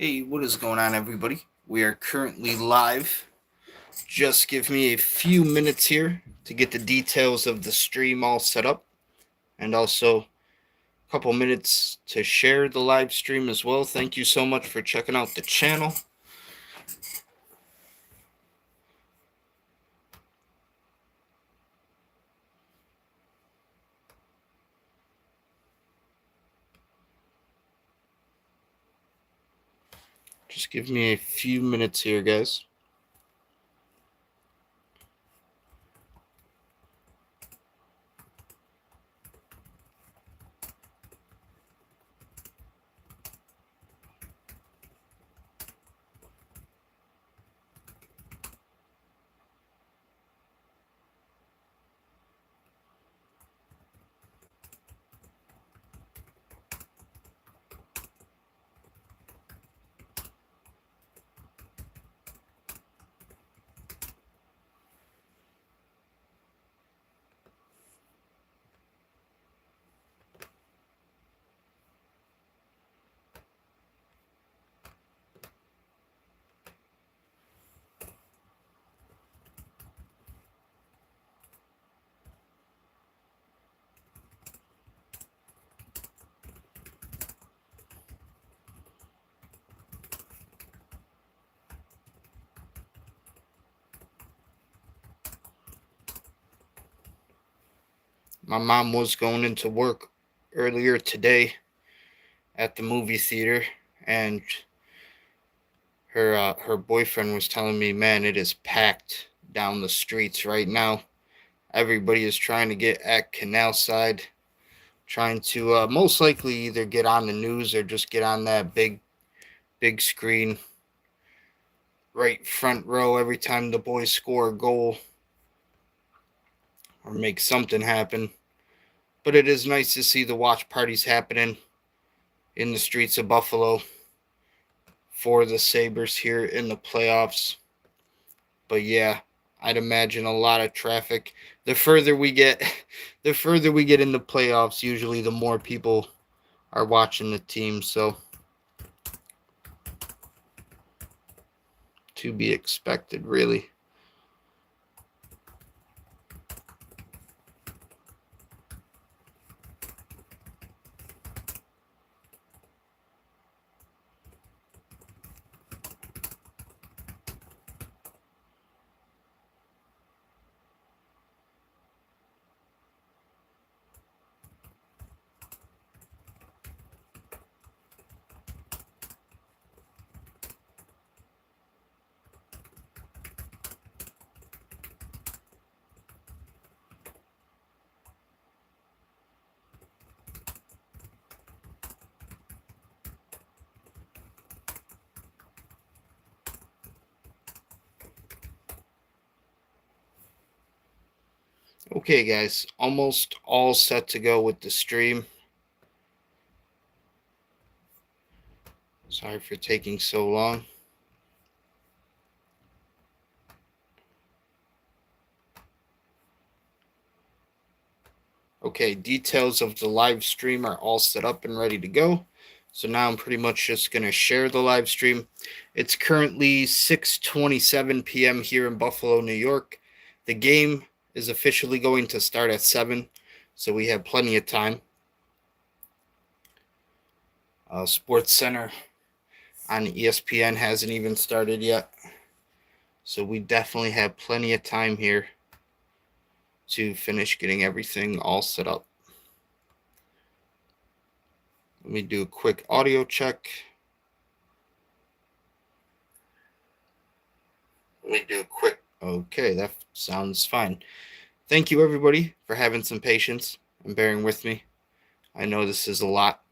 Hey, what is going on, everybody? We are currently live. Just give me a few minutes here to get the details of the stream all set up, and also a couple minutes to share the live stream as well. Thank you so much for checking out the channel. Just give me a few minutes here, guys. My mom was going into work earlier today at the movie theater, and her boyfriend was telling me, man, it is packed down the streets right now. Everybody is trying to get at Canal Side, trying to most likely either get on the news or just get on that big screen right front row every time the boys score a goal or make something happen. But it is nice to see the watch parties happening in the streets of Buffalo for the Sabres here in the playoffs. But yeah, I'd imagine a lot of traffic. The further we get the further we get in the playoffs, usually the more people are watching the team, so to be expected, really. Okay, guys, almost all set to go with the stream. Sorry for taking so long. Okay, details of the live stream are all set up and ready to go. So now I'm pretty much just going to share the live stream. It's currently 6:27 p.m. here in Buffalo, New York. The game is officially going to start at 7, so we have plenty of time. Sports Center on ESPN hasn't even started yet. So we definitely have plenty of time here to finish getting everything all set up. Let me do a quick audio check. Okay, that sounds fine. Thank you, everybody, for having some patience and bearing with me. I know this is a lot,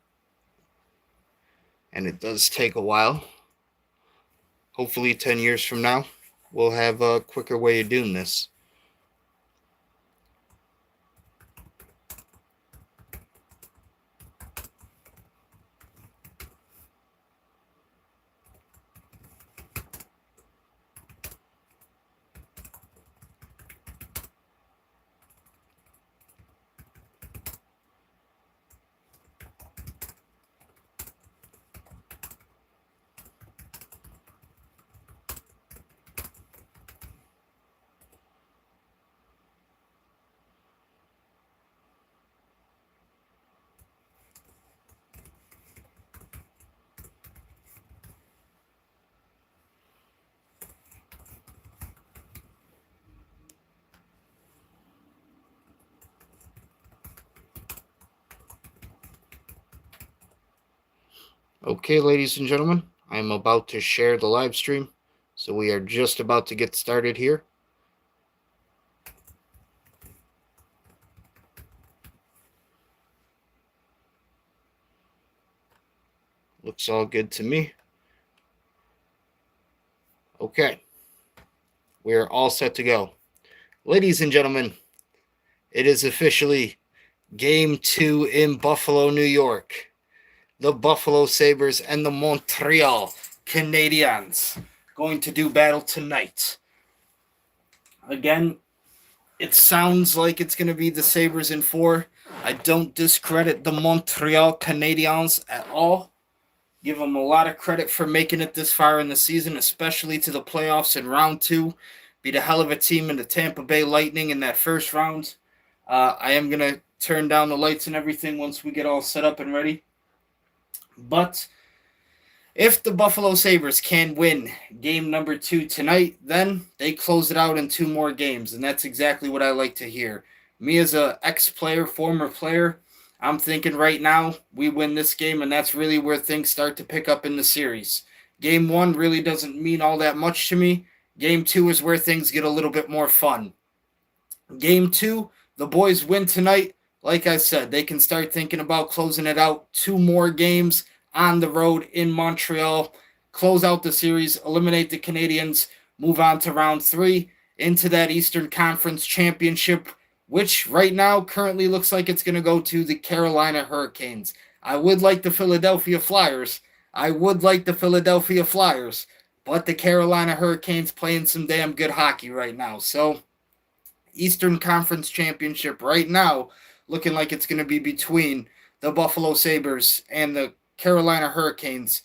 and it does take a while. Hopefully, 10 years from now, we'll have a quicker way of doing this. Okay, ladies and gentlemen, I'm about to share the live stream, so we are just about to get started here. Looks all good to me. Okay, we are all set to go. Ladies and gentlemen, it is officially Game 2 in Buffalo, New York. The Buffalo Sabres and the Montreal Canadiens going to do battle tonight. Again, it sounds like it's going to be the Sabres in 4. I don't discredit the Montreal Canadiens at all. Give them a lot of credit for making it this far in the season, especially to the playoffs in round 2. Beat a hell of a team in the Tampa Bay Lightning in that first round. I am going to turn down the lights and everything once we get all set up and ready. But if the Buffalo Sabres can win game number 2 tonight, then they close it out in 2 more games, and that's exactly what I like to hear. Me as an ex-player, former player, I'm thinking right now we win this game, and that's really where things start to pick up in the series. Game 1 really doesn't mean all that much to me. Game 2 is where things get a little bit more fun. Game 2, the boys win tonight. Like I said, they can start thinking about closing it out 2 more games on the road in Montreal, close out the series, eliminate the Canadiens, move on to round 3 into that Eastern Conference Championship, which right now currently looks like it's going to go to the Carolina Hurricanes. I would like the Philadelphia Flyers. But the Carolina Hurricanes playing some damn good hockey right now. So, Eastern Conference Championship right now looking like it's going to be between the Buffalo Sabres and the Carolina Hurricanes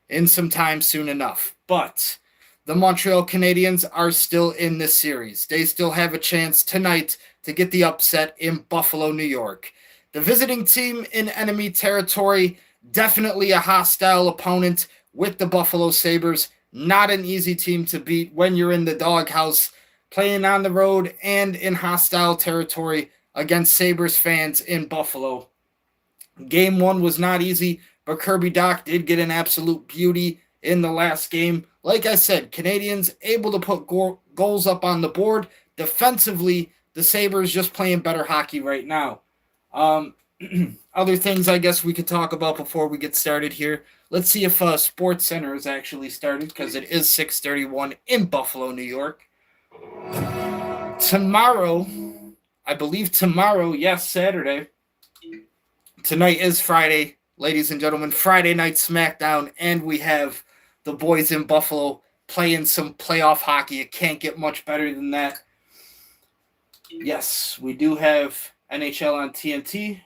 in some time soon enough. But the Montreal Canadiens are still in this series. They still have a chance tonight to get the upset in Buffalo, New York. The visiting team in enemy territory, definitely a hostile opponent with the Buffalo Sabres. Not an easy team to beat when you're in the doghouse, playing on the road and in hostile territory against Sabres fans in Buffalo. Game 1 was not easy, but Kirby Dach did get an absolute beauty in the last game. Like I said, Canadiens able to put goals up on the board. Defensively, the Sabres just playing better hockey right now. Other things I guess we could talk about before we get started here. Let's see if Sports Center is actually started, because it is 6:31 in Buffalo, New York. Tomorrow, yes, Saturday. Tonight is Friday, ladies and gentlemen. Friday night SmackDown, and we have the boys in Buffalo playing some playoff hockey. It can't get much better than that. Yes, we do have NHL on TNT.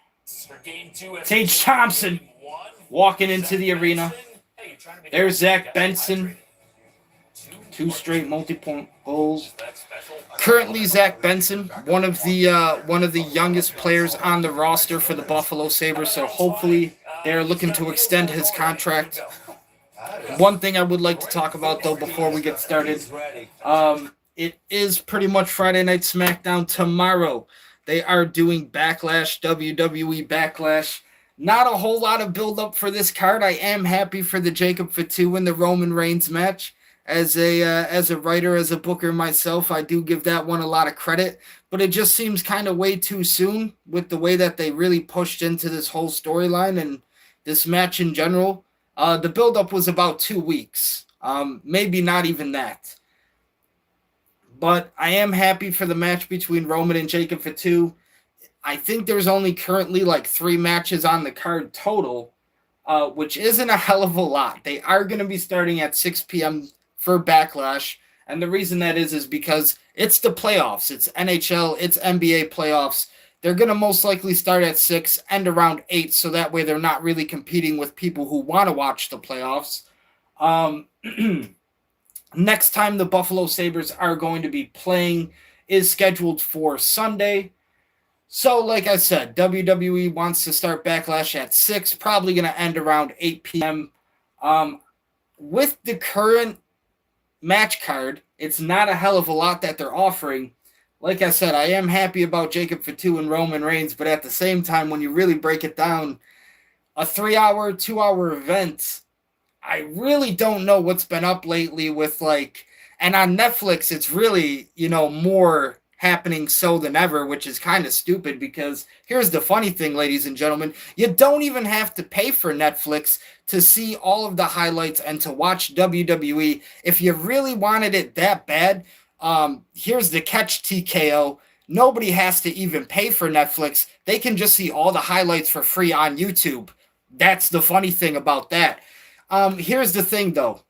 Tage Thompson walking into the arena. There's Zach Benson. 2 straight multi-point goals. Currently, Zach Benson, one of the youngest players on the roster for the Buffalo Sabres, so hopefully they're looking to extend his contract. One thing I would like to talk about, though, before we get started, it is pretty much Friday Night SmackDown tomorrow. They are doing Backlash, WWE Backlash. Not a whole lot of build-up for this card. I am happy for the Jacob Fatu and the Roman Reigns match. As a writer, as a booker myself, I do give that one a lot of credit. But it just seems kind of way too soon with the way that they really pushed into this whole storyline and this match in general. The build-up was about 2 weeks. Maybe not even that. But I am happy for the match between Roman and Jacob Fatu. I think there's only currently like 3 matches on the card total, which isn't a hell of a lot. They are going to be starting at 6 p.m. for Backlash, and the reason that is because it's the playoffs. It's NHL, it's NBA playoffs. They're going to most likely start at 6, end around 8, so that way they're not really competing with people who want to watch the playoffs. Next time the Buffalo Sabres are going to be playing is scheduled for Sunday. So, like I said, WWE wants to start Backlash at 6, probably going to end around 8 p.m. With the current match card, it's not a hell of a lot that they're offering. Like I said, I am happy about Jacob Fatu and Roman Reigns, but at the same time, when you really break it down, a 3-hour, 2-hour event. I really don't know what's been up lately with like, and on Netflix, it's really, more happening so than ever, which is kind of stupid because here's the funny thing, ladies and gentlemen, you don't even have to pay for Netflix to see all of the highlights and to watch WWE. If you really wanted it that bad, here's the catch, TKO. Nobody has to even pay for Netflix. They can just see all the highlights for free on YouTube. That's the funny thing about that. Here's the thing, though.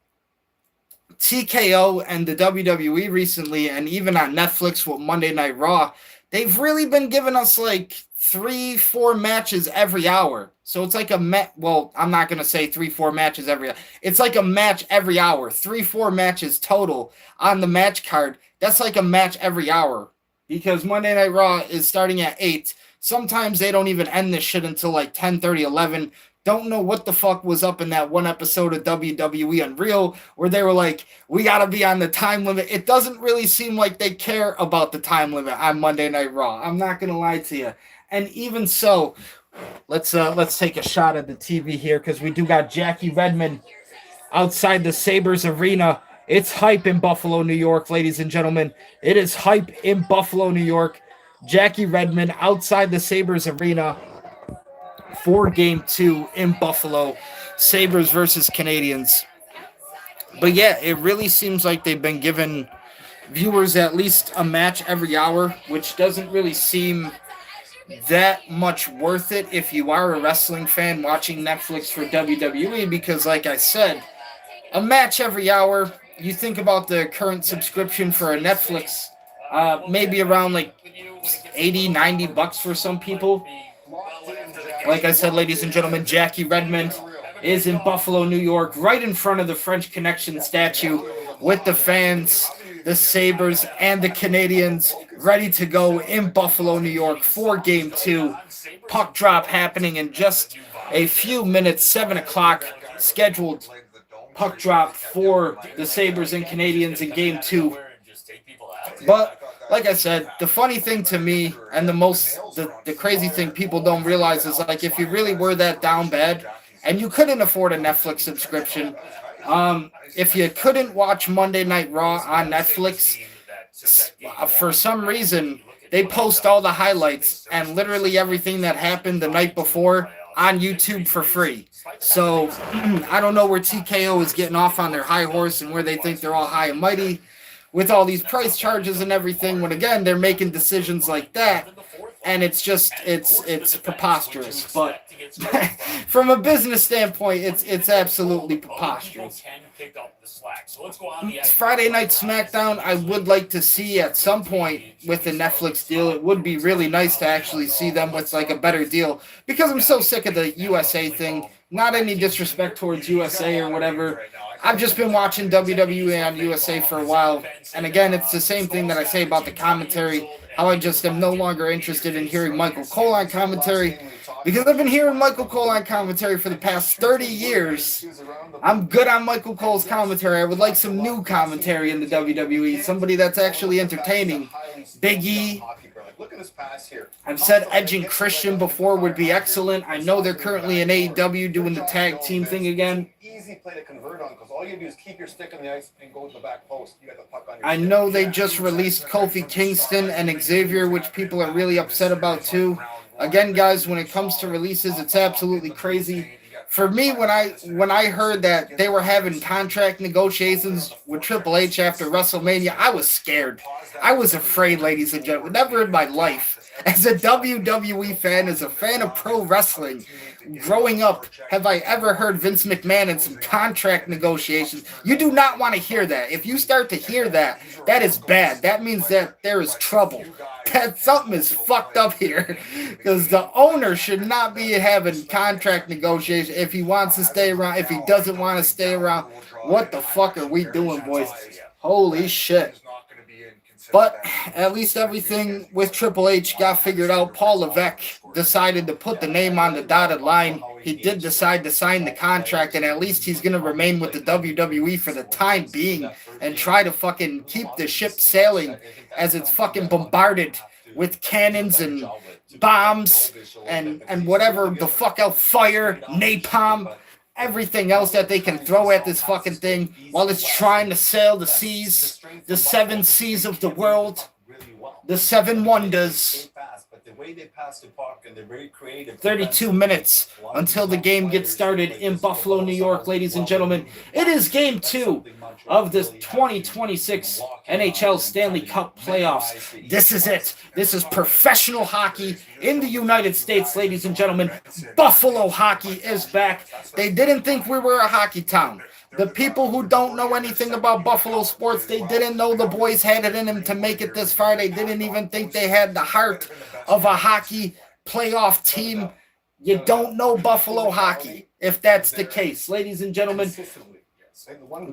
TKO and the WWE recently, and even on Netflix with Monday Night Raw, they've really been giving us like 3-4 matches every hour. So it's like I'm not going to say 3-4 matches every hour. It's like a match every hour. 3-4 matches total on the match card. That's like a match every hour. Because Monday Night Raw is starting at 8. Sometimes they don't even end this shit until like 10:30, 11. Don't know what the fuck was up in that one episode of WWE Unreal where they were like, we got to be on the time limit. It doesn't really seem like they care about the time limit on Monday Night Raw. I'm not going to lie to you. And even so, let's take a shot at the TV here because we do got Jackie Redmond outside the Sabres arena. It's hype in Buffalo, New York, ladies and gentlemen. It is hype in Buffalo, New York. Jackie Redmond outside the Sabres arena for Game 2 in Buffalo. Sabres versus Canadiens. But yeah, it really seems like they've been giving viewers at least a match every hour, which doesn't really seem that much worth it if you are a wrestling fan watching Netflix for WWE, because like I said, a match every hour, you think about the current subscription for a Netflix, maybe around like $80-$90 for some people. Like I said, ladies and gentlemen, Jackie Redmond is in Buffalo, New York, right in front of the French Connection statue with the fans, the Sabres, and the Canadiens ready to go in Buffalo, New York for Game 2. Puck drop happening in just a few minutes, 7 o'clock scheduled puck drop for the Sabres and Canadiens in Game 2. But like I said, the funny thing to me and the crazy thing people don't realize is like if you really were that down bad and you couldn't afford a Netflix subscription, if you couldn't watch Monday Night Raw on Netflix, for some reason they post all the highlights and literally everything that happened the night before on YouTube for free. So I don't know where TKO is getting off on their high horse and where they think they're all high and mighty with all these price charges and everything, when again they're making decisions like that, and it's preposterous. But from a business standpoint, it's absolutely preposterous. Friday Night SmackDown, I would like to see at some point with the Netflix deal. It would be really nice to actually see them with like a better deal, because I'm so sick of the USA thing. Not any disrespect towards USA or whatever. I've just been watching WWE on USA for a while, and again, it's the same thing that I say about the commentary, how I just am no longer interested in hearing Michael Cole on commentary, because I've been hearing Michael Cole on commentary for the past 30 years. I'm good on Michael Cole's commentary. I would like some new commentary in the WWE, somebody that's actually entertaining. Big E. I've said Edge and Christian before would be excellent. I know they're currently in AEW doing the tag team thing again. Easy play to convert on, because all you do is keep your stick on the ice and go to the back post. You got the puck on your stick. Know they just released Kofi Kingston and Xavier, which people are really upset about too. Again, guys, when it comes to releases, it's absolutely crazy. For me, when I heard that they were having contract negotiations with Triple H after WrestleMania, I was scared. I was afraid, ladies and gentlemen. Never in my life, as a WWE fan, as a fan of pro wrestling, growing up, have I ever heard Vince McMahon in some contract negotiations. You do not want to hear that. If you start to hear that, that is bad. That means that there is trouble. That something is fucked up here, because the owner should not be having contract negotiations if he wants to stay around, if he doesn't want to stay around. What the fuck are we doing, boys? Holy shit. But at least everything with Triple H got figured out. Paul Levesque decided to put the name on the dotted line. He did decide to sign the contract, and at least he's going to remain with the WWE for the time being and try to fucking keep the ship sailing as it's fucking bombarded with cannons and bombs and whatever the fuck else, fire, napalm, everything else that they can throw at this fucking thing while it's trying to sail the seas, the 7 seas of the world, the 7 wonders. 32 minutes until the game gets started in Buffalo, New York, ladies and gentlemen. It is game 2 of the 2026 NHL Stanley Cup playoffs. This is it. This is professional hockey in the United States, ladies and gentlemen. Buffalo hockey is back. They didn't think we were a hockey town. The people who don't know anything about Buffalo sports, they didn't know the boys had it in them to make it this far. They didn't even think they had the heart of a hockey playoff team. You don't know Buffalo hockey if that's the case. Ladies and gentlemen,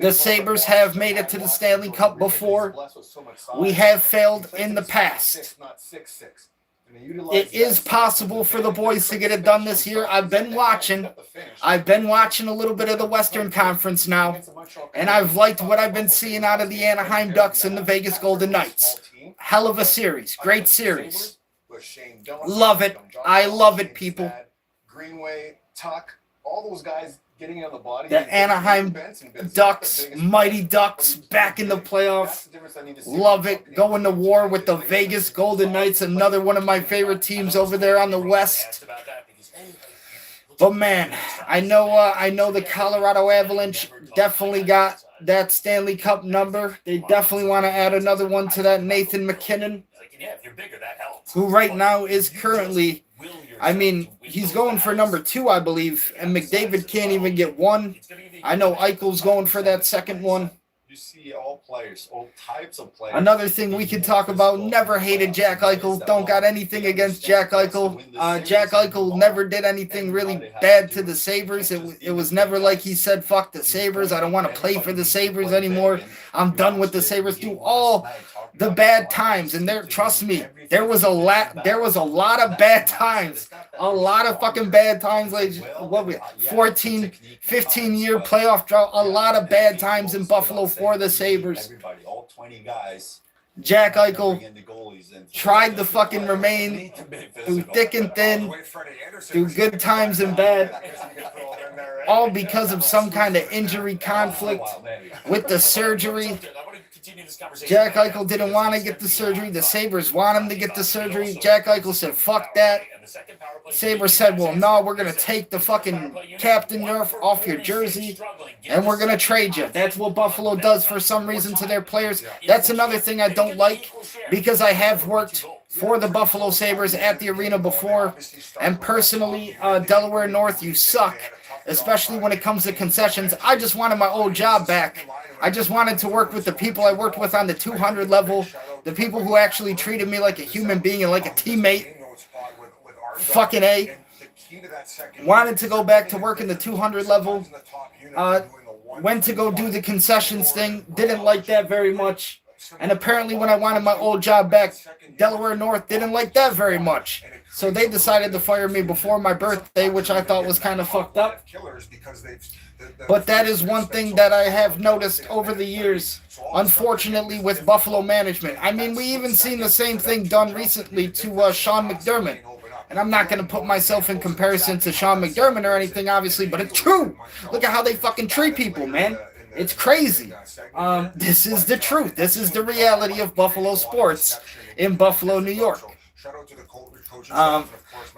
the Sabres have made it to the Stanley Cup before. We have failed in the past. It is possible for the boys to get it done this year. I've been watching a little bit of the Western Conference now, and I've liked what I've been seeing out of the Anaheim Ducks and the Vegas Golden Knights. Hell of a series. Great series. Love it. I love it, people. Greenway, Tuck, all those guys getting on the body. The Anaheim Ducks, Mighty Ducks, back in the playoffs. Love it. Going to war with the Vegas Golden Knights, another one of my favorite teams over there on the West. But man, I know the Colorado Avalanche definitely got that Stanley Cup number. They definitely want to add another one to that. Nathan MacKinnon, who right now is currently, he's going for number 2, I believe, and McDavid can't even get 1. I know Eichel's going for that second one. You see all players, all types of players. Another thing we could talk about, never hated Jack Eichel. Don't got anything against Jack Eichel. Jack Eichel never did anything really bad to the Sabres. It was never like he said, fuck the Sabres. I don't want to play for the Sabres anymore. I'm done with the Sabres. Through all the bad times, and trust me, there was a lot of bad times. A lot of fucking bad times, like 14, 15-year playoff drought. A lot of bad times in Buffalo for the Sabres. Jack Eichel tried to fucking remain through thick and thin, through good times and bad, all because of some kind of injury conflict with the surgery. Jack Eichel didn't want to get the surgery. The Sabres want him to get the surgery. Jack Eichel said, fuck that. Sabres said, well, no, we're going to take the fucking Captain Nerf off your jersey, and we're going to trade you. That's what Buffalo does for some reason to their players. That's another thing I don't like, because I have worked for the Buffalo Sabres at the arena before, and personally, Delaware North, you suck, especially when it comes to concessions. I just wanted my old job back. I just wanted to work with the people I worked with on the 200 level, the people who actually treated me like a human being and like a teammate. Fucking A. Wanted to go back to work in the 200 level. Went to go do the concessions thing. Didn't like that very much. And apparently when I wanted my old job back, Delaware North didn't like that very much. So they decided to fire me before my birthday, which I thought was kind of fucked up. But that is one thing that I have noticed over the years, unfortunately, with Buffalo management. We even seen the same thing done recently to Sean McDermott. And I'm not going to put myself in comparison to Sean McDermott or anything, obviously, but it's true. Look at how they fucking treat people, man. It's crazy. This is the truth. This is the reality of Buffalo sports in Buffalo, New York.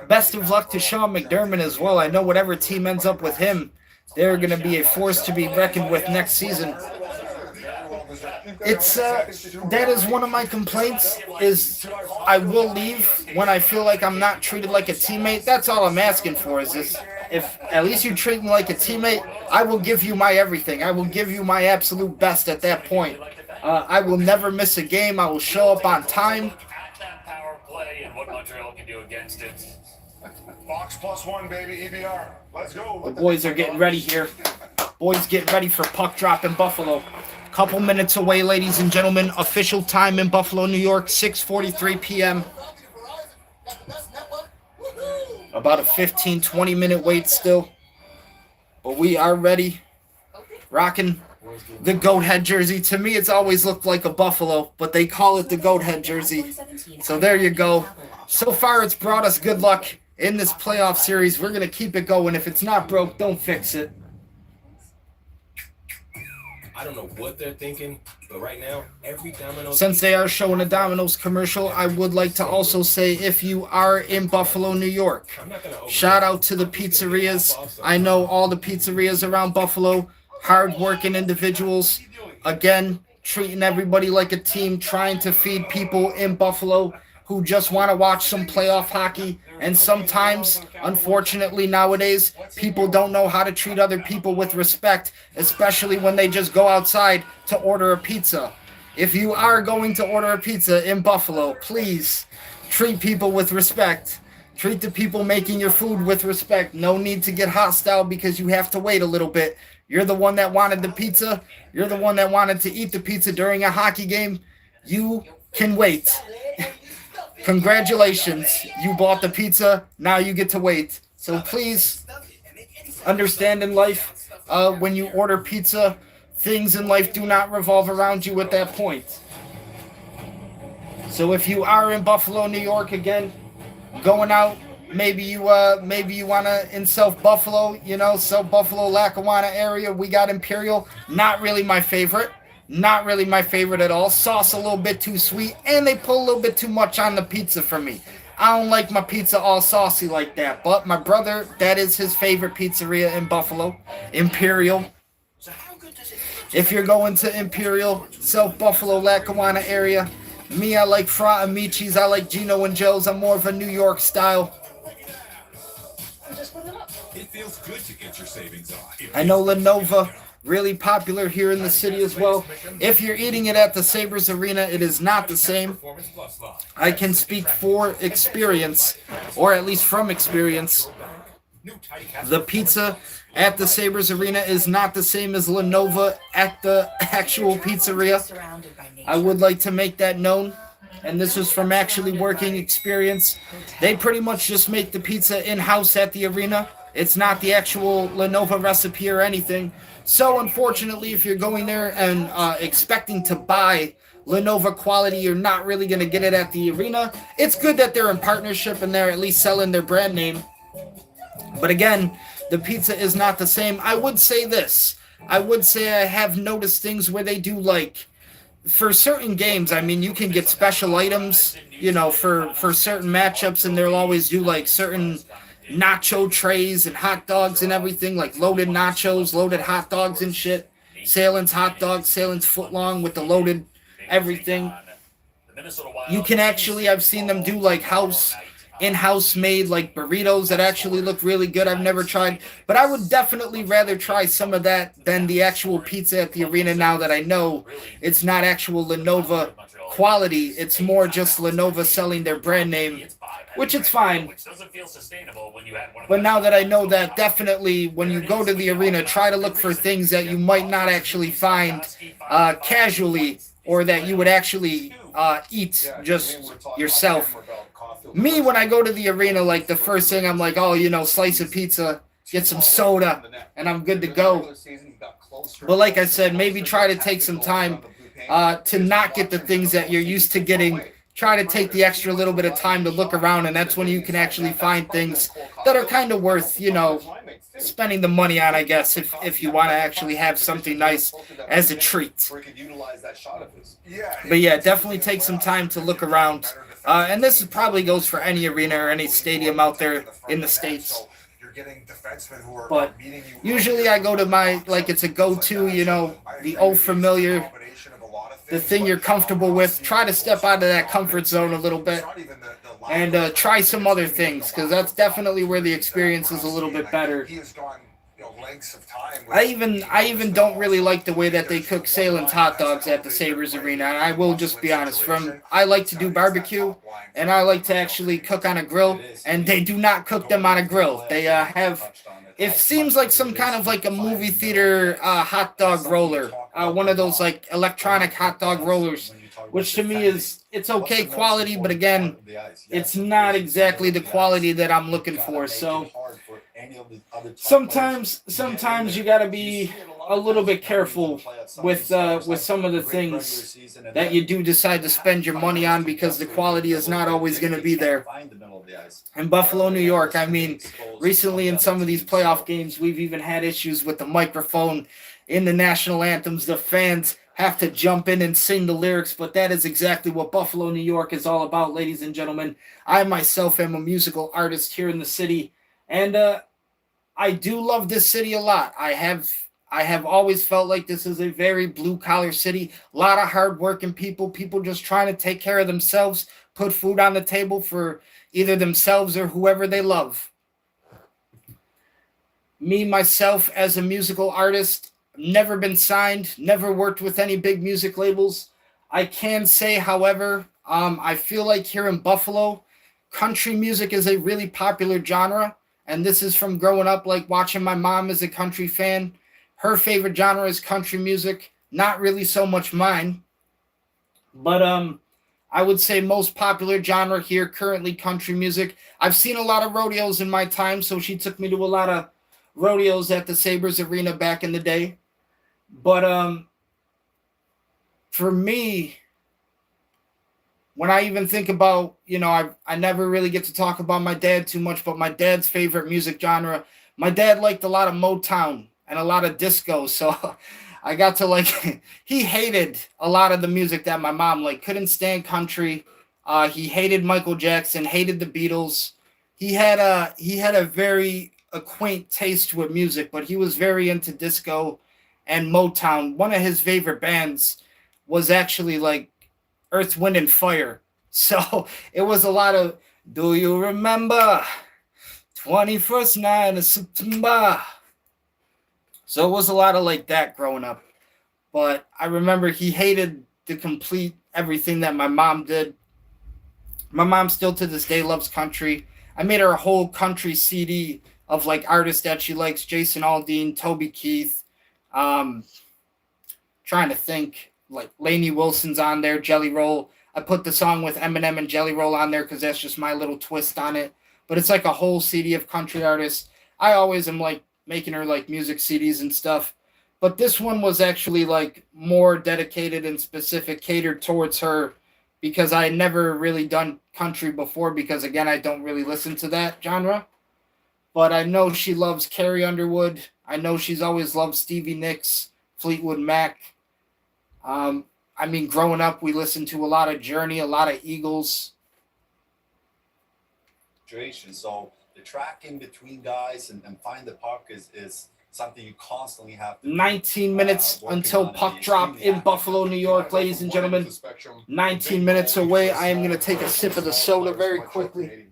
Best of luck to Sean McDermott as well. I know whatever team ends up with him, they're going to be a force to be reckoned with next season. It's that is one of my complaints, is I will leave when I feel like I'm not treated like a teammate. That's all I'm asking for, is this. If at least you treat me like a teammate, I will give you my everything. I will give you my absolute best at that point. I will never miss a game. I will show up on time. And what Montreal can do against it. Fox +1, baby, EBR. Let's go. The boys are getting ready here. Boys getting ready for puck drop in Buffalo. Couple minutes away, ladies and gentlemen. Official time in Buffalo, New York, 6:43 p.m. About a 15-20 minute wait still. But we are ready. Rocking the goat head jersey. To me, it's always looked like a buffalo, but they call it the goat head jersey. So there you go. So far, it's brought us good luck in this playoff series. We're going to keep it going. If it's not broke, don't fix it. I don't know what they're thinking, but right now, every domino. Since they are showing a Domino's commercial, I would like to also say if you are in Buffalo, New York, shout out to the pizzerias. I know all the pizzerias around Buffalo, hard-working individuals. Again, treating everybody like a team, trying to feed people in Buffalo who just want to watch some playoff hockey. And sometimes, unfortunately nowadays, people don't know how to treat other people with respect, especially when they just go outside to order a pizza. If you are going to order a pizza in Buffalo, please treat people with respect. Treat the people making your food with respect. No need to get hostile because you have to wait a little bit. You're the one that wanted the pizza. You're the one that wanted to eat the pizza during a hockey game. You can wait. Congratulations, you bought the pizza, now you get to wait. So please understand in life, when you order pizza, things in life do not revolve around you at that point. So if you are in Buffalo, New York, again, going out, maybe you want to in South Buffalo, South Buffalo, Lackawanna area, we got Imperial, not really my favorite. Not really my favorite at all. Sauce a little bit too sweet, and they put a little bit too much on the pizza for me. I don't like my pizza all saucy like that, but my brother, that is his favorite pizzeria in Buffalo, Imperial. If you're going to Imperial, South Buffalo, Lackawanna area, me, I like Fra Amici's, I like Gino and Joe's. I'm more of a New York style. It feels good to get your savings on. I know Lenova, really popular here in the city as well. If you're eating it at the Sabres Arena, it is not the same. I can speak for experience, or at least from experience. The pizza at the Sabres Arena is not the same as Lenova at the actual pizzeria. I would like to make that known. And this is from actually working experience. They pretty much just make the pizza in-house at the arena. It's not the actual Lenova recipe or anything. So unfortunately, if you're going there and expecting to buy Lenova quality, you're not really going to get it at the arena. It's good that they're in partnership and they're at least selling their brand name. But again, the pizza is not the same. I would say this. I would say I have noticed things where they do like, for certain games, I mean, you can get special items, for certain matchups, and they'll always do like certain nacho trays and hot dogs and everything, like loaded nachos, loaded hot dogs and shit. Salen's hot dogs, Salen's footlong with the loaded everything. You can actually, I've seen them do like in-house made like burritos that actually look really good. I've never tried, but I would definitely rather try some of that than the actual pizza at the arena now that I know it's not actual Lenova quality. It's more just Lenova selling their brand name, which it's fine. But now that I know that, definitely when you go to the arena, try to look for things that you might not actually find casually, or that you would actually eat just yourself. Me, when I go to the arena, like the first thing I'm like, slice of pizza, get some soda, and I'm good to go. But like I said, maybe try to take some time to not get the things that you're used to getting. Try to take the extra little bit of time to look around, and that's when you can actually find things that are kind of worth, spending the money on, I guess, if you want to actually have something nice as a treat. But yeah, definitely take some time to look around. And this probably goes for any arena or any stadium out there in the States. But usually I go to my, like, it's a go-to, the old familiar, the thing you're comfortable with. Try to step out of that comfort zone a little bit and try some other things, because that's definitely where the experience is a little bit better. I even don't really like the way that they cook Salen's hot dogs at the Sabres Arena. And I will just be honest. I like to do barbecue, and I like to actually cook on a grill, and they do not cook them on a grill. They have, it seems like some kind of like a movie theater hot dog roller, one of those like electronic hot dog rollers, which to me it's okay quality, but again, it's not exactly the quality that I'm looking for. So sometimes you gotta be a little bit careful with some of the things that you do decide to spend your money on, because the quality is not always going to be there. In Buffalo, New York, I mean, recently in some of these playoff games, we've even had issues with the microphone in the national anthems. The fans have to jump in and sing the lyrics, but that is exactly what Buffalo, New York is all about, ladies and gentlemen. I myself am a musical artist here in the city, and I do love this city a lot. I have always felt like this is a very blue-collar city, a lot of hard-working people just trying to take care of themselves, put food on the table for either themselves or whoever they love. Me, myself, as a musical artist, never been signed, never worked with any big music labels. I can say, however, I feel like here in Buffalo, country music is a really popular genre, and this is from growing up, like watching my mom as a country fan. Her favorite genre is country music, not really so much mine. But I would say most popular genre here currently country music. I've seen a lot of rodeos in my time, so she took me to a lot of rodeos at the Sabres Arena back in the day. But for me, when I even think about, I never really get to talk about my dad too much, but my dad's favorite music genre, my dad liked a lot of Motown and a lot of disco, so I got to he hated a lot of the music that my mom couldn't stand country. He hated Michael Jackson, hated the Beatles. He had a very quaint taste with music, but he was very into disco and Motown. One of his favorite bands was actually Earth, Wind, and Fire. So it was a lot of, do you remember 21st night of September? So it was a lot of that growing up. But I remember he hated the complete everything that my mom did. My mom still to this day loves country. I made her a whole country CD of artists that she likes: Jason Aldean, Toby Keith. Trying to think, Lainey Wilson's on there, Jelly Roll. I put the song with Eminem and Jelly Roll on there because that's just my little twist on it. But it's a whole CD of country artists. I always am making her music CDs and stuff. But this one was actually more dedicated and specific, catered towards her, because I had never really done country before, because again, I don't really listen to that genre. But I know she loves Carrie Underwood. I know she's always loved Stevie Nicks, Fleetwood Mac. Growing up, we listened to a lot of Journey, a lot of Eagles. So the track in between guys and find the puck is something you constantly have to 19 minutes until puck drop in Buffalo, New York, ladies and gentlemen. 19 minutes away. I am going to take a sip of the soda very quickly.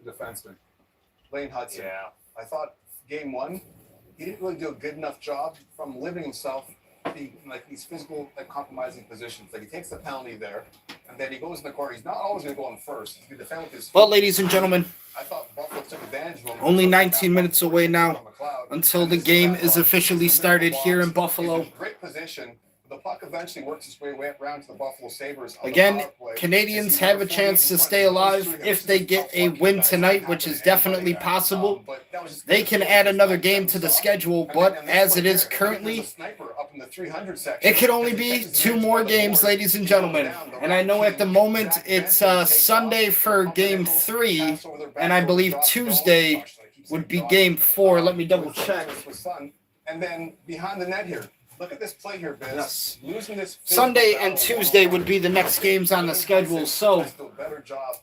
The defenseman, Lane Hudson. Yeah. I thought game one, he didn't really do a good enough job from limiting himself being these physical compromising positions. He takes the penalty there, and then he goes in the corner. He's not always going to go on first. He defend with his feet. Well, ladies and gentlemen, I thought Buffalo took advantage of him. only 19 minutes away now until the game is officially started here in Buffalo. Great position. The puck eventually works its way around to the Buffalo Sabres. Again, Canadians have a chance to stay alive if they get a win tonight, which is definitely possible. They can add another game to the schedule, but as it is currently, it could only be 2 more games, ladies and gentlemen. And I know at the moment it's Sunday for Game 3, and I believe Tuesday would be Game 4. Let me double check. And then behind the net here. Look at this play here, Biz. Yes. Losing this Sunday and Tuesday would be the next games on the schedule. So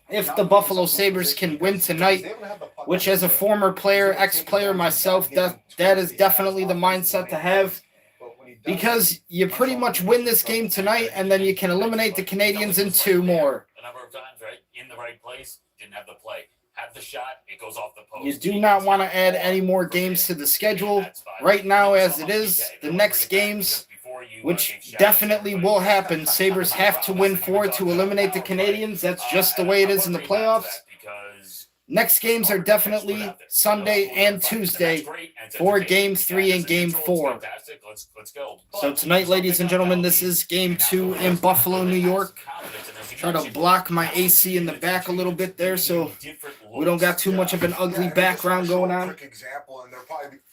if the Buffalo Sabres can win tonight, which as a former player, ex-player myself, that is definitely the mindset to have. Because you pretty much win this game tonight, and then you can eliminate the Canadiens in 2 more. A number of times, right? In the right place, didn't have the play. Had the shot, it goes off the post. You do not want to add any more games to the schedule. Right now, as it is, the next games, which definitely will happen, Sabres have to win 4 to eliminate the Canadiens. That's just the way it is in the playoffs. Next games are definitely Sunday and Tuesday for Game 3 and Game 4. So tonight, ladies and gentlemen, this is Game 2 in Buffalo, New York. Try to block my AC in the back a little bit there so we don't got too much of an ugly background going on.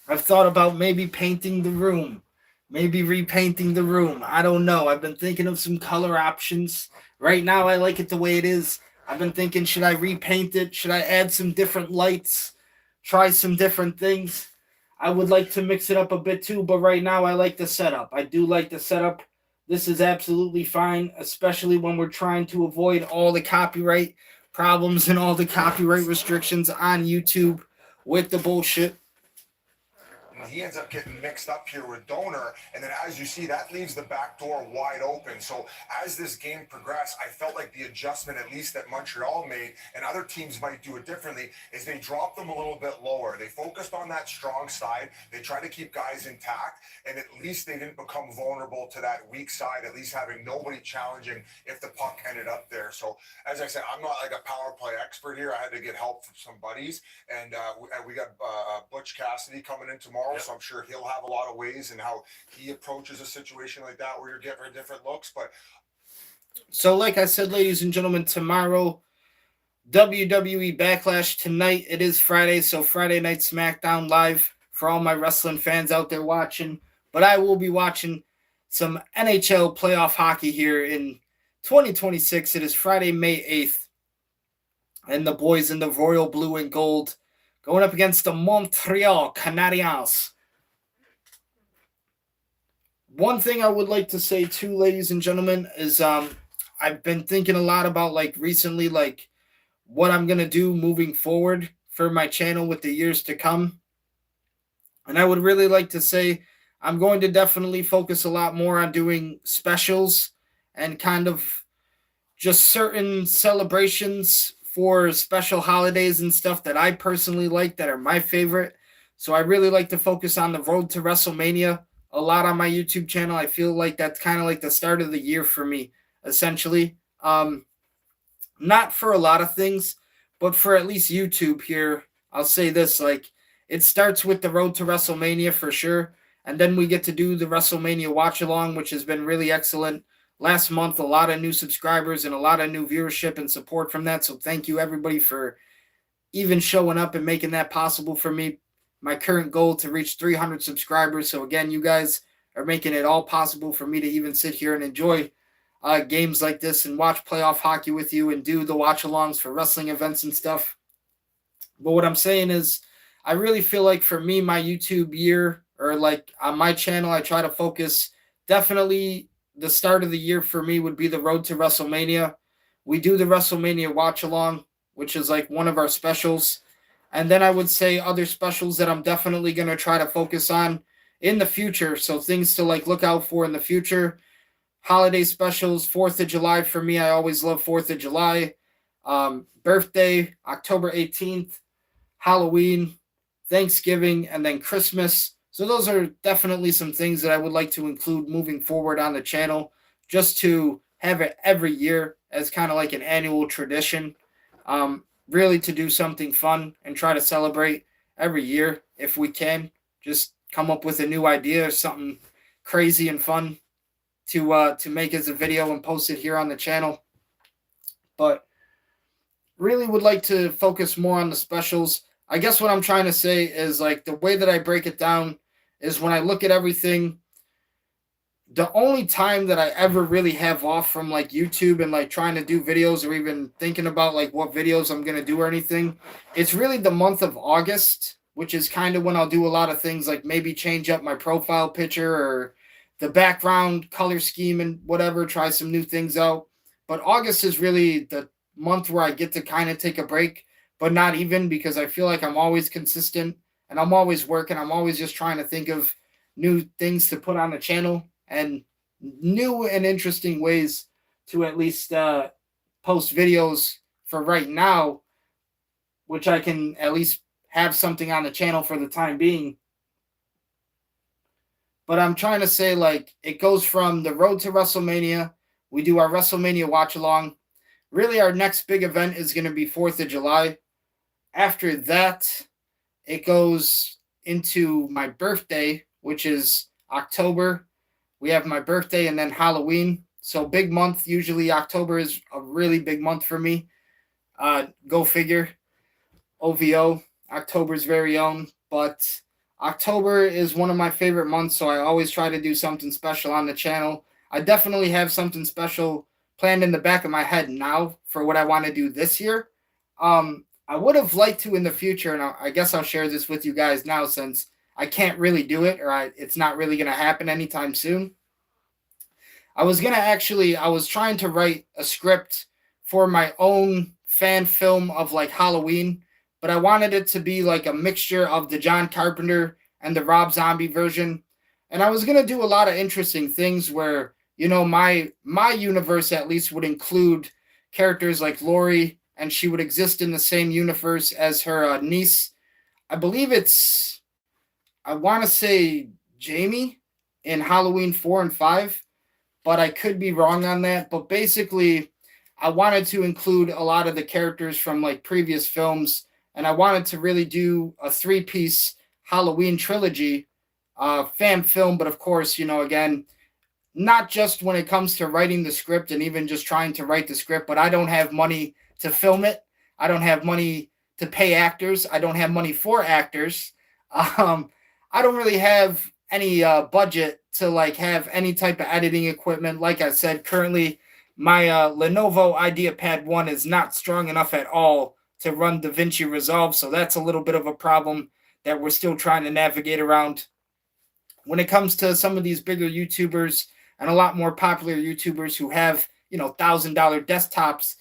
I've thought about maybe painting the room. Maybe repainting the room. I don't know. I've been thinking of some color options. Right now, I like it the way it is. I've been thinking, should I repaint it? Should I add some different lights? Try some different things? I would like to mix it up a bit too, but right now I like the setup. I do like the setup. This is absolutely fine, especially when we're trying to avoid all the copyright problems and all the copyright restrictions on YouTube with the bullshit. And he ends up getting mixed up here with Donor, and then as you see, that leaves the back door wide open. So as this game progressed, I felt like the adjustment, at least that Montreal made, and other teams might do it differently, is they dropped them a little bit lower. They focused on that strong side. They tried to keep guys intact, and at least they didn't become vulnerable to that weak side, at least having nobody challenging if the puck ended up there. So as I said, I'm not like a power play expert here. I had to get help from some buddies, and we got Butch Cassidy coming in tomorrow. Yep. So I'm sure he'll have a lot of ways and how he approaches a situation like that where you're getting different looks. But so, like I said, ladies and gentlemen, tomorrow, WWE Backlash tonight. It is Friday, so Friday Night SmackDown live for all my wrestling fans out there watching. But I will be watching some NHL playoff hockey here in 2026. It is Friday, May 8th. And the boys in the royal blue and gold going up against the Montreal Canadiens. One thing I would like to say too, ladies and gentlemen, is I've been thinking a lot about recently what I'm going to do moving forward for my channel with the years to come. And I would really like to say I'm going to definitely focus a lot more on doing specials and kind of just certain celebrations for special holidays and stuff that I personally like that are my favorite. So I really like to focus on the road to WrestleMania a lot on my YouTube channel. I feel like that's kind of like the start of the year for me, essentially. Not for a lot of things, but for at least YouTube here, I'll say this, it starts with the road to WrestleMania for sure. And then we get to do the WrestleMania watch along, which has been really excellent. Last month, a lot of new subscribers and a lot of new viewership and support from that. So thank you, everybody, for even showing up and making that possible for me. My current goal to reach 300 subscribers. So again, you guys are making it all possible for me to even sit here and enjoy games like this and watch playoff hockey with you and do the watch-alongs for wrestling events and stuff. But what I'm saying is I really feel like for me, my YouTube year, or on my channel, I try to focus definitely the start of the year for me would be the road to WrestleMania. We do the WrestleMania watch along, which is one of our specials. And then I would say other specials that I'm definitely going to try to focus on in the future. So things to look out for in the future. Holiday specials, 4th of July for me. I always love 4th of July. Birthday, October 18th. Halloween, Thanksgiving, and then Christmas. So those are definitely some things that I would like to include moving forward on the channel, just to have it every year as kind of like an annual tradition. Really to do something fun and try to celebrate every year if we can. Just come up with a new idea or something crazy and fun to make as a video and post it here on the channel. But really would like to focus more on the specials. I guess what I'm trying to say is the way that I break it down is when I look at everything, the only time that I ever really have off from YouTube and trying to do videos or even thinking about what videos I'm going to do or anything, it's really the month of August, which is kind of when I'll do a lot of things maybe change up my profile picture or the background color scheme and whatever, try some new things out. But August is really the month where I get to kind of take a break, but not even, because I feel like I'm always consistent and I'm always working. I'm always just trying to think of new things to put on the channel and new and interesting ways to at least post videos for right now, which I can at least have something on the channel for the time being. But I'm trying to say it goes from the road to WrestleMania. We do our WrestleMania watch along. Really, our next big event is going to be 4th of July. After that, it goes into my birthday, which is October. We have my birthday and then Halloween. So big month. Usually October is a really big month for me. Go figure. OVO, October's very own. But October is one of my favorite months, so I always try to do something special on the channel. I definitely have something special planned in the back of my head now for what I want to do this year. I would have liked to in the future, and I guess I'll share this with you guys now since I can't really do it, or it's not really going to happen anytime soon. I was trying to write a script for my own fan film of like Halloween, but I wanted it to be like a mixture of the John Carpenter and the Rob Zombie version. And I was going to do a lot of interesting things where, my universe at least would include characters like Lori, and she would exist in the same universe as her niece. I believe I want to say Jamie in Halloween 4 and 5, but I could be wrong on that. But basically, I wanted to include a lot of the characters from like previous films, and I wanted to really do a 3-piece Halloween trilogy fan film. But of course, again, not just when it comes to writing the script and even just trying to write the script, but I don't have money to film it. I don't have money to pay actors. I don't have money for actors. I don't really have any budget to like have any type of editing equipment. Like I said, currently my Lenovo IdeaPad 1 is not strong enough at all to run DaVinci Resolve, so that's a little bit of a problem that we're still trying to navigate around. When it comes to some of these bigger YouTubers and a lot more popular YouTubers who have, $1,000 desktops,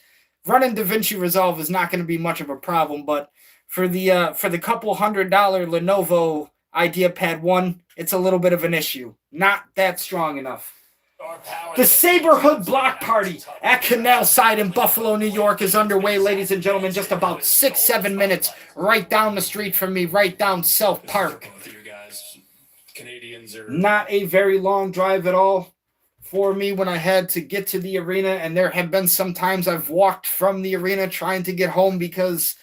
running DaVinci Resolve is not going to be much of a problem. But for the couple $100 Lenovo IdeaPad 1, it's a little bit of an issue. Not that strong enough. The Saberhood Block Party at Canal Side in Buffalo, New York is underway, ladies and gentlemen. Just about 6-7 minutes right down the street from me, right down South Park. Not a very long drive at all for me when I had to get to the arena, and there have been some times I've walked from the arena trying to get home because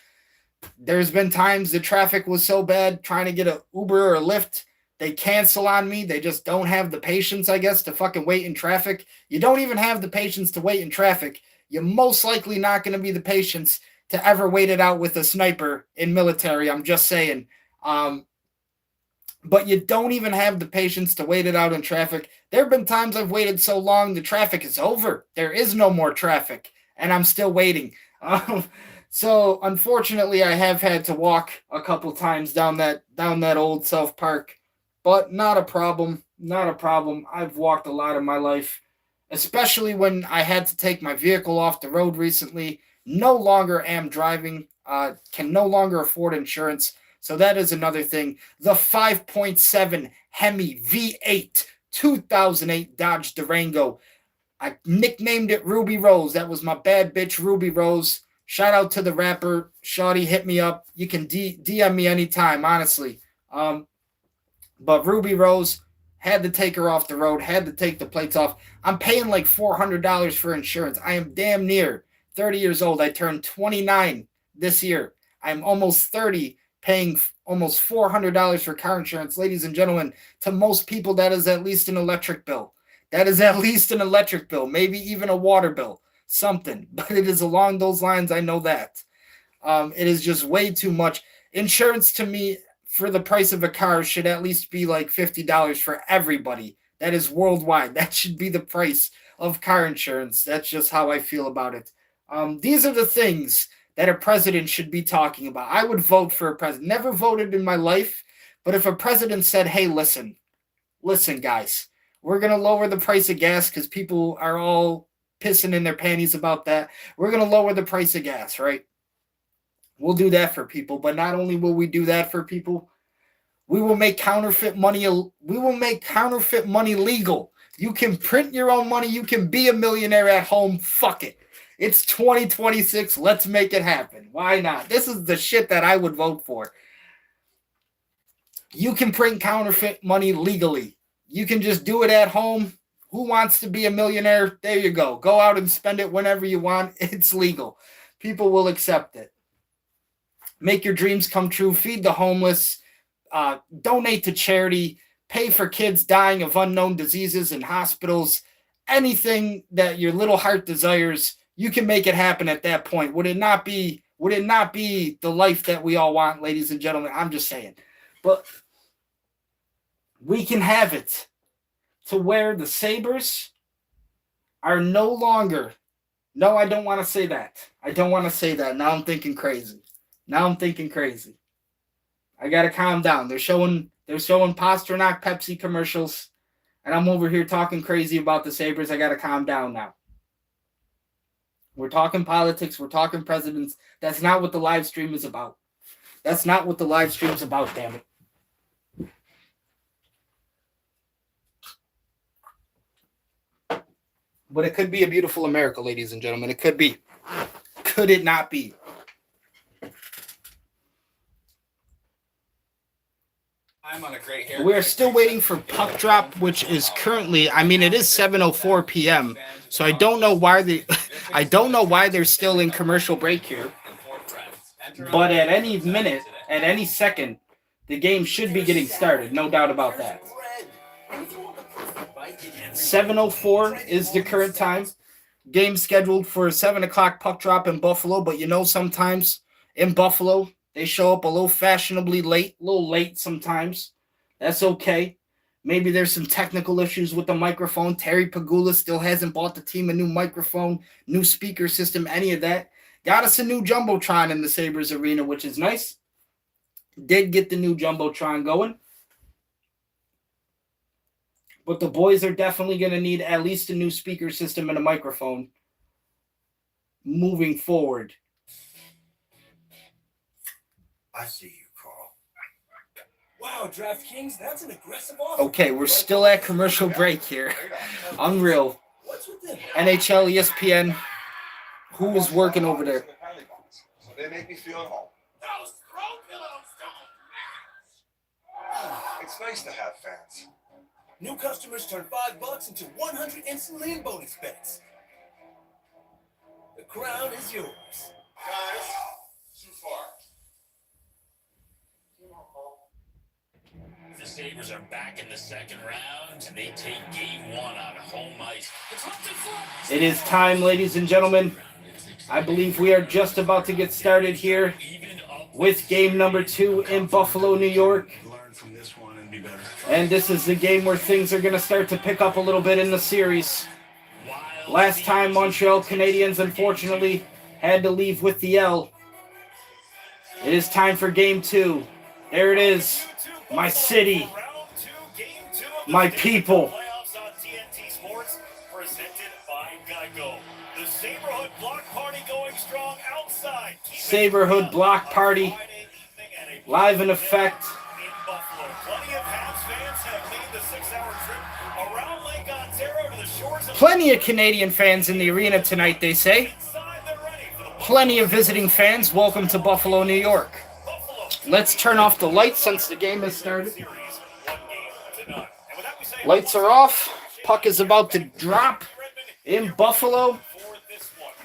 there's been times the traffic was so bad trying to get an Uber or a Lyft. They cancel on me. They just don't have the patience, I guess, to fucking wait in traffic. You don't even have the patience to wait in traffic. You're most likely not going to be the patience to ever wait it out with a sniper in military. I'm just saying. But you don't even have the patience to wait it out in traffic. There have been times I've waited so long, the traffic is over. There is no more traffic, and I'm still waiting. So unfortunately, I have had to walk a couple times down that old South Park, but not a problem. Not a problem. I've walked a lot in my life, especially when I had to take my vehicle off the road recently. No longer am driving. Can no longer afford insurance. So that is another thing. The 5.7 Hemi V8 2008 Dodge Durango. I nicknamed it Ruby Rose. That was my bad bitch, Ruby Rose. Shout out to the rapper. Shawty, hit me up. You can DM me anytime, honestly. But Ruby Rose, had to take her off the road, had to take the plates off. I'm paying like $400 for insurance. I am damn near 30 years old. I turned 29 this year. I'm almost 30, paying almost $400 for car insurance. Ladies and gentlemen, to most people, that is at least an electric bill. That is at least an electric bill, maybe even a water bill, something. But it is along those lines, I know that. It is just way too much. Insurance to me, for the price of a car, should at least be like $50 for everybody. That is worldwide. That should be the price of car insurance. That's just how I feel about it. These are the things that a president should be talking about. I would vote for a president. Never voted in my life, but if a president said, hey, listen, guys, we're going to lower the price of gas because people are all pissing in their panties about that. We're going to lower the price of gas, right? We'll do that for people, but not only will we do that for people, we will make counterfeit money. We will make counterfeit money legal. You can print your own money. You can be a millionaire at home. Fuck it. It's 2026. Let's make it happen. Why not? This is the shit that I would vote for. You can print counterfeit money legally. You can just do it at home. Who wants to be a millionaire? There you go. Go out and spend it whenever you want. It's legal. People will accept it. Make your dreams come true. Feed the homeless. Donate to charity. Pay for kids dying of unknown diseases in hospitals. Anything that your little heart desires, you can make it happen at that point. Would it not be the life that we all want, ladies and gentlemen? I'm just saying. But we can have it to where the Sabres are no longer. No, I don't want to say that. I don't want to say that. Now I'm thinking crazy. I gotta calm down. They're showing Pasternak Pepsi commercials, and I'm over here talking crazy about the Sabres. I gotta calm down now. We're talking politics. We're talking presidents. That's not what the live stream is about. That's not what the live stream's about, damn it. But it could be a beautiful America, ladies and gentlemen. It could be. Could it not be? I'm on a great hair. We're still waiting for puck drop, which is currently, it is 7:04 p.m. So I don't know why they're still in commercial break here. But at any minute, at any second, the game should be getting started. No doubt about that. 7:04 is the current time. Game scheduled for a 7 o'clock puck drop in Buffalo, but sometimes in Buffalo, they show up a little fashionably late, a little late sometimes. That's okay. Maybe there's some technical issues with the microphone. Terry Pagula still hasn't bought the team a new microphone, new speaker system, any of that. Got us a new Jumbotron in the Sabres arena, which is nice. Did get the new Jumbotron going. But the boys are definitely going to need at least a new speaker system and a microphone moving forward. I see you, Carl. Wow, DraftKings, that's an aggressive offer. Okay, we're still at commercial break here. Unreal. What's with them? NHL, ESPN. Who was working over there? So they make me feel at home. Those throw pillows don't match. It's nice to have fans. New customers turn $5 into 100 instantly in bonus bets. The crown is yours. Guys, too far. The Sabres are back in the second round, and they take game one on home ice. It is time, ladies and gentlemen. I believe we are just about to get started here with game number 2 in Buffalo, New York. Learn from this one and be better. And this is the game where things are going to start to pick up a little bit in the series. Last time, Montreal Canadiens, unfortunately, had to leave with the L. It is time for game 2. There it is. My city. My people. Saberhood Block Party. Live in effect. Plenty of Canadian fans in the arena tonight, they say. Plenty of visiting fans. Welcome to Buffalo, New York. Let's turn off the lights since the game has started. Lights are off. Puck is about to drop in Buffalo.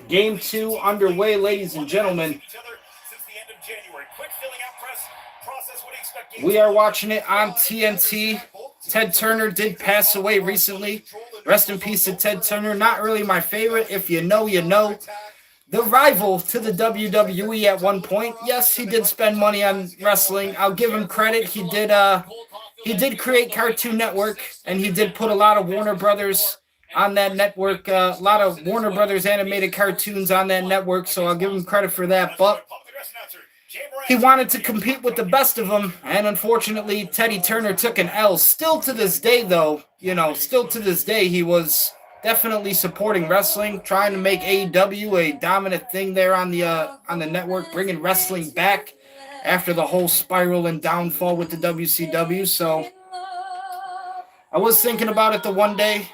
Game 2 underway, ladies and gentlemen. We are watching it on TNT. Ted Turner did pass away recently. Rest in peace to Ted Turner. Not really my favorite. If you know, you know. The rival to the WWE at one point. Yes, he did spend money on wrestling. I'll give him credit. He did create Cartoon Network, and he did put a lot of Warner Brothers on that network. A lot of Warner Brothers animated cartoons on that network, so I'll give him credit for that. But he wanted to compete with the best of them, and unfortunately, Teddy Turner took an L. Still to this day, though, he was definitely supporting wrestling, trying to make AEW a dominant thing there on the network, bringing wrestling back after the whole spiral and downfall with the WCW. So I was thinking about it the one day.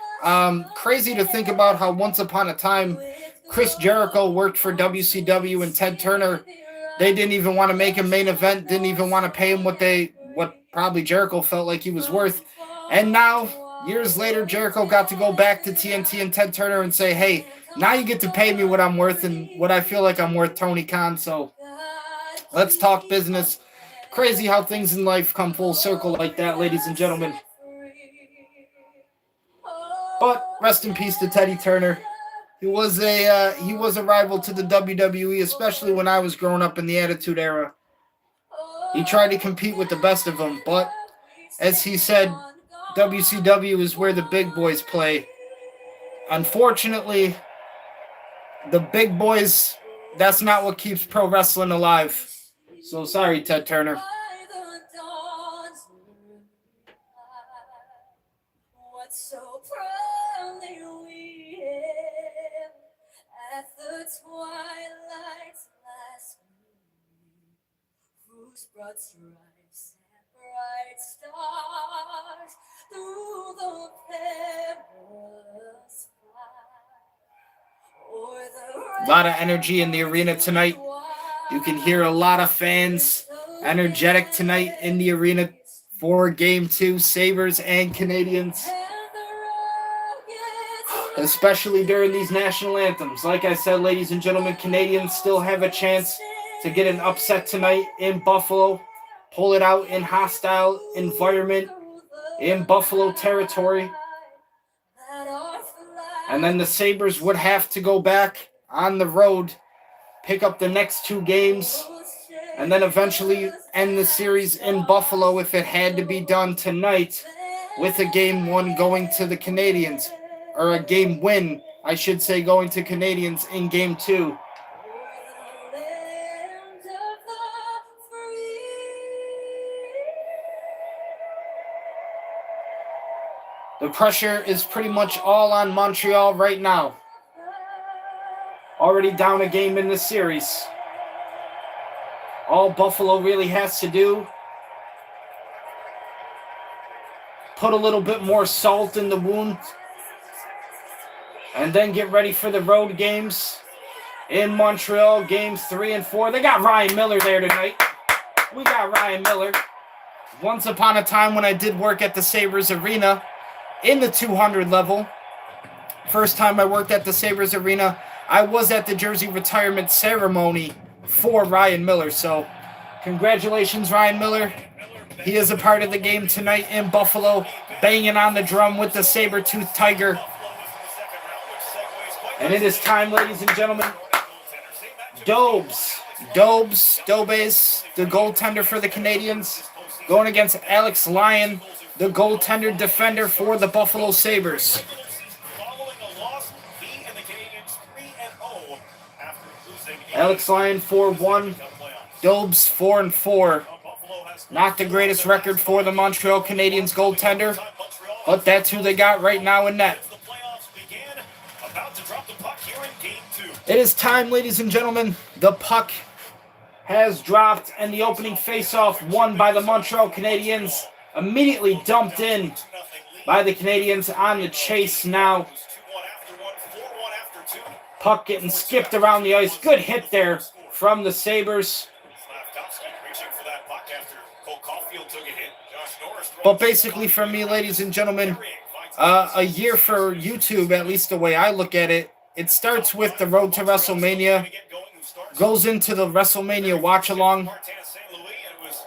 Crazy to think about how once upon a time Chris Jericho worked for WCW and Ted Turner. They didn't even want to make him main event, didn't even want to pay him what probably Jericho felt like he was worth. And now, years later, Jericho got to go back to TNT and Ted Turner and say, hey, now you get to pay me what I'm worth and what I feel like I'm worth, Tony Khan. So let's talk business. Crazy how things in life come full circle like that, ladies and gentlemen. But rest in peace to Teddy Turner. He was a rival to the WWE, especially when I was growing up in the Attitude Era. He tried to compete with the best of them, but as he said WCW is where the big boys play. Unfortunately, the big boys, that's not what keeps pro wrestling alive. So sorry, Ted Turner. So proudly we hailed at the twilight's last gleam, whose broad stripes and bright stars through the perilous fight. A lot of energy in the arena tonight. You can hear a lot of fans energetic tonight in the arena for Game 2, Sabres and Canadiens. Especially during these national anthems. Like I said, ladies and gentlemen, Canadiens still have a chance to get an upset tonight in Buffalo. Pull it out in hostile environment in Buffalo territory. And then the Sabres would have to go back on the road, pick up the next 2 games, and then eventually end the series in Buffalo if it had to be done tonight, with a Game 1 going to the Canadiens. Or a game win, I should say, going to Canadiens in Game 2. The pressure is pretty much all on Montreal right now. Already down a game in the series. All Buffalo really has to do, put a little bit more salt in the wound, and then get ready for the road games in Montreal, Games 3 and 4. They got Ryan Miller there tonight. We got Ryan Miller. Once upon a time when I did work at the Sabres Arena in the 200 level, first time I worked at the Sabres Arena, I was at the jersey retirement ceremony for Ryan Miller. So congratulations, Ryan Miller. He is a part of the game tonight in Buffalo, banging on the drum with the saber-toothed tiger. And it is time, ladies and gentlemen. Dobes, the goaltender for the Canadiens, going against Alex Lyon, the goaltender defender for the Buffalo Sabres. Alex Lyon 4-1, Dobes 4-4. Not the greatest record for the Montreal Canadiens goaltender, but that's who they got right now in net. It is time, ladies and gentlemen. The puck has dropped, and the opening faceoff won by the Montreal Canadiens, immediately dumped in by the Canadiens on the chase now. Puck getting skipped around the ice. Good hit there from the Sabres. But basically for me, ladies and gentlemen, a year for YouTube, at least the way I look at it, it starts with the road to WrestleMania, goes into the WrestleMania watch-along.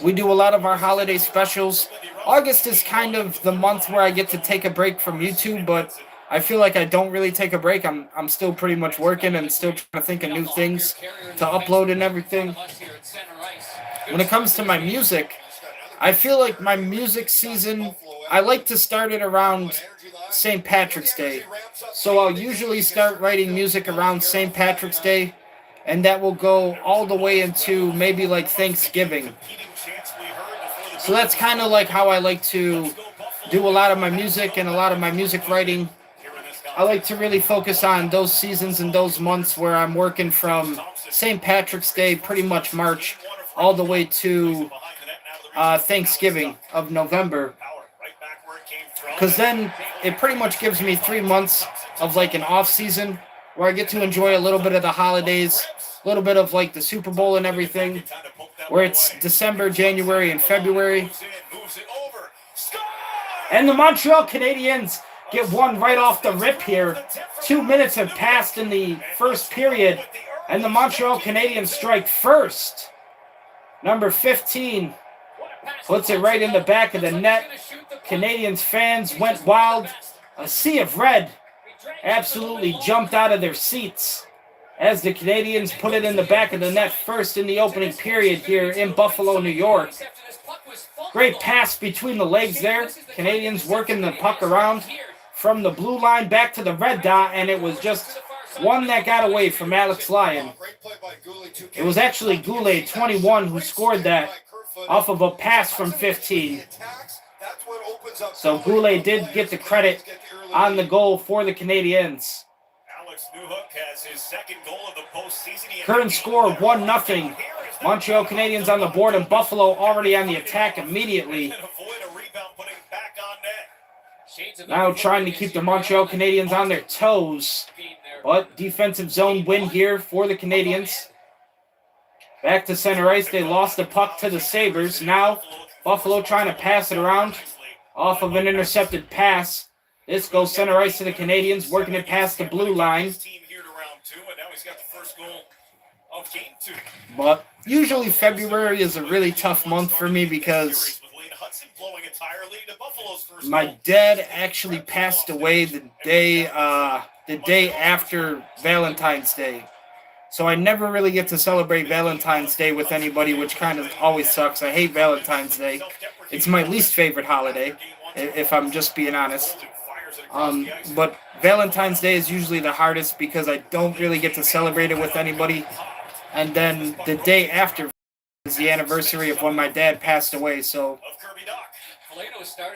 We do a lot of our holiday specials. August is kind of the month where I get to take a break from YouTube, but I feel like I don't really take a break. I'm still pretty much working and still trying to think of new things to upload and everything. When it comes to my music, I feel like my music season, I like to start it around St. Patrick's Day. So I'll usually start writing music around St. Patrick's Day, and that will go all the way into maybe like Thanksgiving. So that's kind of like how I like to do a lot of my music and a lot of my music writing. I like to really focus on those seasons and those months where I'm working from St. Patrick's Day, pretty much March, all the way to Thanksgiving of November. Because then it pretty much gives me 3 months of like an off season where I get to enjoy a little bit of the holidays, a little bit of like the Super Bowl and everything, where it's December, January, and February. And the Montreal Canadiens get one right off the rip here. 2 minutes have passed in the first period, and the Montreal Canadiens strike first. Number 15 puts it right in the back of the net. Canadiens fans went wild. A sea of red absolutely jumped out of their seats as the Canadiens put it in the back of the net first in the opening period here in Buffalo, New York. Great pass between the legs there. Canadians working the puck around from the blue line back to the red dot, and it was just one that got away from Alex Lyon. It was actually Goulet, 21, who scored that off of a pass from 15. So Goulet did get the credit on the goal for the Canadiens. Current score 1-0. Montreal Canadiens on the board, and Buffalo already on the attack immediately. Now trying to keep the Montreal Canadiens on their toes. But defensive zone win here for the Canadiens. Back to center ice. They lost the puck to the Sabres. Now Buffalo trying to pass it around off of an intercepted pass. This goes center ice to the Canadiens, working it past the blue line. But usually February is a really tough month for me because my dad actually passed away the day after Valentine's Day. So I never really get to celebrate Valentine's Day with anybody, which kind of always sucks. I hate Valentine's Day. It's my least favorite holiday, if I'm just being honest. But Valentine's Day is usually the hardest because I don't really get to celebrate it with anybody. And then the day after is the anniversary of when my dad passed away. So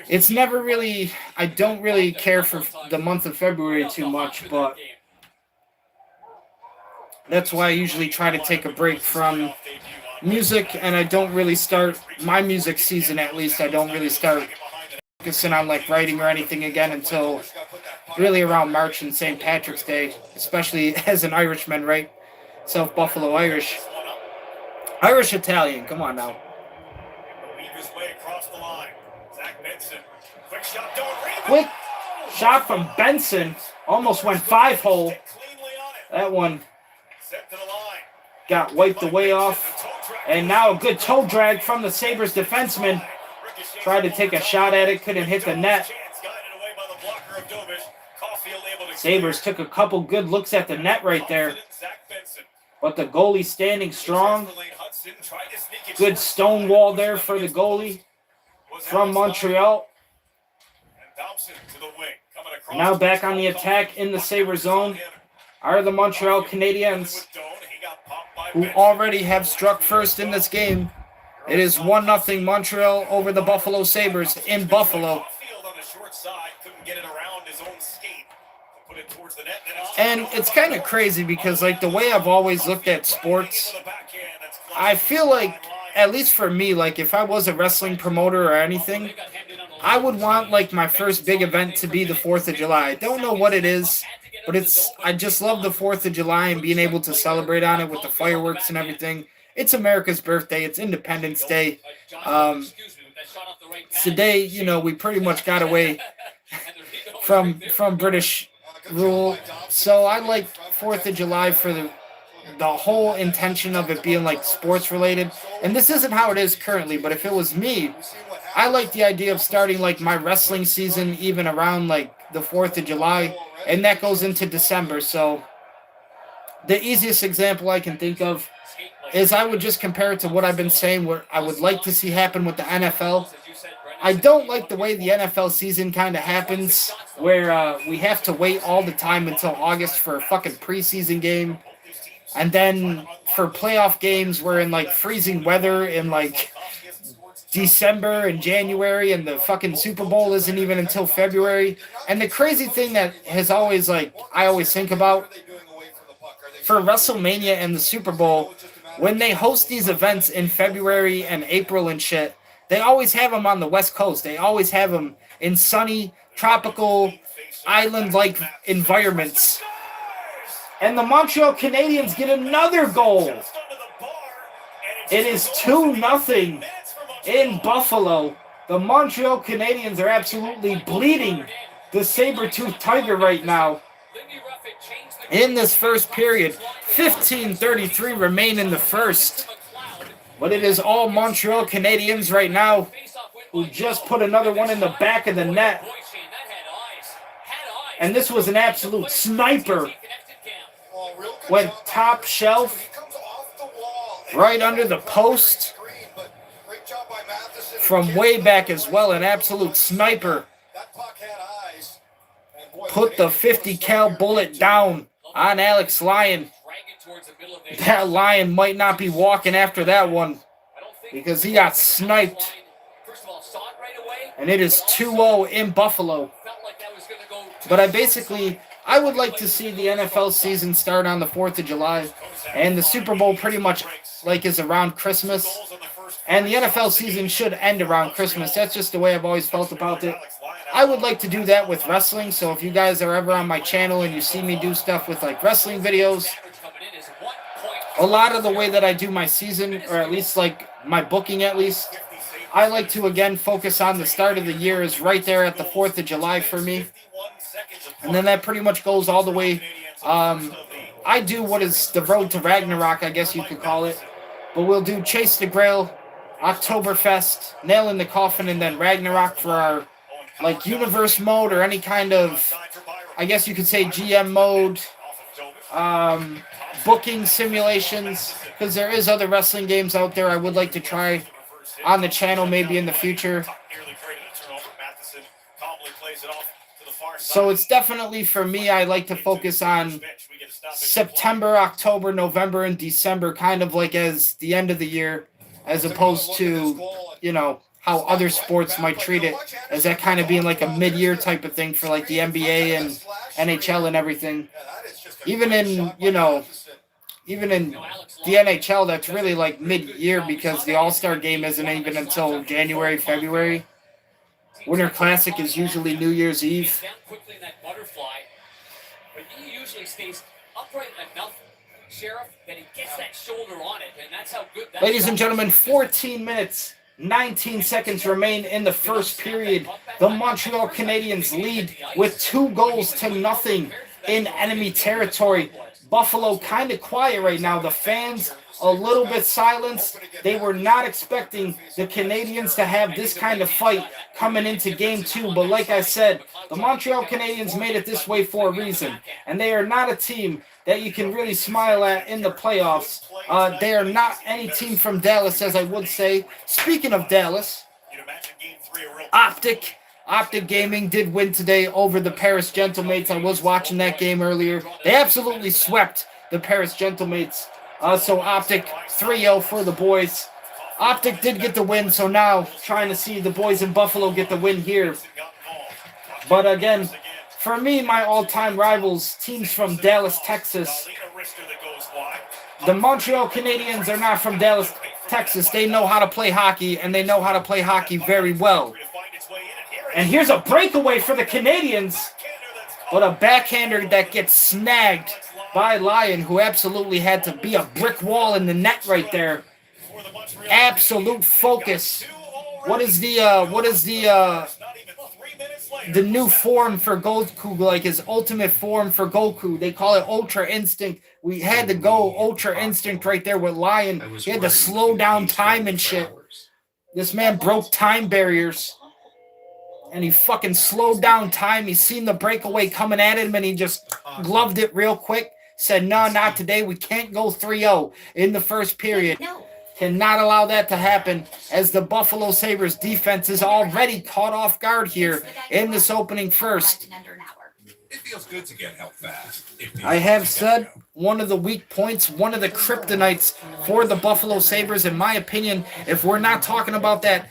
it's never really, I don't really care for the month of February too much, but that's why I usually try to take a break from music, and I don't really start my music season, at least I don't really start focusing on like writing or anything again until really around March and St. Patrick's Day, especially as an Irishman, right? South Buffalo Irish. Irish Italian, come on now. Quick shot from Benson. Almost went 5-hole. That one got wiped away off. And now a good toe drag from the Sabres defenseman. Tried to take a shot at it, couldn't hit the net. Sabres took a couple good looks at the net right there. But the goalie standing strong. Good stonewall there for the goalie from Montreal. Now back on the attack in the Sabre zone are the Montreal Canadiens, who already have struck first in this game. It is 1-0 Montreal over the Buffalo Sabres in Buffalo. And it's kind of crazy because, like, the way I've always looked at sports, I feel like, at least for me, like, if I was a wrestling promoter or anything, I would want, like, my first big event to be the 4th of July. I don't know what it is, but I just love the 4th of July and being able to celebrate on it with the fireworks and everything. It's America's birthday. It's Independence Day. Today, you know, we pretty much got away from British rule. So I like 4th of July for the whole intention of it being like sports related. And this isn't how it is currently, but if it was me, I like the idea of starting like my wrestling season even around like the 4th of July, and that goes into December. So the easiest example I can think of is I would just compare it to what I've been saying, what I would like to see happen with the NFL. I don't like the way the NFL season kind of happens, where we have to wait all the time until August for a fucking preseason game. And then for playoff games, we're in like freezing weather in like December and January, and the fucking Super Bowl isn't even until February. And the crazy thing that has always, like, I always think about, for WrestleMania and the Super Bowl, when they host these events in February and April and shit, they always have them on the West Coast. They always have them in sunny, tropical, island-like environments. And the Montreal Canadiens get another goal. It is 2-0 in Buffalo. The Montreal Canadiens are absolutely bleeding the saber-toothed tiger right now. In this first period, 15:33 remain in the first. But it is all Montreal Canadiens right now, who just put another one in the back of the net. And this was an absolute sniper. Went top shelf, right under the post from way back as well, an absolute sniper. That puck had eyes. And boy, Put the 50 cal bullet down on Alex Lyon. That Lion might not be walking after that one because he got sniped. And it is 2-0 in Buffalo. But I would like to see the NFL season start on the 4th of July. And the Super Bowl pretty much is around Christmas. And the NFL season should end around Christmas. That's just the way I've always felt about it. I would like to do that with wrestling. So if you guys are ever on my channel and you see me do stuff with wrestling videos, a lot of the way that I do my season, or at least my booking at least, I like to again focus on the start of the year is right there at the 4th of July for me. And then that pretty much goes all the way. I do what is the road to Ragnarok, I guess you could call it. But we'll do Chase the Grail, Oktoberfest, Nail in the Coffin, and then Ragnarok for our universe mode or any kind of, I guess you could say GM mode, booking simulations, because there is other wrestling games out there I would like to try on the channel maybe in the future. So it's definitely, for me, I like to focus on September, October, November, and December, kind of as the end of the year, as opposed to, how other sports might treat it, as that kind of being a mid-year type of thing for the NBA and NHL and everything. Even in the NHL, that's really mid-year because the All-Star game isn't even until January, February. Winter Classic is usually New Year's Eve. Ladies and gentlemen, 14 minutes, 19 seconds remain in the first period. The Montreal Canadiens lead with 2-0 in enemy territory. Buffalo kind of quiet right now. The fans a little bit silenced. They were not expecting the Canadiens to have this kind of fight coming into Game 2. But like I said, the Montreal Canadiens made it this way for a reason. And they are not a team that you can really smile at in the playoffs. They are not any team from Dallas, as I would say. Speaking of Dallas, Optic Gaming did win today over the Paris Gentlemates. I was watching that game earlier. They absolutely swept the Paris Gentlemates. So Optic 3-0 for the boys. Optic did get the win, so now trying to see the boys in Buffalo get the win here. But again, for me, my all-time rivals, teams from Dallas, Texas. The Montreal Canadiens are not from Dallas, Texas. They know how to play hockey, and they know how to play hockey very well. And here's a breakaway for the Canadiens, but a backhander that gets snagged by Lyon, who absolutely had to be a brick wall in the net right there. Absolute focus. What is the new form for Goku, his ultimate form for Goku? They call it Ultra Instinct. We had to go Ultra Instinct right there with Lyon. He had to slow down time and shit. This man broke time barriers. And he fucking slowed down time. He seen the breakaway coming at him, and he just gloved it real quick. Said, no, not today. We can't go 3-0 in the first period. Cannot allow that to happen, as the Buffalo Sabres defense is already caught off guard here in this opening first. It feels good to get help fast. I have said one of the weak points, one of the kryptonites for the Buffalo Sabres, in my opinion, if we're not talking about that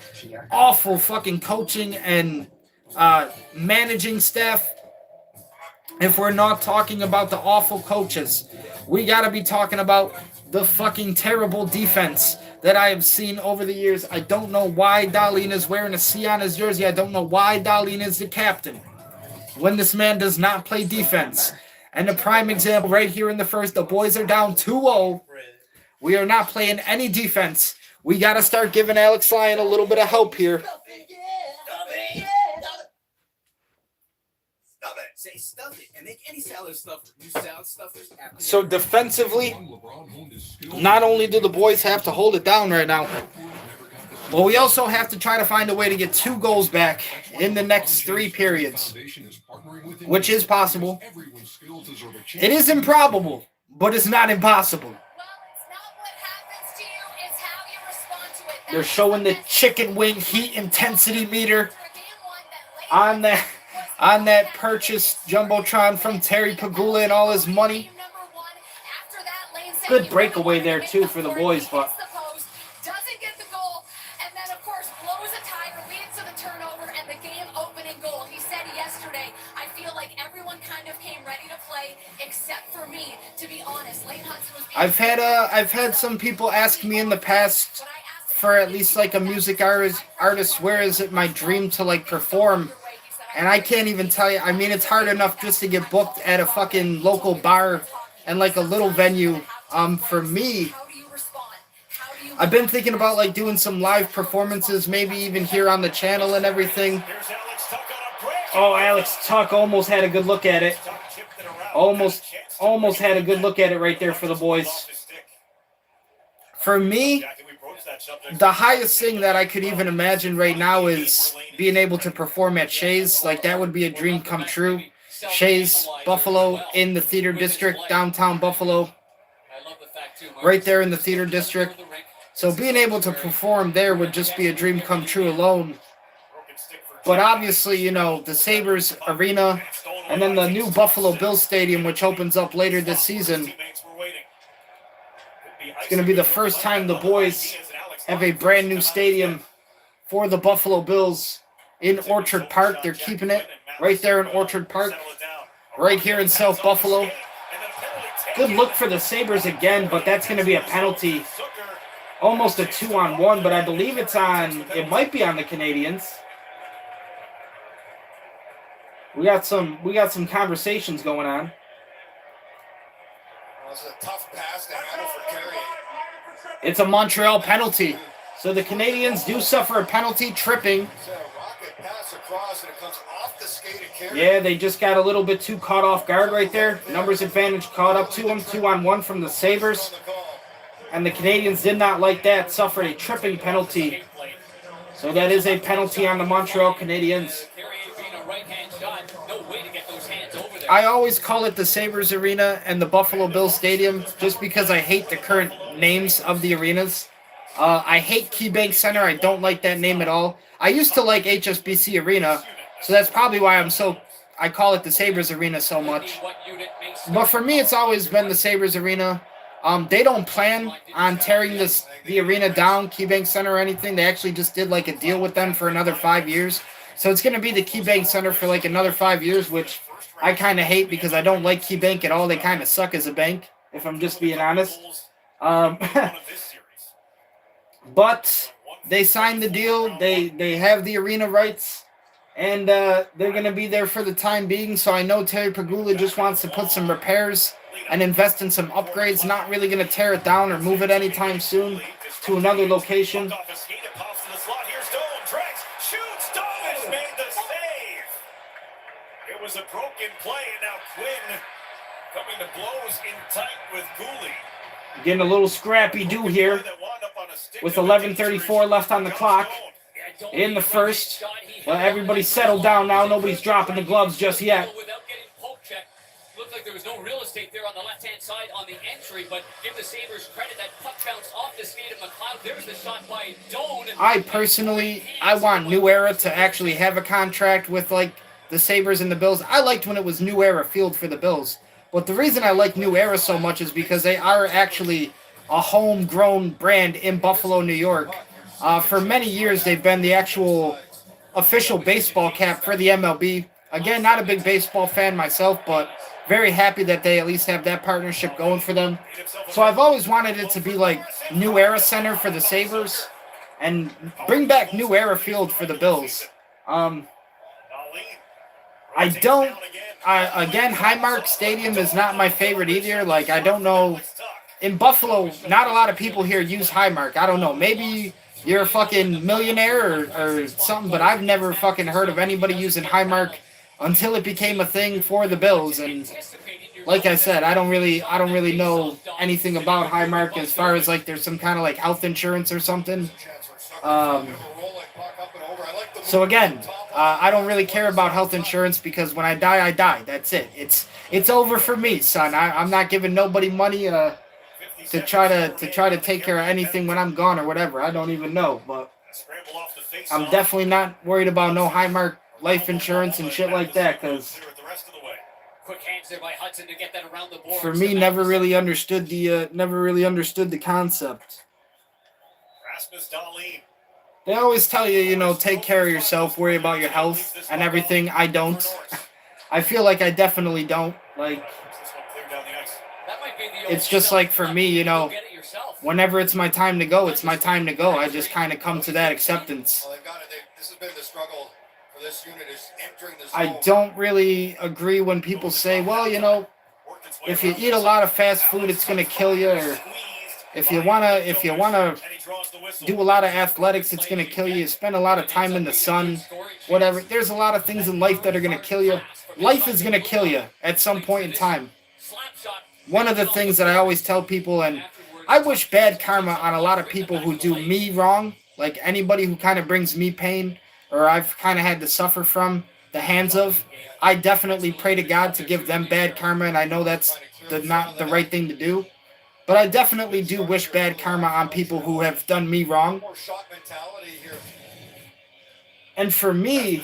awful fucking coaching and managing staff, if we're not talking about the awful coaches, we got to be talking about the fucking terrible defense that I have seen over the years. I don't know why Dahlin is wearing a C on his jersey. I don't know why Dahlin is the captain when this man does not play defense. And the prime example right here in the first, the boys are down 2-0. We are not playing any defense. We got to start giving Alex Lyon a little bit of help here. Say stuff it and make any salad stuffer. New salad stuffers. So defensively, not only do the boys have to hold it down right now, but we also have to try to find a way to get 2 goals back in the next 3 periods, which is possible. It is improbable, but it's not impossible. Well, it's not what happens to you, it's how you respond to it. They're showing the chicken wing heat intensity meter on that purchased Jumbotron from Terry Pagula and all his money. Good breakaway there, too, for the boys, but doesn't get the goal, and then, of course, blows a tire, leads to the turnover and the game-opening goal. He said yesterday, I feel like everyone kind of came ready to play, except for me. To be honest, Lane Hudson was... I've had some people ask me in the past for at least like a music artist, where is it my dream to like perform? And I can't even tell you. I mean, it's hard enough just to get booked at a fucking local bar and like a little venue. For me, I've been thinking about like doing some live performances, maybe even here on the channel and everything. Oh, Alex Tuck almost had a good look at it. Almost had a good look at it right there for the boys. For me, the highest thing that I could even imagine right now is being able to perform at Shays. Like, that would be a dream come true. Shays, Buffalo, in the theater district, downtown Buffalo. Right there in the theater district. So being able to perform there would just be a dream come true alone. But obviously, you know, the Sabres Arena and then the new Buffalo Bills Stadium, which opens up later this season. It's going to be the first time the boys have a brand new stadium for the Buffalo Bills in Orchard Park. They're keeping it right there in Orchard Park, right here in South Buffalo. Good look for the Sabres again, but that's going to be a penalty. Almost a 2-on-1, but I believe it might be on the Canadiens. We got some conversations going on. It's a tough pass to handle for Carey. It's a Montreal penalty. So the Canadiens do suffer a penalty, tripping. It's a rocket pass across, and it comes off the skate of Carey. Yeah, they just got a little bit too caught off guard right there. Numbers advantage caught up to them. 2-on-1 from the Sabres. And the Canadiens did not like that, suffered a tripping penalty. So that is a penalty on the Montreal Canadiens. I always call it the Sabres Arena and the Buffalo Bills Stadium just because I hate the current names of the arenas. I hate KeyBank Center. I don't like that name at all. I used to like HSBC Arena, so that's probably why I call it the Sabres Arena so much. But for me, it's always been the Sabres Arena. They don't plan on tearing the arena down, KeyBank Center or anything. They actually just did like a deal with them for another 5 years. So it's going to be the KeyBank Center for like another 5 years, which I kind of hate because I don't like KeyBank at all. They kind of suck as a bank, if I'm just being honest. But they signed the deal. They have the arena rights, and they're going to be there for the time being. So I know Terry Pagula just wants to put some repairs and invest in some upgrades. Not really going to tear it down or move it anytime soon to another location. It was a broken play, and now Quinn coming to blows in tight with Cooley. Getting a little scrappy-do here with 11:34 left on the clock in the first. Well, everybody's settled down now. Nobody's dropping the gloves just yet. Looked like there was no real estate there on the left-hand side on the entry, but give the Sabres credit. That puck bounced off the skate of McLeod. There's the shot by Duane. I want New Era to actually have a contract with, like, the Sabres and the Bills. I liked when it was New Era Field for the Bills. But the reason I like New Era so much is because they are actually a homegrown brand in Buffalo, New York. For many years, they've been the actual official baseball cap for the MLB. Again, not a big baseball fan myself, but very happy that they at least have that partnership going for them. So I've always wanted it to be like New Era Center for the Sabres and bring back New Era Field for the Bills. Again, Highmark Stadium is not my favorite either. Like, I don't know. In Buffalo, not a lot of people here use Highmark. I don't know. Maybe you're a fucking millionaire or something, but I've never fucking heard of anybody using Highmark until it became a thing for the Bills. And like I said, I don't really know anything about Highmark as far as like there's some kind of like health insurance or something. So again, I don't really care about health insurance because when I die, I die. That's it. It's over for me, son. I'm not giving nobody money. to try to take care of anything when I'm gone or whatever. I don't even know, but I'm definitely not worried about no Highmark life insurance and shit like that, because Quick hands there by Hudson to get that around the boards. for me, never really understood the concept. They always tell you, you know, take care of yourself, worry about your health and everything. I don't. I feel like I definitely don't. Like, it's just like for me, you know, whenever it's my time to go, it's my time to go. I just kind of come to that acceptance. Well, this has been the struggle for this unit, is entering the zone. I don't really agree when people say, well, you know, if you eat a lot of fast food, it's going to kill you, or if you wanna do a lot of athletics, it's gonna kill you. You spend a lot of time in the sun, whatever. There's a lot of things in life that are gonna kill you. Life is gonna kill you at some point in time. One of the things that I always tell people, and I wish bad karma on a lot of people who do me wrong, like anybody who kind of brings me pain, or I've kind of had to suffer from the hands of. I definitely pray to God to give them bad karma, and I know that's not the right thing to do. But I definitely do wish bad karma on people who have done me wrong. And for me,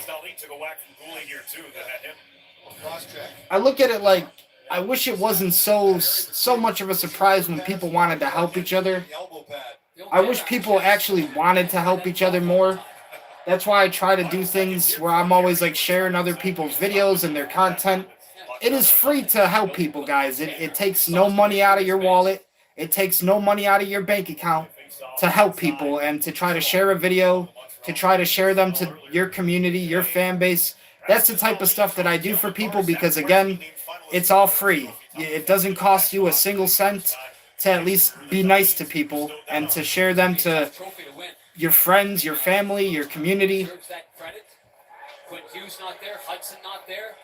I look at it like, I wish it wasn't so much of a surprise when people wanted to help each other. I wish people actually wanted to help each other more. That's why I try to do things where I'm always like sharing other people's videos and their content. It is free to help people, guys. It takes no money out of your wallet. It takes no money out of your bank account to help people and to try to share a video, to try to share them to your community, your fan base. That's the type of stuff that I do for people because, again, it's all free. It doesn't cost you a single cent to at least be nice to people and to share them to your friends, your family, your community. Quinn Hughes not there, Hudson not there.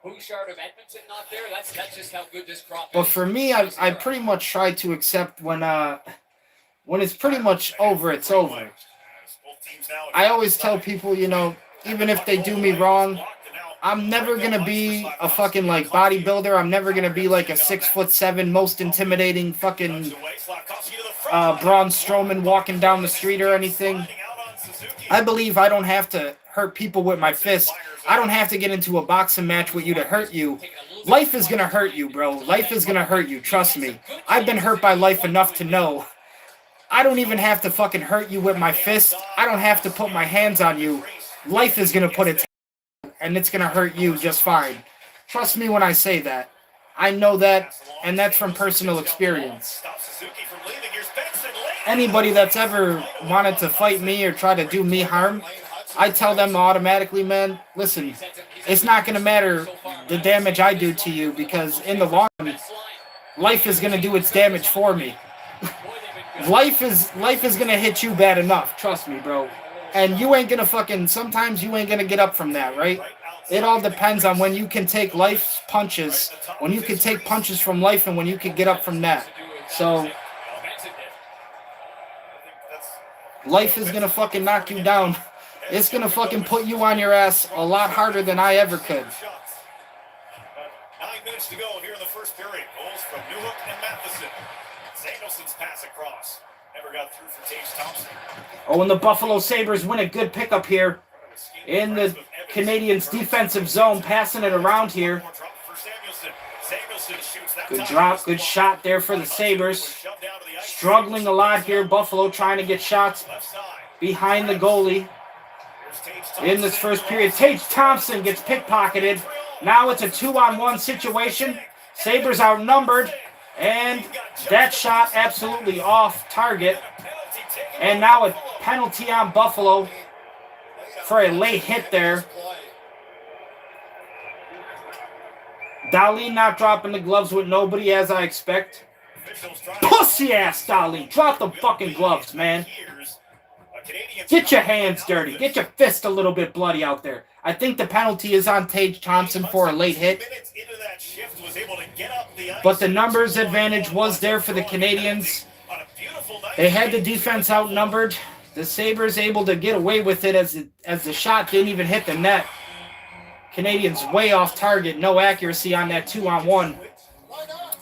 Bouchard of Edmonton not there. That's just how good this crop is. But for me, I pretty much try to accept when it's pretty much over, it's over. I always tell people, you know, even if they do me wrong, I'm never gonna be a fucking like bodybuilder. I'm never gonna be like a 6'7" most intimidating fucking Braun Strowman walking down the street or anything. I believe I don't have to hurt people with my fist. I don't have to get into a boxing match with you to hurt you. Life is gonna hurt you, bro. Life is gonna hurt you. Trust me. I've been hurt by life enough to know. I don't even have to fucking hurt you with my fist. I don't have to put my hands on you. Life is gonna put its and it's gonna hurt you just fine. Trust me when I say that. I know that, and that's from personal experience. Anybody that's ever wanted to fight me or try to do me harm, I tell them automatically, man, listen, it's not going to matter the damage I do to you because in the long run, life is going to do its damage for me. Life is going to hit you bad enough, trust me, bro. And you ain't going to fucking, sometimes you ain't going to get up from that, right? It all depends on when you can take life's punches, when you can take punches from life and when you can get up from that. So, life is going to fucking knock you down. It's going to fucking put you on your ass a lot harder than I ever could. 9 minutes to go here in the first period. Goals from Newhook and Matheson. Samuelson's pass across. Never got through for Tage Thompson. Oh, and the Buffalo Sabres win a good pickup here in the Canadiens' defensive zone, passing it around here. Good drop, good shot there for the Sabres. Struggling a lot here. Buffalo trying to get shots behind the goalie. In this first period, Tage Thompson gets pickpocketed. Now it's a 2-on-1 situation. Sabres outnumbered. And that shot absolutely off target. And now a penalty on Buffalo for a late hit there. Dali not dropping the gloves with nobody as I expect. Pussy ass Dali. Drop the fucking gloves, man. Get your hands dirty. Get your fist a little bit bloody out there. I think the penalty is on Tage Thompson for a late hit. But the numbers advantage was there for the Canadiens. They had the defense outnumbered. The Sabres able to get away with it as the shot didn't even hit the net. Canadiens way off target. No accuracy on that 2-on-1.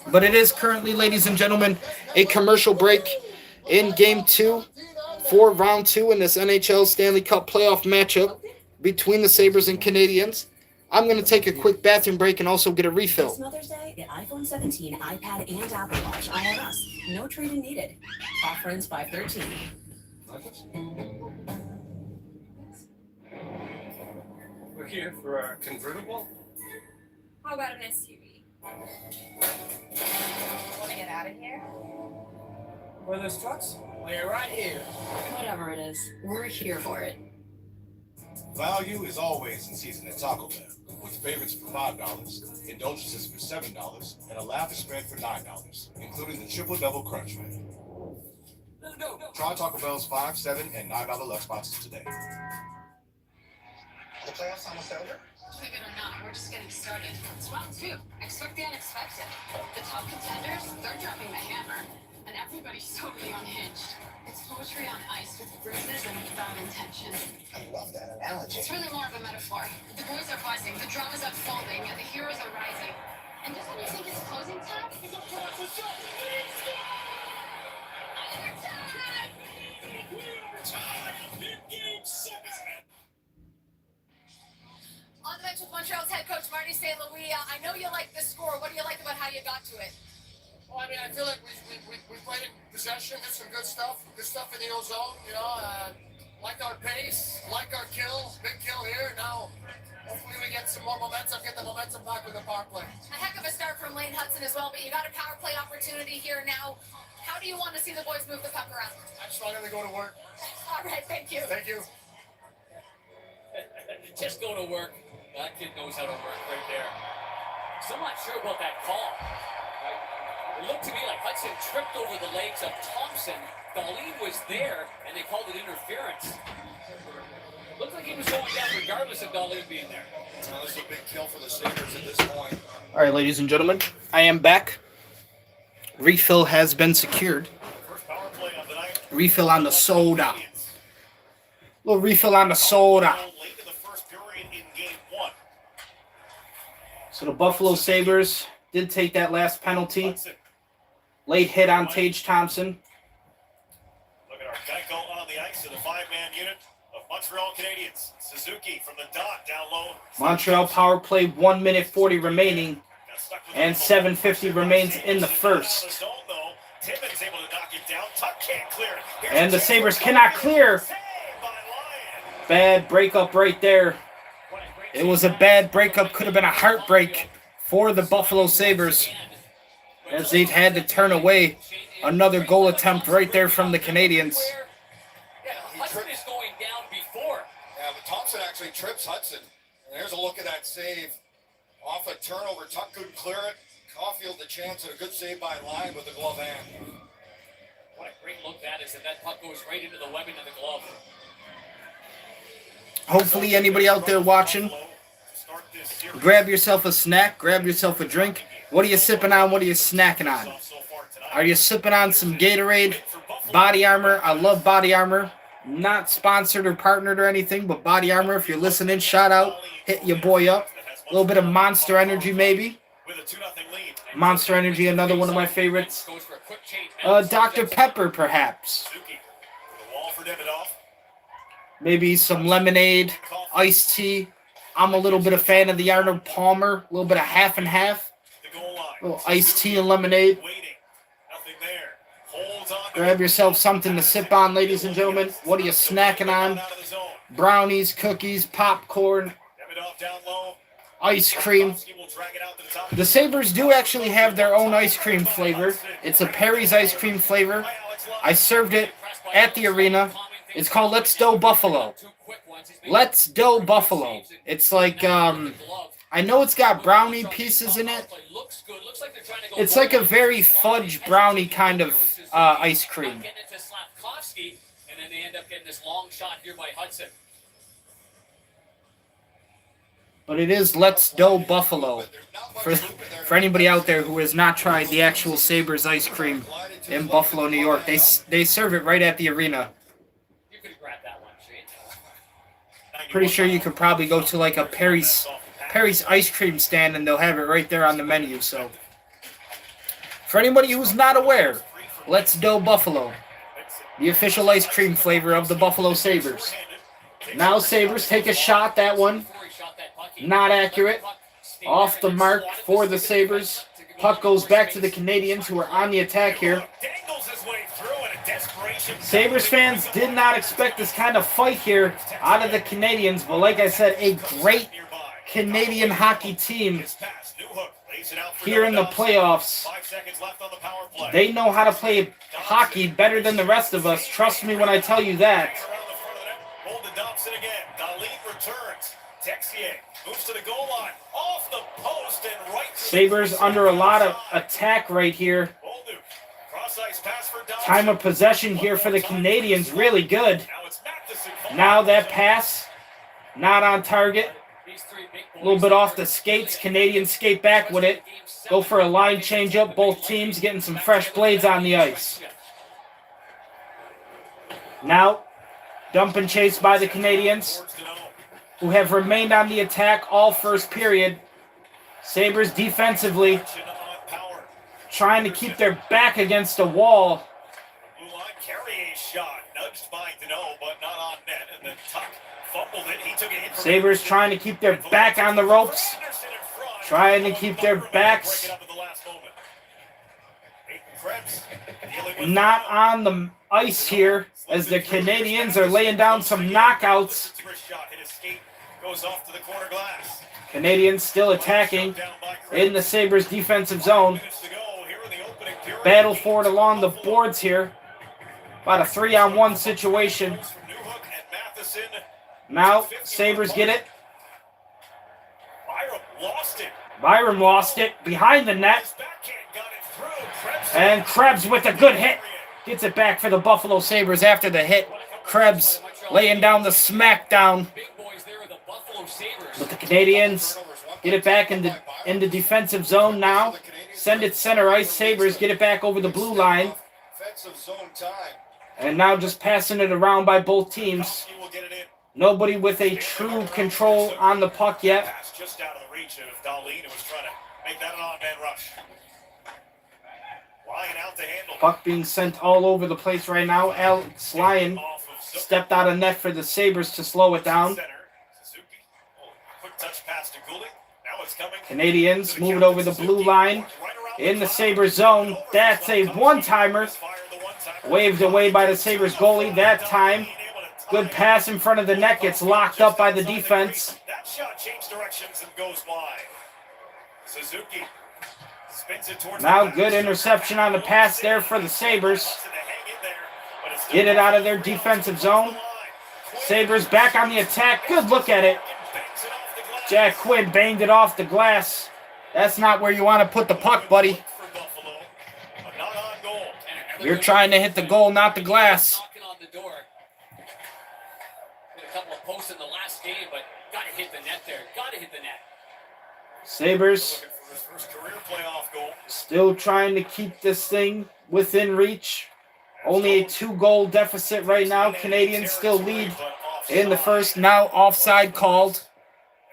But it is currently, ladies and gentlemen, a commercial break in Game 2 for Round 2 in this NHL Stanley Cup playoff matchup between the Sabres and Canadiens. I'm going to take a quick bathroom break and also get a refill. This Mother's Day, get iPhone 17, iPad, and Apple Watch iOS. No trade-in needed. Offer ends 5/13. We're here for a convertible. How about an SUV? Want to get out of here? Where are those trucks? We're right here. Whatever it is, we're here for it. Value is always in season at Taco Bell, with favorites for $5, indulgences for $7, and a lavish spread for $9, including the triple-double crunch wrap. Try Taco Bell's $5, $7, and $9 lunch boxes today. The playoffs almost over? Believe it or not, we're just getting started. It's round 2. Expect the unexpected. The top contenders, they're dropping the hammer. And everybody's totally unhinged. It's poetry on ice with bruises and without intention. I love that analogy. It's really more of a metaphor. The boys are buzzing, the drama's unfolding, and the heroes are rising. And just when you think it's closing time, it's a time! On the bench with Montreal's head coach Marty St. Louis. I know you like the score. What do you like about how you got to it? Well, I mean, I feel like we played in possession, did some good stuff in the ozone, you know, like our pace, like our kills, big kill here. Now, hopefully we get some more momentum, get the momentum back with the power play. A heck of a start from Lane Hudson as well, but you got a power play opportunity here now. How do you want to see the boys move the puck around? I just want them to go to work. All right, thank you. Thank you. Just go to work. That kid knows how to work right there. So I'm not sure about that call. It looked to me like Hudson tripped over the legs of Thompson. Darlene was there, and they called it interference. Looked like he was going down regardless of Darlene being there. Well, this is a big kill for the Sabres at this point. All right, ladies and gentlemen, I am back. Refill has been secured. First power play of the night. Refill on the soda. Little refill on the soda. Late in the first period in game 1. So the Buffalo Sabres did take that last penalty. Hudson. Late hit on Tage Thompson. Look at our Geico on the ice to the 5-man unit of Montreal Canadiens. Suzuki from the dot down low. Montreal power play, 1 minute 40 remaining, Got stuck with and the 7:50 remains in the Down first. the zone, though. Timmins able to knock it down. Tuck can't clear. Here's And the a Sabres chance. cannot clear. Saved by Lyon. Bad breakup right there. It was a bad breakup. Could have been a heartbreak for the Buffalo Sabres, as they've had to turn away another goal attempt right there from the Canadiens. Yeah, Hudson is going down before. Yeah, but Thompson actually trips Hudson. And there's a look at that save. Off a turnover, Tuck couldn't clear it. Caulfield the chance and a good save by Lyon with the glove hand. What a great look that is, and that puck goes right into the webbing of the glove. Hopefully anybody out there watching, grab yourself a snack, grab yourself a drink. What are you sipping on? What are you snacking on? Are you sipping on some Gatorade, Body Armor? I love Body Armor. Not sponsored or partnered or anything, but Body Armor, if you're listening, shout out. Hit your boy up. A little bit of Monster Energy, maybe. Monster Energy, another one of my favorites. Dr. Pepper, perhaps. Maybe some lemonade, iced tea. I'm a little bit a fan of the Arnold Palmer. A little bit of half and half. A little iced tea and lemonade. Grab yourself something to sip on, ladies and gentlemen. What are you snacking on? Brownies, cookies, popcorn, ice cream. The Sabres do actually have their own ice cream flavor. It's a Perry's ice cream flavor. I served it at the arena. It's called Let's Dough Buffalo. Let's Dough Buffalo. It's like, I know it's got brownie pieces in it. It's like a very fudge brownie kind of ice cream. And then they end up getting this long shot here by Hudson. But it is Let's Dough Buffalo. For anybody out there who has not tried the actual Sabres ice cream in Buffalo, New York, they serve it right at the arena. You could grab that one, Shane. Pretty sure you could probably go to like a Perry's ice cream stand and they'll have it right there on the menu. So For anybody who's not aware, Let's Go Buffalo, the official ice cream flavor of the Buffalo Sabres. Now Sabres take a shot, that one not accurate, off the mark for the Sabres. Puck goes back to the Canadiens, who are on the attack here. Sabres fans did not expect this kind of fight here out of the Canadiens, but like I said, a great Canadian hockey team here in the playoffs. They know how to play hockey better than the rest of us. Trust me when I tell you that. Sabres under a lot of attack right here. Time of possession here for the Canadiens, really good. Now that pass, not on target. A little bit off the skates. Canadiens skate back with it. Go for a line change-up. Both teams getting some fresh blades on the ice. Now, dump and chase by the Canadiens, who have remained on the attack all first period. Sabres defensively trying to keep their back against the wall. Sabres trying to keep their back on the ropes. Trying to keep their backs not on the ice here, as the Canadiens are laying down some knockouts. Canadiens still attacking in the Sabres defensive zone. Battle for it along the boards here. About a 3-on-1 situation. Now, Sabres get it. Byram lost it behind the net. And Krebs with a good hit. Gets it back for the Buffalo Sabres after the hit. Krebs laying down the smackdown. But the Canadiens get it back in the defensive zone now. Send it center ice. Sabres get it back over the blue line. And now just passing it around by both teams. Nobody with a true control on the puck yet. Just out of the reach of Darlene, who was trying to make that an on-man rush. Lyon out to handle. Puck being sent all over the place right now. Alex Lyon stepped out of net for the Sabres to slow it down. Canadiens move it over the blue line in the Sabres zone. That's a one-timer. Waved away by the Sabres goalie that time. Good pass in front of the net, gets locked up by the defense. That shot changed directions and goes wide. Suzuki spins it towards now good interception on the pass there for the Sabres. Get it out of their defensive zone. Sabres back on the attack. Good look at it. Jack Quinn banged it off the glass. That's not where you want to put the puck, buddy. You're trying to hit the goal, not the glass. A couple of posts in the last game, but got to hit the net there. Got to hit the net. Sabres still trying to keep this thing within reach. Only a 2-goal deficit right now. Canadiens still lead in the first. Now offside called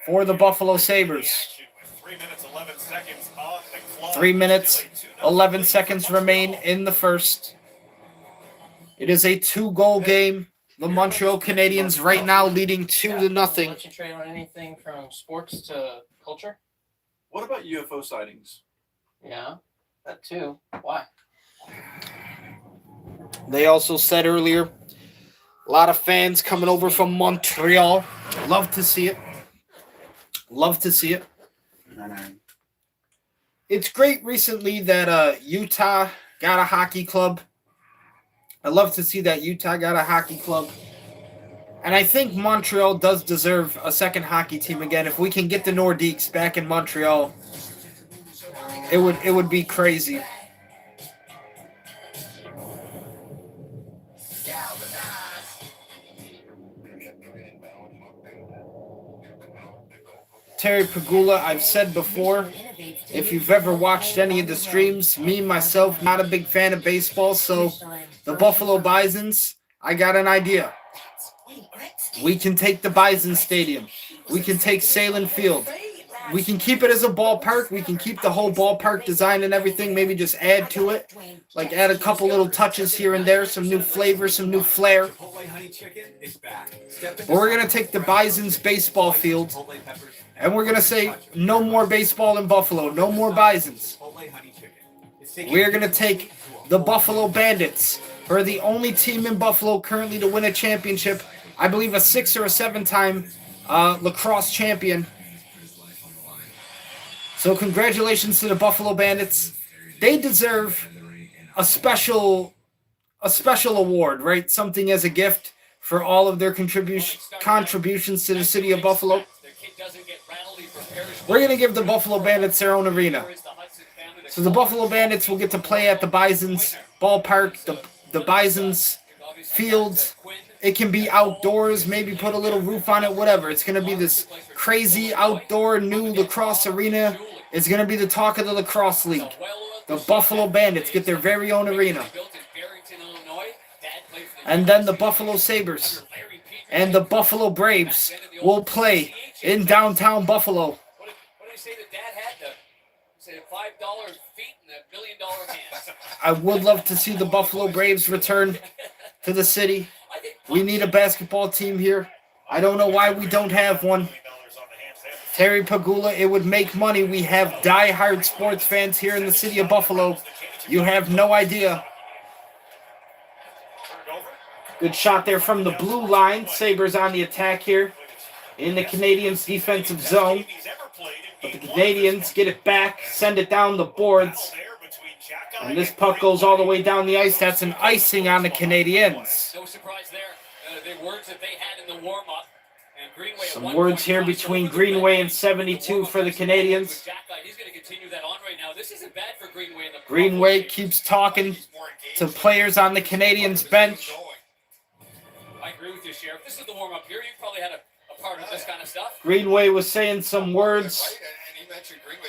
for the Buffalo Sabres. 3 minutes, 11 seconds remain in the first. It is a 2-goal game. The Montreal Canadiens right now leading 2-0. Let you trade on anything from sports to culture? What about UFO sightings? Yeah, that too. Why? They also said earlier, a lot of fans coming over from Montreal. Love to see it. Love to see it. It's great recently that Utah got a hockey club. I love to see that Utah got a hockey club. And I think Montreal does deserve a second hockey team again. If we can get the Nordiques back in Montreal, it would be crazy. Terry Pagula, I've said before, if you've ever watched any of the streams, me, myself, not a big fan of baseball, so the Buffalo Bisons, I got an idea. We can take the Bison Stadium. We can take Salem Field. We can keep it as a ballpark. We can keep the whole ballpark design and everything. Maybe just add to it. Like add a couple little touches here and there. Some new flavor, some new flair. But we're going to take the Bison's baseball field. And we're going to say no more baseball in Buffalo. No more Bisons. We're going to take the Buffalo Bandits, who are the only team in Buffalo currently to win a championship. I believe a 6 or a 7-time lacrosse champion. So congratulations to the Buffalo Bandits. They deserve a special award, right? Something as a gift for all of their contributions to the city of Buffalo. We're going to give the Buffalo Bandits their own arena. So the Buffalo Bandits will get to play at the Bison's ballpark, the Bison's field. It can be outdoors, maybe put a little roof on it, whatever. It's going to be this crazy outdoor new lacrosse arena. It's going to be the talk of the lacrosse league. The Buffalo Bandits get their very own arena. And then the Buffalo Sabres and the Buffalo Braves will play in downtown Buffalo. What did he say that Dad had? Say $5 feet and $1 million hands. I would love to see the Buffalo Braves return to the city. We need a basketball team here. I don't know why we don't have one. Terry Pagula, it would make money. We have die-hard sports fans here in the city of Buffalo. You have no idea. Good shot there from the blue line. Sabres on the attack here in the Canadiens' defensive zone. But the Canadiens get it back, send it down the boards. And this puck goes all the way down the ice. That's an icing on the Canadiens. No surprise there. The words that they had in the warm-up. Some words here between Greenway and 72 for the Canadiens. He's going to continue that on right now. This isn't bad for Greenway. Greenway keeps talking to players on the Canadiens bench. I agree with you, Sheriff. This is the warm-up here. You probably had a part of this kind of stuff. Greenway was saying some words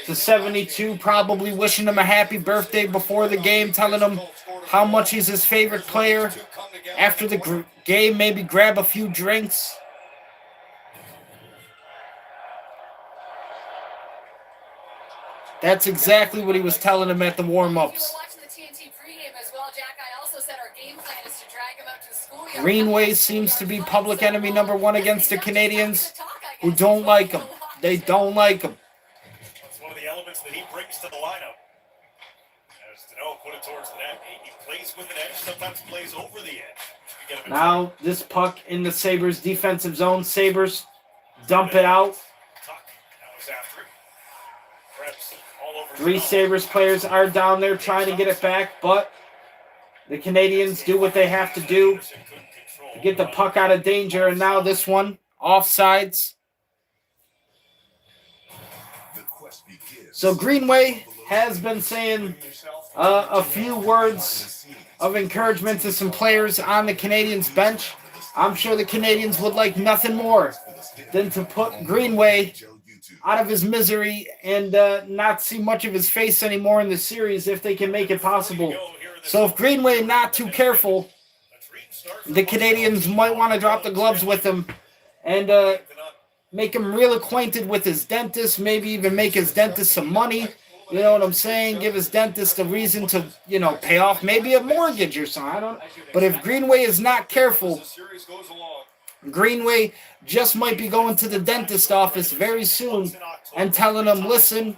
to 72, probably wishing him a happy birthday before the game, telling him how much he's his favorite player. After the game, maybe grab a few drinks. That's exactly what he was telling him at the warm-ups. Greenway seems to be public enemy number one against the Canadiens, who don't like him. They don't like him. That's one of the elements that he brings to the lineup. As Duane put it towards the net, he plays with an edge, sometimes plays over the edge. Now this puck in the Sabres' defensive zone. Sabres dump it out. Three Sabres players are down there trying to get it back, but the Canadiens do what they have to do to get the puck out of danger. And now this one, offsides. So Greenway has been saying a few words of encouragement to some players on the Canadiens bench. I'm sure the Canadiens would like nothing more than to put Greenway out of his misery and not see much of his face anymore in the series if they can make it possible. So if Greenway not too careful, the Canadiens might want to drop the gloves with him and make him real acquainted with his dentist, maybe even make his dentist some money. You know what I'm saying? Give his dentist a reason to, pay off maybe a mortgage or something. But if Greenway is not careful, Greenway just might be going to the dentist office very soon and telling him, listen,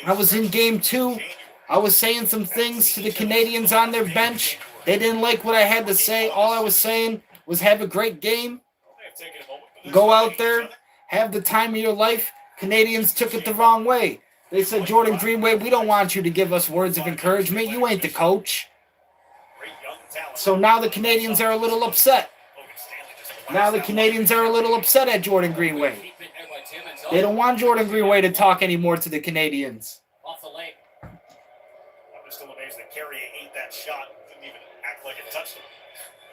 I was in game 2. I was saying some things to the Canadiens on their bench. They didn't like what I had to say. All I was saying was have a great game. Go out there. Have the time of your life. Canadiens took it the wrong way. They said, Jordan Greenway, we don't want you to give us words of encouragement. You ain't the coach. So now the Canadiens are a little upset. Now the Canadiens are a little upset at Jordan Greenway. They don't want Jordan Greenway to talk anymore to the Canadiens. Off the leg. I'm just still amazed that Carrier ate that shot. Didn't even act like it touched him.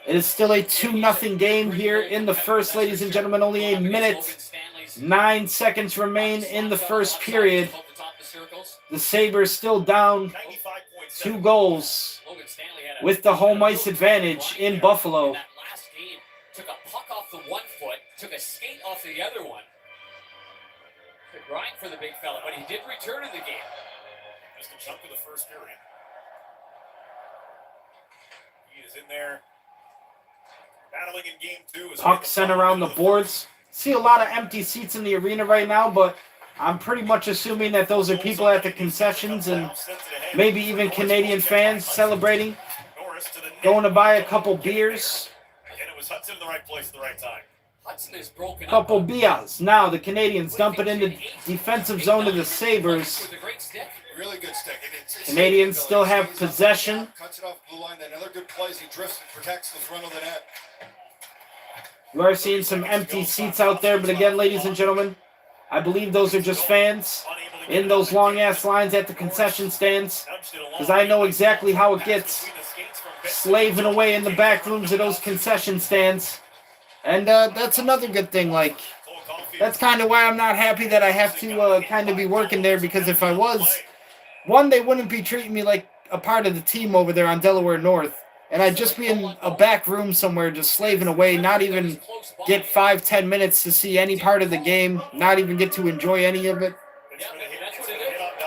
It is still a 2-0 game here in the first, ladies and gentlemen. Only a minute, 9 seconds remain in the first period. The Sabres still down 2 goals with the home ice advantage in Buffalo. Took a puck off the one foot, took a skate off the other one. grind for the big fella, but he did return in the game. Just a chunk of the first period. He is in there. Battling in game 2. Puck sent around the boards. See a lot of empty seats in the arena right now, but I'm pretty much assuming that those are people at the concessions and maybe even Canadian fans celebrating, going to buy a couple beers. Again, it was Hudson in the right place at the right time. Hudson is broken Couple up. beers. Now the Canadians dump it into defensive zone of the Sabres. With a great stick. Really good stick. Canadians still have possession. Cuts it off blue line. Another good place. He drifts and protects the front of the net. You are seeing some empty seats out there, but again, ladies and gentlemen, I believe those are just fans in those long-ass lines at the concession stands, because I know exactly how it gets, slaving away in the back rooms of those concession stands. And that's another good thing. Like, that's kind of why I'm not happy that I have to kind of be working there, because if I was, one, they wouldn't be treating me like a part of the team over there on Delaware North. And I'd just be in a back room somewhere just slaving away, not even get 5-10 minutes to see any part of the game, not even get to enjoy any of it.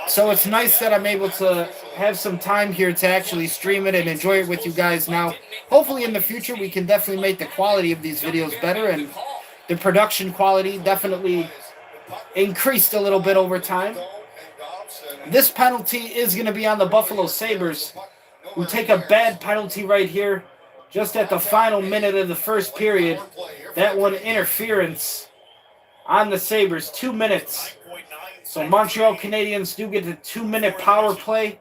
So it's nice that I'm able to have some time here to actually stream it and enjoy it with you guys now. Hopefully in the future we can definitely make the quality of these videos better, and the production quality definitely increased a little bit over time. This penalty is going to be on the Buffalo Sabres, who take a bad penalty right here, just at the final minute of the first period. That one, interference on the Sabres, 2 minutes. So Montreal Canadiens do get the 2-minute power play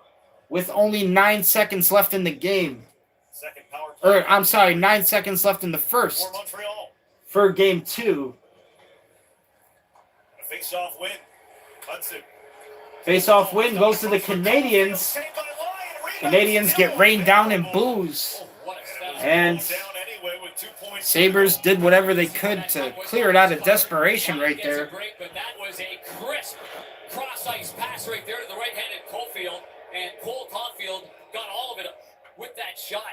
with only 9 seconds left in the game. Or, I'm sorry, 9 seconds left in the first for game 2. A face-off win. Hudson. Face-off win goes to the Canadiens. Canadians get rained down in boos. And Sabres did whatever they could to clear it out of desperation right there. But that was a crisp cross-ice pass right there to the right-handed Caulfield. And Cole Caulfield got all of it with that shot.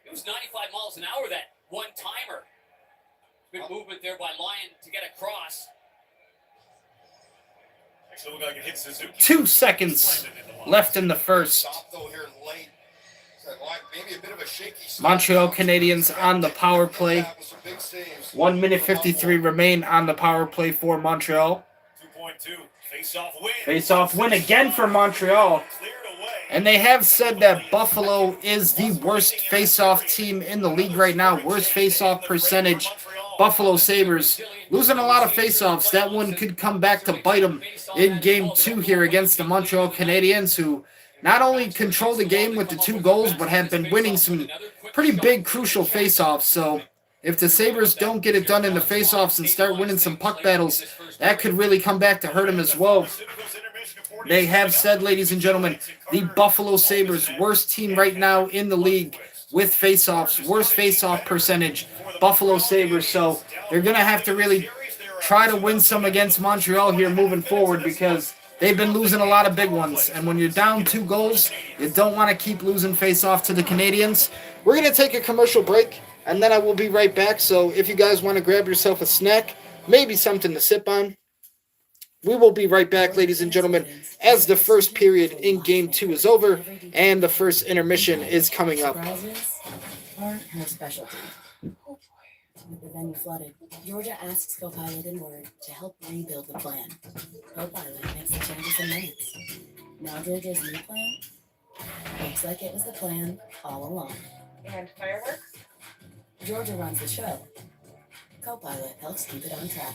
It was 95 miles an hour, that one-timer. Good movement there by Lyon to get across. 2 seconds left in the first. Montreal Canadiens on the power play. 1 minute 53 remain on the power play for Montreal. Face-off win again for Montreal. And they have said that Buffalo is the worst face-off team in the league right now. Worst face-off percentage. Buffalo Sabres losing a lot of face-offs. That one could come back to bite them in game 2 here against the Montreal Canadiens, who not only control the game with the 2 goals, but have been winning some pretty big, crucial face-offs. So if the Sabres don't get it done in the face-offs and start winning some puck battles, that could really come back to hurt them as well. They have said, ladies and gentlemen, the Buffalo Sabres, worst team right now in the league with face-offs, worst face-off percentage, Buffalo Sabres. So they're going to have to really try to win some against Montreal here moving forward, because they've been losing a lot of big ones. And when you're down 2 goals, you don't want to keep losing face-off to the Canadians. We're going to take a commercial break, and then I will be right back. So if you guys want to grab yourself a snack, maybe something to sip on, we will be right back, ladies and gentlemen, as the first period in Game 2 is over and the first intermission is coming up. Surprises are her specialty. With the venue flooded, Georgia asks Copilot and Word to help rebuild the plan. Copilot makes the changes in minutes. Now Georgia's new plan looks like it was the plan all along. And fireworks? Georgia runs the show. Copilot helps keep it on track.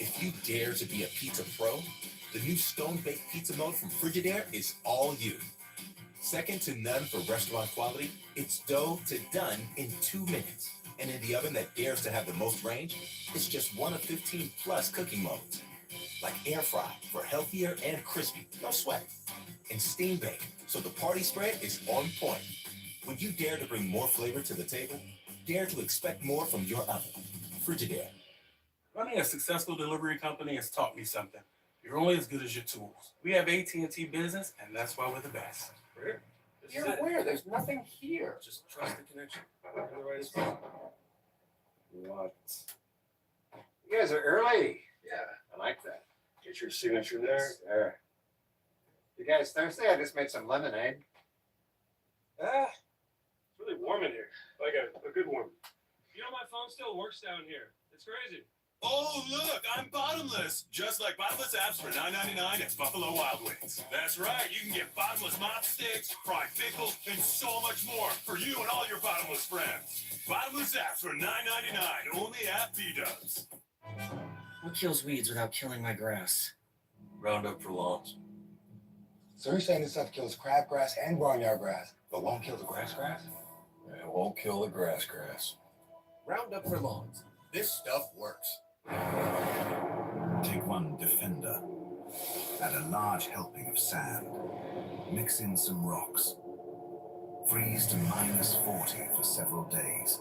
If you dare to be a pizza pro, the new stone-baked pizza mode from Frigidaire is all you. Second to none for restaurant quality, it's dough to done in 2 minutes. And in the oven that dares to have the most range, it's just one of 15 plus cooking modes. Like air fry for healthier and crispy, no sweat. And steam bake, so the party spread is on point. When you dare to bring more flavor to the table, dare to expect more from your oven. Frigidaire. Running a successful delivery company has taught me something. You're only as good as your tools. We have AT&T Business, and that's why we're the best. Where? You're aware there's nothing here. Just trust the connection. What? You guys are early. Yeah, I like that. Get your signature there. You guys thirsty? I just made some lemonade. It's really warm in here. Like a good warm. You know, my phone still works down here. It's crazy. Oh, look, I'm bottomless. Just like bottomless apps for $9.99 at Buffalo Wild Wings. That's right, you can get bottomless mop sticks, fried pickles, and so much more for you and all your bottomless friends. Bottomless apps for $9.99 only at B-Dubs. What kills weeds without killing my grass? Roundup for lawns. So you're saying this stuff kills crabgrass and barnyard grass, but won't kill the grass? It won't kill the grass. Roundup for lawns. This stuff works. Take one Defender. Add a large helping of sand. Mix in some rocks. Freeze to -40 for several days.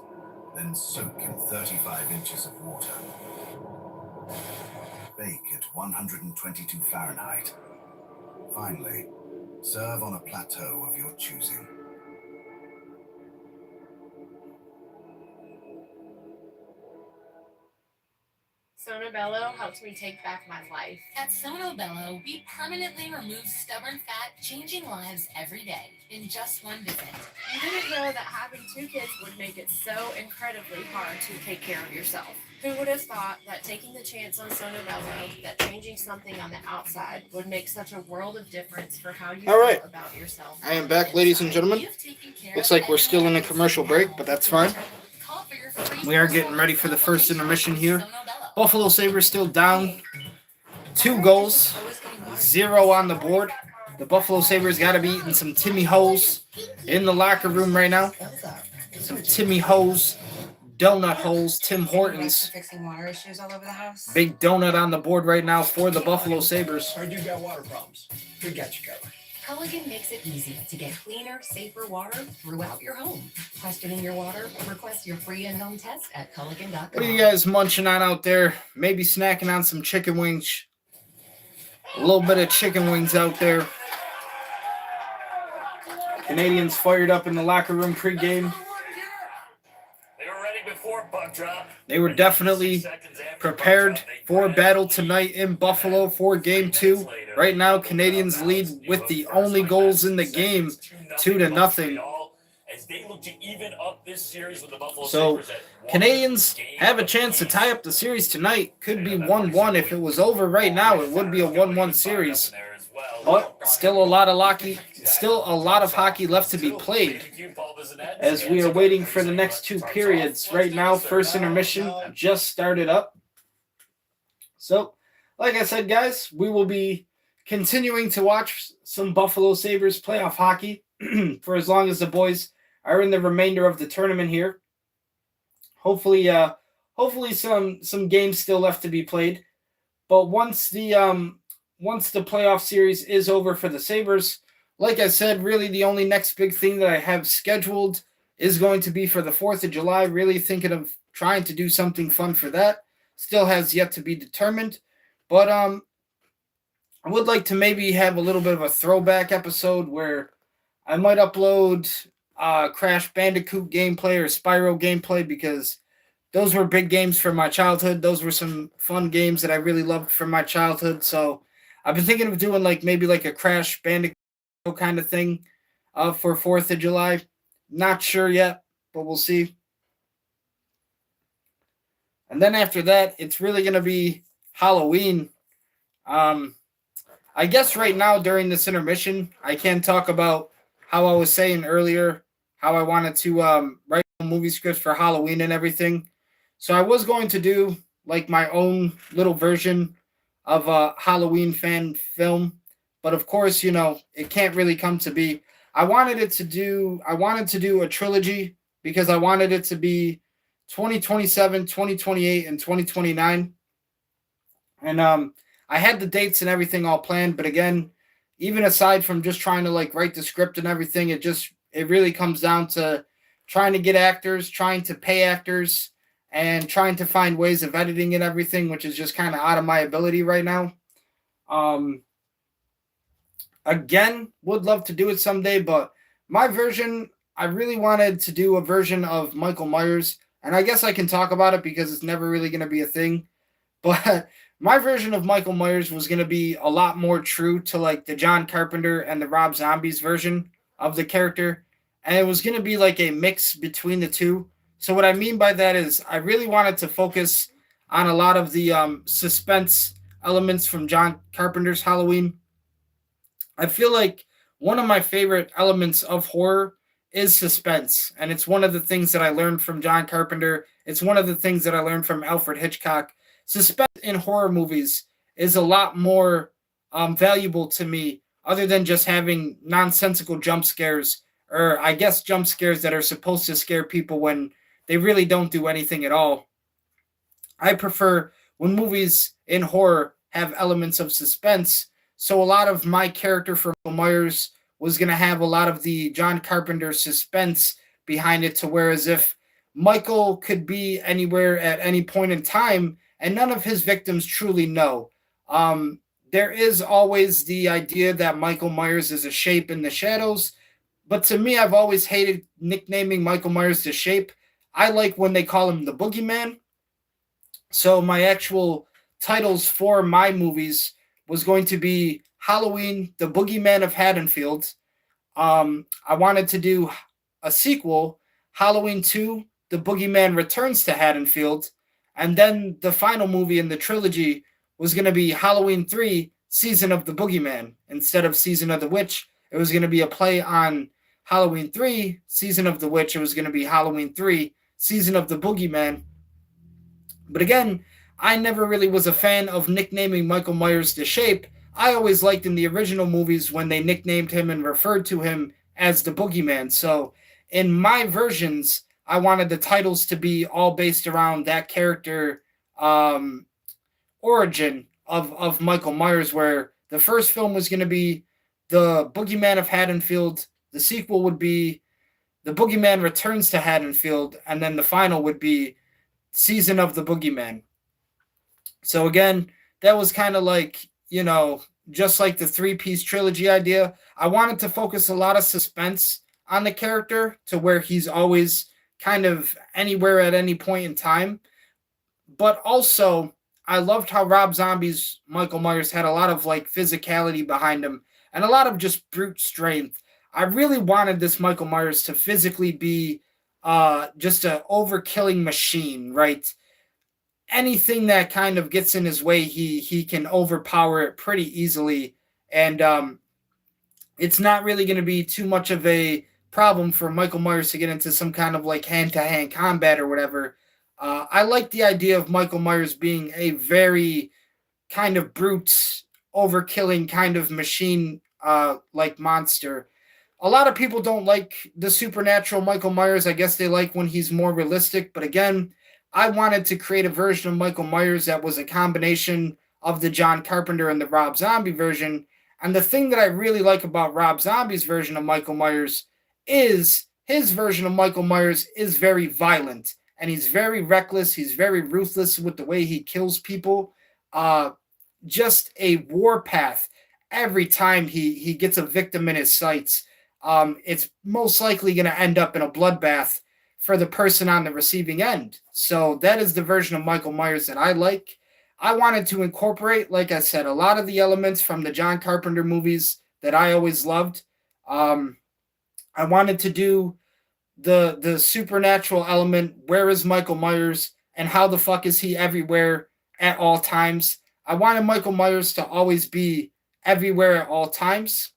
Then soak in 35 inches of water. Bake at 122 Fahrenheit. Finally, serve on a plateau of your choosing. Sonobello helped me take back my life. At Sonobello, we permanently remove stubborn fat, changing lives every day in just one visit. You didn't know that having 2 kids would make it so incredibly hard to take care of yourself. Who would have thought that taking the chance on Sonobello, that changing something on the outside would make such a world of difference for how you feel about yourself? I am back, ladies and gentlemen. Looks like we're still in a commercial break, but that's fine. We are getting ready for the first intermission here. Buffalo Sabres still down 2 goals, 0 on the board. The Buffalo Sabres got to be eating some Timmy Hoes in the locker room right now. Some Timmy Hoes, donut holes, Tim Hortons. Fixing water issues all over the house. Big donut on the board right now for the Buffalo Sabres. Heard you got water problems. We got you covered. Culligan makes it easy to get cleaner, safer water throughout your home. Questioning your water? Request your free in-home test at Culligan.com. What are you guys munching on out there? Maybe snacking on some chicken wings. A little bit of chicken wings out there. Canadians fired up in the locker room pregame. They were ready before puck drop. They were definitely prepared for battle tonight in Buffalo for Game 2. Right now, Canadians lead with the only goals in the game, 2-0. So, Canadians have a chance to tie up the series tonight. Could be 1-1. If it was over right now, it would be a 1-1 series. But still a lot of hockey left to be played, as we are waiting for the next 2 periods. Right now, first intermission just started up. So, like I said, guys, we will be continuing to watch some Buffalo Sabres playoff hockey for as long as the boys are in the remainder of the tournament here. Hopefully some games still left to be played. But once the playoff series is over for the Sabres, like I said, really the only next big thing that I have scheduled is going to be for the 4th of July. Really thinking of trying to do something fun for that. Still has yet to be determined. But I would like to maybe have a little bit of a throwback episode where I might upload Crash Bandicoot gameplay or Spyro gameplay, because those were big games from my childhood. Those were some fun games that I really loved from my childhood. So I've been thinking of doing maybe a Crash Bandicoot kind of thing for 4th of July. Not sure yet, but we'll see. And then after that, it's really going to be Halloween. I guess right now during this intermission, I can talk about how I was saying earlier, how I wanted to write movie scripts for Halloween and everything. So I was going to do my own little version of a Halloween fan film. But of course, it can't really come to be. I wanted to do a trilogy because I wanted it to be 2027, 2028, and 2029. And I had the dates and everything all planned, but again, even aside from just trying to like write the script and everything, it really comes down to trying to get actors, trying to pay actors, and trying to find ways of editing and everything, which is just kind of out of my ability right now. Again, would love to do it someday, but my version, I really wanted to do a version of Michael Myers, and I guess I can talk about it because it's never really going to be a thing. But my version of Michael Myers was going to be a lot more true to like the John Carpenter and the Rob Zombies version of the character. And it was going to be like a mix between the two. So what I mean by that is I really wanted to focus on a lot of the suspense elements from John Carpenter's Halloween. I feel like one of my favorite elements of horror is suspense. And it's one of the things that I learned from John Carpenter. It's one of the things that I learned from Alfred Hitchcock. Suspense in horror movies is a lot more valuable to me other than just having nonsensical jump scares, or I guess jump scares that are supposed to scare people when they really don't do anything at all. I prefer when movies in horror have elements of suspense. So a lot of my character for Michael Myers was going to have a lot of the John Carpenter suspense behind it, to whereas if Michael could be anywhere at any point in time and none of his victims truly know. There is always the idea that Michael Myers is a shape in the shadows, but to me, I've always hated nicknaming Michael Myers the Shape. I like when they call him the Boogeyman. So my actual titles for my movies was going to be Halloween, The Boogeyman of Haddonfield. I wanted to do a sequel, Halloween 2, The Boogeyman Returns to Haddonfield. And then the final movie in the trilogy was going to be Halloween 3, Season of the Boogeyman. Instead of Season of the Witch, it was going to be a play on Halloween 3, Season of the Witch. It was going to be Halloween 3, Season of the Boogeyman. But again, I never really was a fan of nicknaming Michael Myers the Shape. I always liked in the original movies when they nicknamed him and referred to him as the Boogeyman. So in my versions, I wanted the titles to be all based around that character origin of Michael Myers, where the first film was going to be The Boogeyman of Haddonfield, the sequel would be The Boogeyman Returns to Haddonfield, and then the final would be Season of the Boogeyman. So again, that was kind of like, just like the 3-piece trilogy idea. I wanted to focus a lot of suspense on the character to where he's always kind of anywhere at any point in time. But also, I loved how Rob Zombie's Michael Myers had a lot of like physicality behind him and a lot of just brute strength. I really wanted this Michael Myers to physically be just an overkilling machine, right? Anything that kind of gets in his way, he can overpower it pretty easily. And it's not really going to be too much of a problem for Michael Myers to get into some kind of like hand-to-hand combat or whatever. I like the idea of Michael Myers being a very kind of brute, overkilling kind of machine like monster. A lot of people don't like the supernatural Michael Myers. I guess they like when he's more realistic. But again, I wanted to create a version of Michael Myers that was a combination of the John Carpenter and the Rob Zombie version. And the thing that I really like about Rob Zombie's version of Michael Myers is his version of Michael Myers is very violent. And he's very reckless. He's very ruthless with the way he kills people. Just a warpath every time he gets a victim in his sights. It's most likely going to end up in a bloodbath for the person on the receiving end. So that is the version of Michael Myers that I like. I wanted to incorporate, like I said, a lot of the elements from the John Carpenter movies that I always loved. I wanted to do the supernatural element. Where is Michael Myers and how the fuck is he everywhere at all times? I wanted Michael Myers to always be everywhere at all times.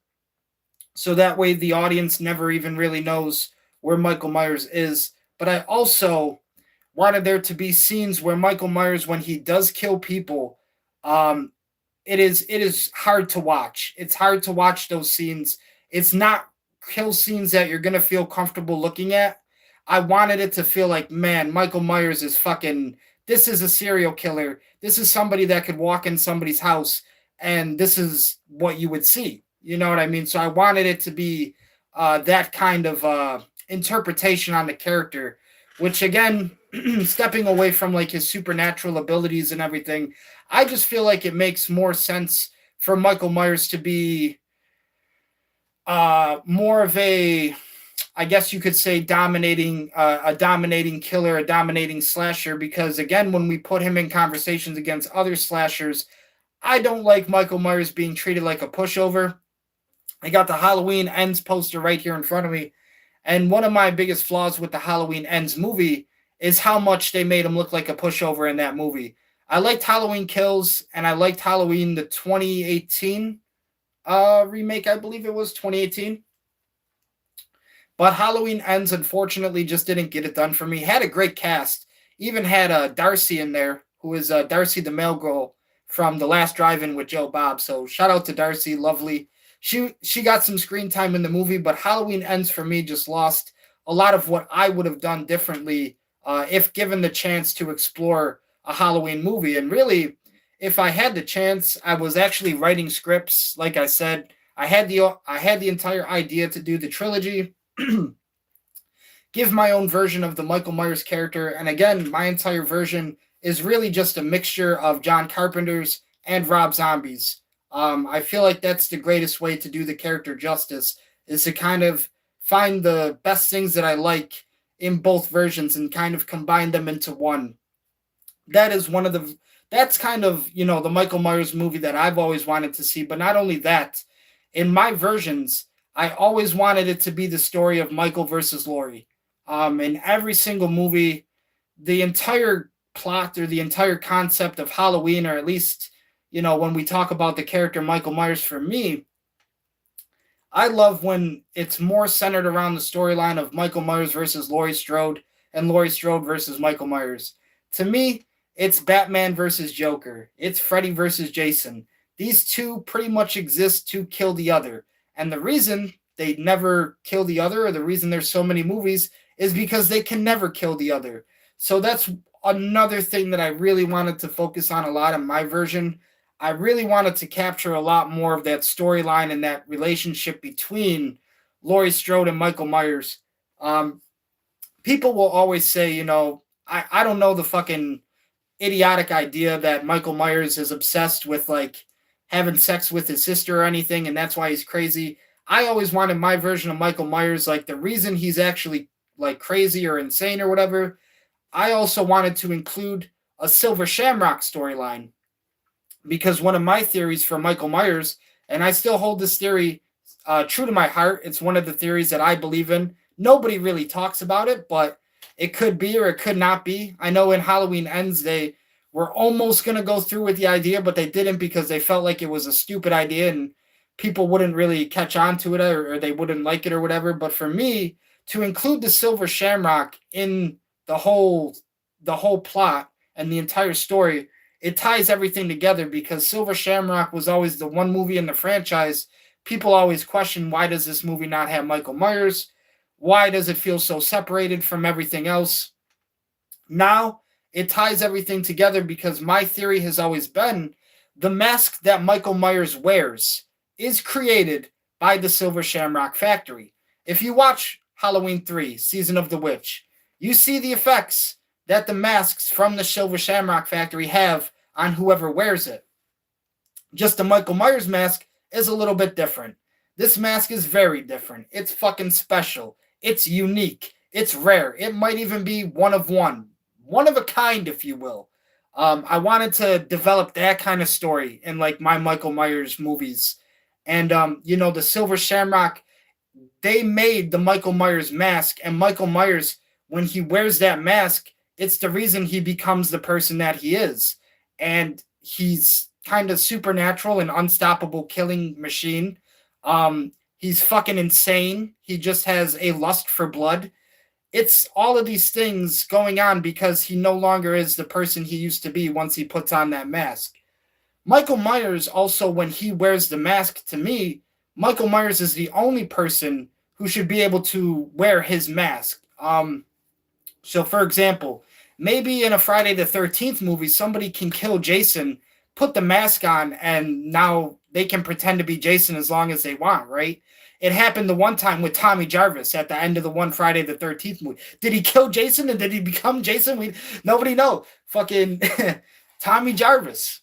So that way the audience never even really knows where Michael Myers is. But I also wanted there to be scenes where Michael Myers, when he does kill people, it is hard to watch. It's hard to watch those scenes. It's not kill scenes that you're going to feel comfortable looking at. I wanted it to feel like, man, Michael Myers is fucking, this is a serial killer. This is somebody that could walk in somebody's house and this is what you would see. You know what I mean? So I wanted it to be that kind of interpretation on the character, which again, stepping away from like his supernatural abilities and everything, I just feel like it makes more sense for Michael Myers to be more of a, I guess you could say, a dominating killer, a dominating slasher, because again, when we put him in conversations against other slashers, I don't like Michael Myers being treated like a pushover. I got the Halloween Ends poster right here in front of me. And one of my biggest flaws with the Halloween Ends movie is how much they made him look like a pushover in that movie. I liked Halloween Kills, and I liked Halloween, the 2018 remake, I believe it was 2018. But Halloween Ends, unfortunately, just didn't get it done for me. Had a great cast. Even had Darcy in there, who is Darcy the male girl from The Last Drive-In with Joe Bob. So shout out to Darcy, lovely. She got some screen time in the movie, but Halloween Ends for me just lost a lot of what I would have done differently if given the chance to explore a Halloween movie. And really, if I had the chance, I was actually writing scripts. Like I said, I had the entire idea to do the trilogy, give my own version of the Michael Myers character. And again, my entire version is really just a mixture of John Carpenter's and Rob Zombie's. I feel like that's the greatest way to do the character justice, is to kind of find the best things that I like in both versions and kind of combine them into one. That's kind of, the Michael Myers movie that I've always wanted to see. But not only that, in my versions, I always wanted it to be the story of Michael versus Laurie. In every single movie, the entire plot or the entire concept of Halloween, or at least, when we talk about the character Michael Myers, for me, I love when it's more centered around the storyline of Michael Myers versus Laurie Strode and Laurie Strode versus Michael Myers. To me, it's Batman versus Joker. It's Freddy versus Jason. These two pretty much exist to kill the other. And the reason they never kill the other, or the reason there's so many movies, is because they can never kill the other. So that's another thing that I really wanted to focus on a lot in my version. I really wanted to capture a lot more of that storyline and that relationship between Laurie Strode and Michael Myers. People will always say, I don't know the fucking idiotic idea that Michael Myers is obsessed with like having sex with his sister or anything, and that's why he's crazy. I always wanted my version of Michael Myers, like the reason he's actually like crazy or insane or whatever. I also wanted to include a Silver Shamrock storyline, because one of my theories for Michael Myers, and I still hold this theory true to my heart, it's one of the theories that I believe in. Nobody really talks about it, but it could be or it could not be. I know in Halloween Ends, they were almost going to go through with the idea, but they didn't because they felt like it was a stupid idea and people wouldn't really catch on to it, or they wouldn't like it or whatever. But for me, to include the Silver Shamrock in the whole plot and the entire story, it ties everything together, because Silver Shamrock was always the one movie in the franchise. People always question, why does this movie not have Michael Myers? Why does it feel so separated from everything else? Now, it ties everything together, because my theory has always been the mask that Michael Myers wears is created by the Silver Shamrock Factory. If you watch Halloween 3, Season of the Witch, you see the effects that the masks from the Silver Shamrock Factory have on whoever wears it. Just the Michael Myers mask is a little bit different. This mask is very different. It's fucking special. It's unique. It's rare. It might even be one of a kind, if you will. I wanted to develop that kind of story in like my Michael Myers movies. And, the Silver Shamrock, they made the Michael Myers mask, and Michael Myers, when he wears that mask, it's the reason he becomes the person that he is. And he's kind of supernatural and unstoppable killing machine. He's fucking insane. He just has a lust for blood. It's all of these things going on because he no longer is the person he used to be once he puts on that mask. Michael Myers also, when he wears the mask, to me, Michael Myers is the only person who should be able to wear his mask. So, for example, maybe in a Friday the 13th movie, somebody can kill Jason, put the mask on, and now they can pretend to be Jason as long as they want, right? It happened the one time with Tommy Jarvis at the end of the one Friday the 13th movie. Did he kill Jason and did he become Jason? Nobody know. Fucking Tommy Jarvis.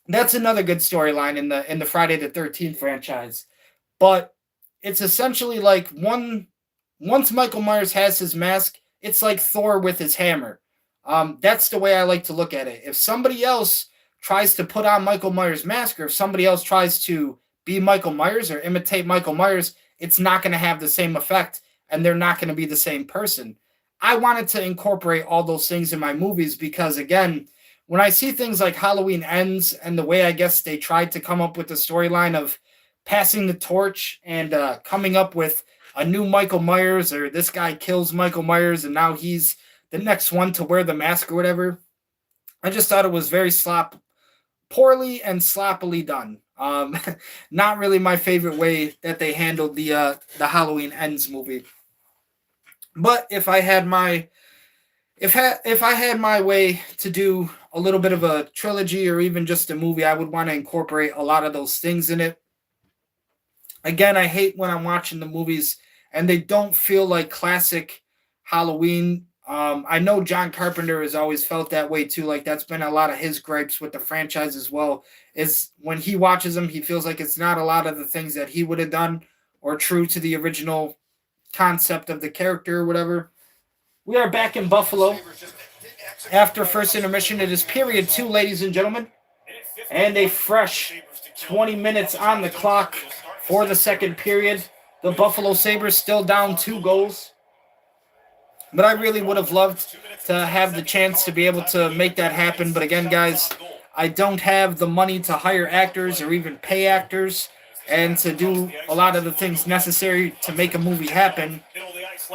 That's another good storyline in the Friday the 13th franchise. But it's essentially like once Michael Myers has his mask, it's like Thor with his hammer. That's the way I like to look at it. If somebody else tries to put on Michael Myers' mask, or if somebody else tries to be Michael Myers or imitate Michael Myers, it's not going to have the same effect, and they're not going to be the same person. I wanted to incorporate all those things in my movies because, again, when I see things like Halloween Ends and the way I guess they tried to come up with the storyline of passing the torch and coming up with a new Michael Myers, or this guy kills Michael Myers and now he's the next one to wear the mask or whatever, I just thought it was very poorly and sloppily done. Not really my favorite way that they handled the Halloween Ends movie. But if I had my way to do a little bit of a trilogy or even just a movie, I would want to incorporate a lot of those things in it. Again, I hate when I'm watching the movies and they don't feel like classic Halloween. I know John Carpenter has always felt that way too. Like that's been a lot of his gripes with the franchise as well. Is when he watches them, he feels like it's not a lot of the things that he would have done or true to the original concept of the character or whatever. We are back in Buffalo after first intermission. It is period 2, ladies and gentlemen, and a fresh 20 minutes on the clock for the second period. The Buffalo Sabres still down 2 goals. But I really would have loved to have the chance to be able to make that happen. But again, guys, I don't have the money to hire actors or even pay actors and to do a lot of the things necessary to make a movie happen.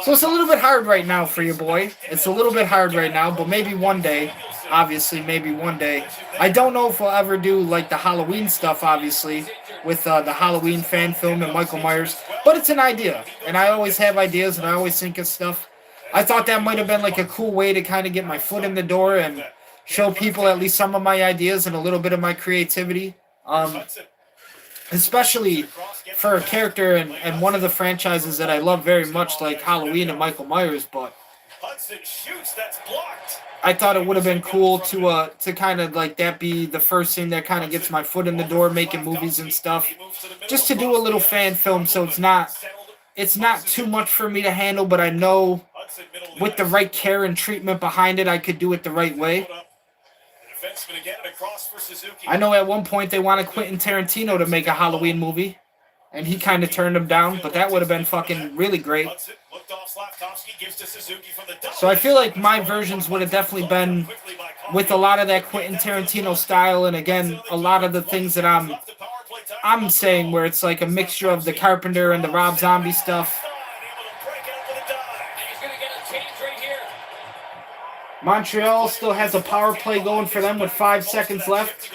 So it's a little bit hard right now for your boy. It's a little bit hard right now, but maybe one day, obviously, maybe one day. I don't know if we'll ever do like the Halloween stuff, obviously, with the Halloween fan film and Michael Myers, but it's an idea, and I always have ideas, and I always think of stuff. I thought that might have been like a cool way to kind of get my foot in the door and show people at least some of my ideas and a little bit of my creativity. Especially for a character and one of the franchises that I love very much, like Halloween and Michael Myers. But I thought it would have been cool to kind of like that be the first thing that kind of gets my foot in the door, making movies and stuff, just to do a little fan film. So it's not too much for me to handle, but I know with the right care and treatment behind it, I could do it the right way. I know at one point they wanted Quentin Tarantino to make a Halloween movie, and he kind of turned them down, but that would have been fucking really great. So I feel like my versions would have definitely been with a lot of that Quentin Tarantino style, and again, a lot of the things that I'm saying where it's like a mixture of the Carpenter and the Rob Zombie stuff. Montreal still has a power play going for them with 5 seconds left.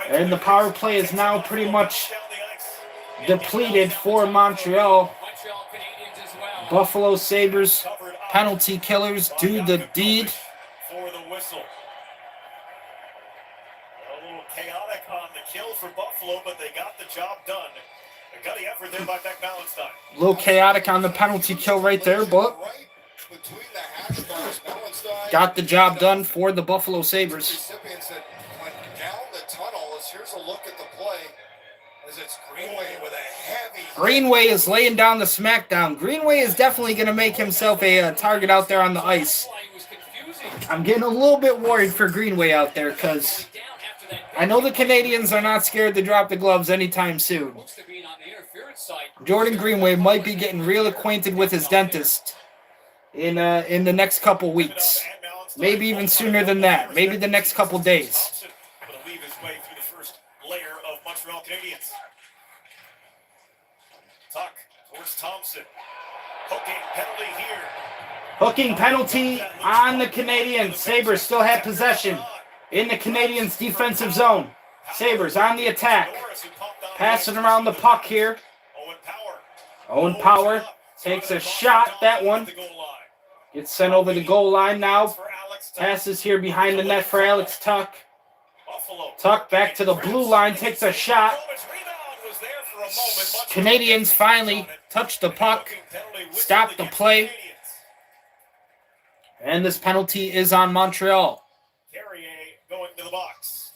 And the power play is now pretty much depleted for Montreal. Buffalo Sabres penalty killers do the deed. Chaotic on the kill for Buffalo, but they got the job done. A gutty effort there by Beck Ballantyne. A little chaotic on the penalty kill right there, but got the job done for the Buffalo Sabres. Greenway is laying down the smackdown. Greenway is definitely going to make himself a target out there on the ice. I'm getting a little bit worried for Greenway out there because I know the Canadiens are not scared to drop the gloves anytime soon. Jordan Greenway might be getting real acquainted with his dentist in the next couple weeks. Maybe even sooner than that. Maybe the next couple days. Weave his way through the first layer of Montreal Canadiens. Tuck towards Thompson. Hooking penalty here. Hooking penalty on the Canadiens. Sabres still have possession in the Canadiens' defensive zone. Sabres on the attack. Passing around the puck here. Owen Power takes a shot. That one Gets sent over the goal line now. Passes here behind the net for Alex Tuck. Tuck back to the blue line, takes a shot. Canadiens finally touch the puck, stop the play. And this penalty is on Montreal. Carrier going to the box.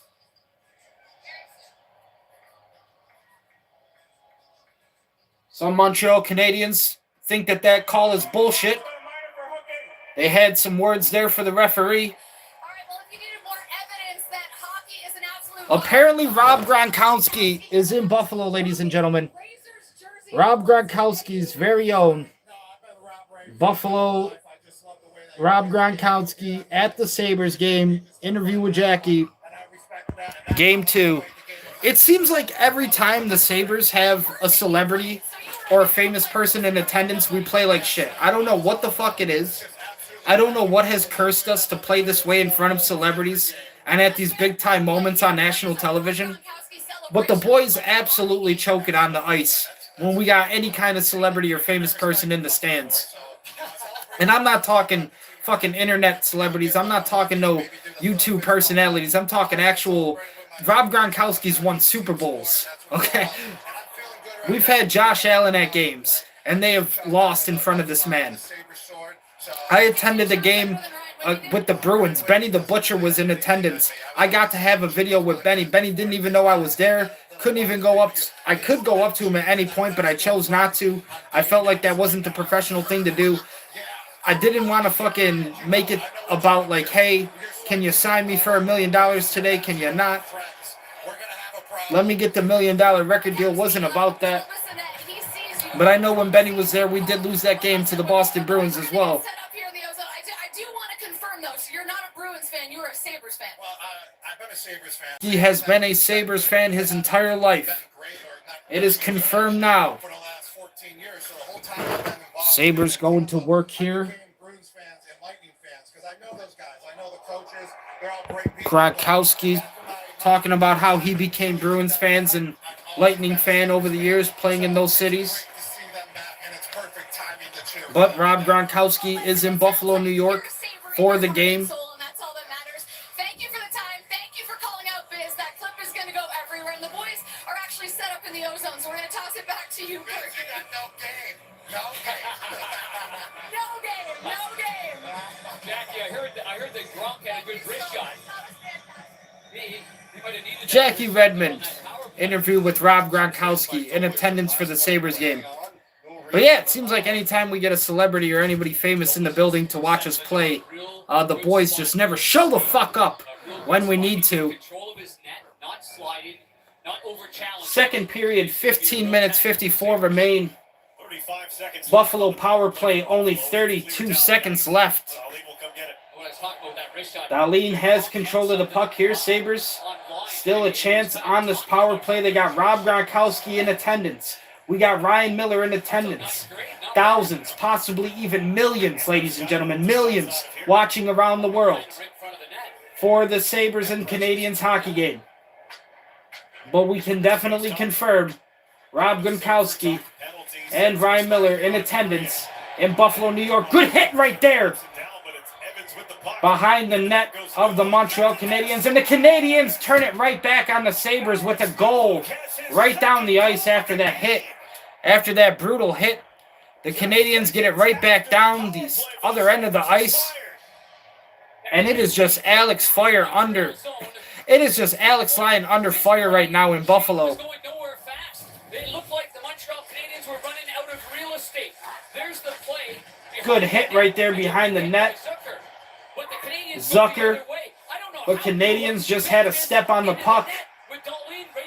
Some Montreal Canadiens think that call is bullshit. They had some words there for the referee. Apparently, Rob Gronkowski is in Buffalo, ladies and gentlemen. Rob Gronkowski's very own Buffalo. Rob Gronkowski at the Sabres game. Interview with Jackie. Game 2. It seems like every time the Sabres have a celebrity or a famous person in attendance, we play like shit. I don't know what the fuck it is. I don't know what has cursed us to play this way in front of celebrities and at these big-time moments on national television. But the boys absolutely choke it on the ice when we got any kind of celebrity or famous person in the stands. And I'm not talking fucking internet celebrities. I'm not talking no YouTube personalities. I'm talking actual... Rob Gronkowski's won Super Bowls, okay? We've had Josh Allen at games, and they have lost in front of this man. I attended the game with the Bruins. Benny the Butcher was in attendance. I got to have a video with Benny. Benny didn't even know I was there. Couldn't even go up. I could go up to him at any point, but I chose not to. I felt like that wasn't the professional thing to do. I didn't want to fucking make it about like, hey, can you sign me for $1 million today? Can you not? Let me get the $1 million record deal. Wasn't about that. But I know when Benny was there, we did lose that game to the Boston Bruins as well. I do want to confirm, though, so you're not a Bruins fan, you're a Sabres fan. Well, I've been a Sabres fan. He has been a Sabres fan his entire life. It is confirmed now. Sabres going to work here. Gronkowski talking about how he became Bruins fans and Lightning fan over the years playing in those cities. But Rob Gronkowski is in Buffalo, New York for the game. Thank you for the time. Thank you for calling out Biz. That clip is going to go everywhere. And the boys are actually set up in the ozone, so we're going to toss it back to you. No game. No game. Jackie, I heard that Gronk had a good wrist shot. Jackie Redmond interview with Rob Gronkowski in attendance for the Sabres game. But yeah, it seems like anytime we get a celebrity or anybody famous in the building to watch us play, the boys just never show the fuck up when we need to. Second period, 15 minutes, 54 remain. Buffalo power play, only 32 seconds left. Dahlin has control of the puck here. Sabres still a chance on this power play. They got Rob Gronkowski in attendance. We got Ryan Miller in attendance. Thousands, possibly even millions, ladies and gentlemen, millions watching around the world for the Sabres and Canadiens hockey game. But we can definitely confirm Rob Gronkowski and Ryan Miller in attendance in Buffalo, New York. Good hit right there behind the net of the Montreal Canadiens. And the Canadiens turn it right back on the Sabres with a goal right down the ice after that hit. After that brutal hit, the Canadiens get it right back down the other end of the ice. And it is just Alex fire under. It is just Alex lying under fire right now in Buffalo. They look like the Montreal Canadiens were running out of real estate. There's the play. Good hit right there behind the net. Zucker. But Canadiens just had a step on the puck.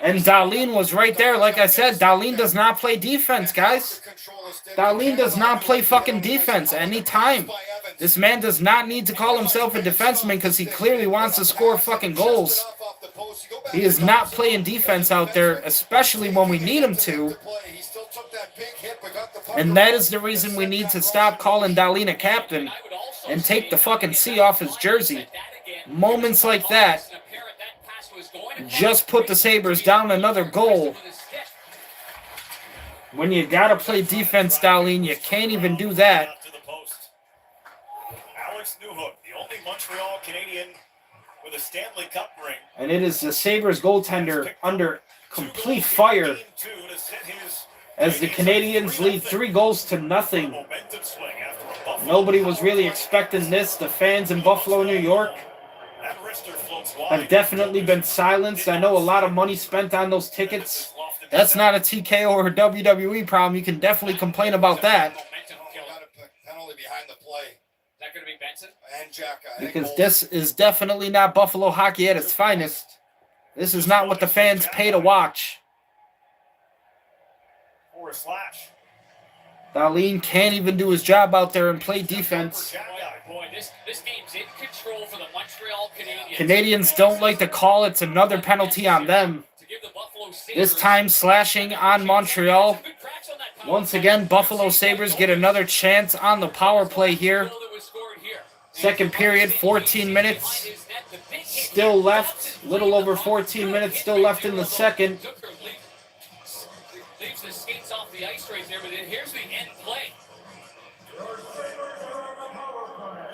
And Dahlin was right there. Like I said, Dahlin does not play defense, guys. Dahlin does not play fucking defense anytime. This man does not need to call himself a defenseman because he clearly wants to score fucking goals. He is not playing defense out there, especially when we need him to. And that is the reason we need to stop calling Dahlin a captain and take the fucking C off his jersey. Moments like that just put the Sabres down another goal. When you gotta play defense, Dahlin, you can't even do that. Newhook, the only Montreal Canadian with a Stanley Cup ring. And it is the Sabres goaltender under complete fire as the Canadiens lead 3-0. Nobody was really expecting this. The fans in Buffalo, New York have definitely been silenced. I know a lot of money spent on those tickets. That's not a TKO or a WWE problem. You can definitely complain about that. Penalty behind the play. Is that going to be Benson? And Jack. Because this is definitely not Buffalo hockey at its finest. This is not what the fans pay to watch. Or a slash. Dahlin can't even do his job out there and play defense. Boy, this game's in control for the Montreal Canadiens. Canadians don't like to call. It's another penalty on them. This time slashing on Montreal. Once again, Buffalo Sabres get another chance on the power play here. Second period, 14 minutes still left. Little over 14 minutes still left in the second. Leaves the skates off the ice right there, but then here's the end play.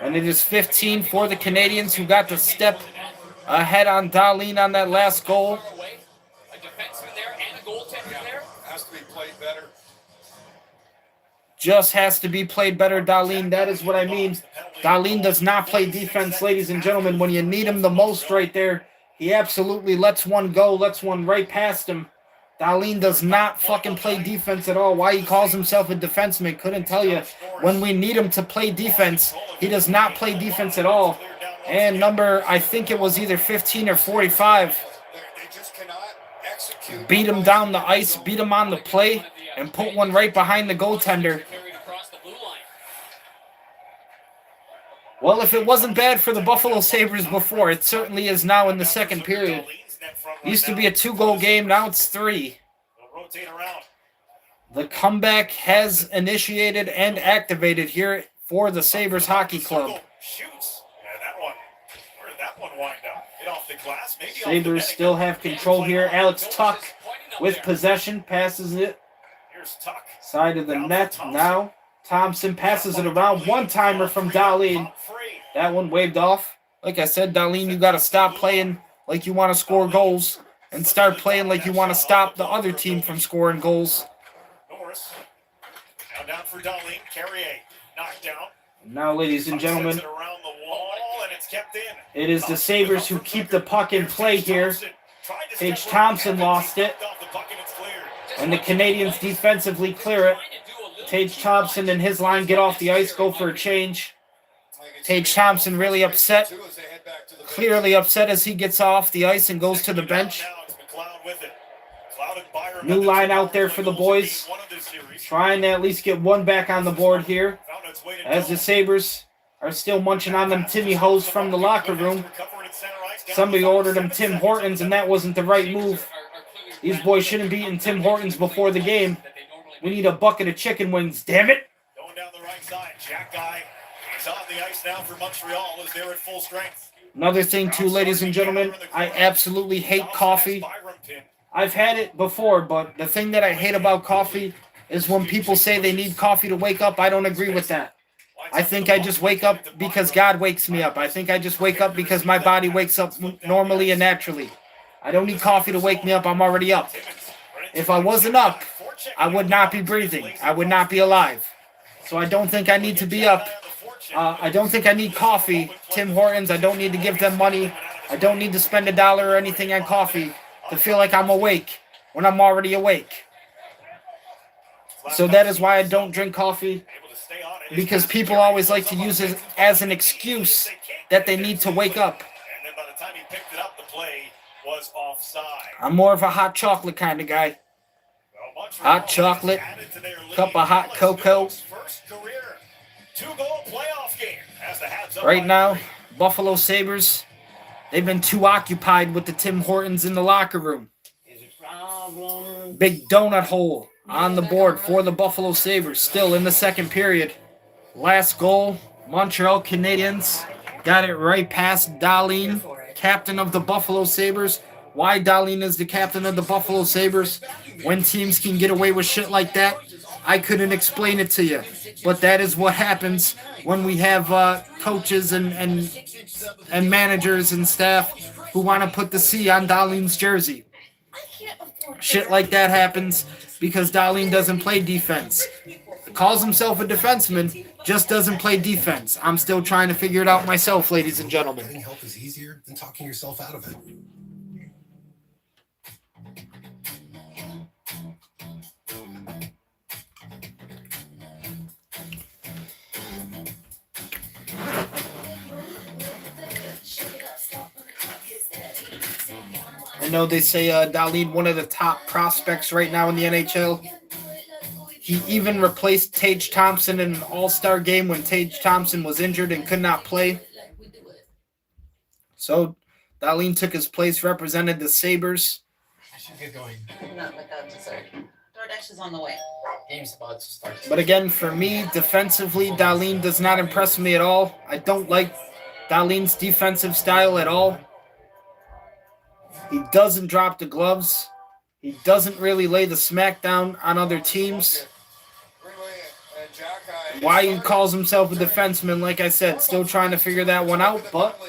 And it is 15 for the Canadiens, who got the step ahead on Dahlin on that last goal. A defenseman there and a goaltender there. Has to be played better. Just has to be played better, Dahlin. That is what I mean. Dahlin does not play defense, ladies and gentlemen. When you need him the most right there, he absolutely lets one go, lets one right past him. Dahlin does not fucking play defense at all. Why he calls himself a defenseman, couldn't tell you. When we need him to play defense, he does not play defense at all. And number, I think it was either 15 or 45. Beat him down the ice, beat him on the play, and put one right behind the goaltender. Well, if it wasn't bad for the Buffalo Sabres before, it certainly is now in the second period. Used to be a 2-goal game, now it's 3. The comeback has initiated and activated here for the Sabres Hockey Club. Sabres still have control here. Alex Tuck with possession, passes it. Side of the net now. Thompson passes it around. One-timer from Dahlin. That one waved off. Like I said, Dahlin, you got to stop playing like you want to score goals and start playing like you want to stop the other team from scoring goals. Norris. Now down for Dahlin. Carrier. Knocked down. Now, ladies and gentlemen, it is the Sabres who keep the puck in play here. Tage Thompson lost it. And the Canadiens defensively clear it. Tage Thompson and his line get off the ice, go for a change. Tage Thompson really upset. Clearly upset as he gets off the ice and goes to the bench. New line out there for the boys. Trying to at least get one back on the board here. As the Sabres are still munching on them Timmy Hose from the locker room. Somebody ordered them Tim Hortons, and that wasn't the right move. These boys shouldn't be eating Tim Hortons before the game. We need a bucket of chicken wings, damn it. Going down the right side, Jack Guy is on the ice now for Montreal as they're at full strength. Another thing too, ladies and gentlemen, I absolutely hate coffee. I've had it before, but the thing that I hate about coffee is when people say they need coffee to wake up. I don't agree with that. I think I just wake up because God wakes me up. I think I just wake up because my body wakes up normally and naturally. I don't need coffee to wake me up. I'm already up. If I wasn't up, I would not be breathing. I would not be alive. So I don't think I need to be up. I don't think I need coffee. Tim Hortons, I don't need to give them money. I don't need to spend $1 or anything on coffee to feel like I'm awake when I'm already awake. So that is why I don't drink coffee, because people always like to use it as an excuse that they need to wake up. And then by the time he picked it up, the play was offside. I'm more of a hot chocolate kind of guy. Hot chocolate, cup of hot cocoa. First career 2-goal playoff game as the Habs up Right now, Buffalo Sabres, they've been too occupied with the Tim Hortons in the locker room. Big donut hole on the board for the Buffalo Sabres, still in the second period. Last goal, Montreal Canadiens got it right past Dahlin, captain of the Buffalo Sabres. Why Dahlin is the captain of the Buffalo Sabres when teams can get away with shit like that? I couldn't explain it to you. But that is what happens when we have coaches and managers and staff who want to put the C on Darlene's jersey. Shit like that happens because Darlene doesn't play defense. Calls himself a defenseman, just doesn't play defense. I'm still trying to figure it out myself, ladies and gentlemen. Getting help is easier than talking yourself out of it. I know they say Darlene, one of the top prospects right now in the NHL. He even replaced Tage Thompson in an all-star game when Tage Thompson was injured and could not play. So Darlene took his place, represented the Sabres. I should get going. Not without dessert. DoorDash is on the way. Game's about to start. But again, for me, defensively, Darlene does not impress me at all. I don't like Darlene's defensive style at all. He doesn't drop the gloves. He doesn't really lay the smack down on other teams. Why he calls himself a defenseman, like I said, still trying to figure that one out, but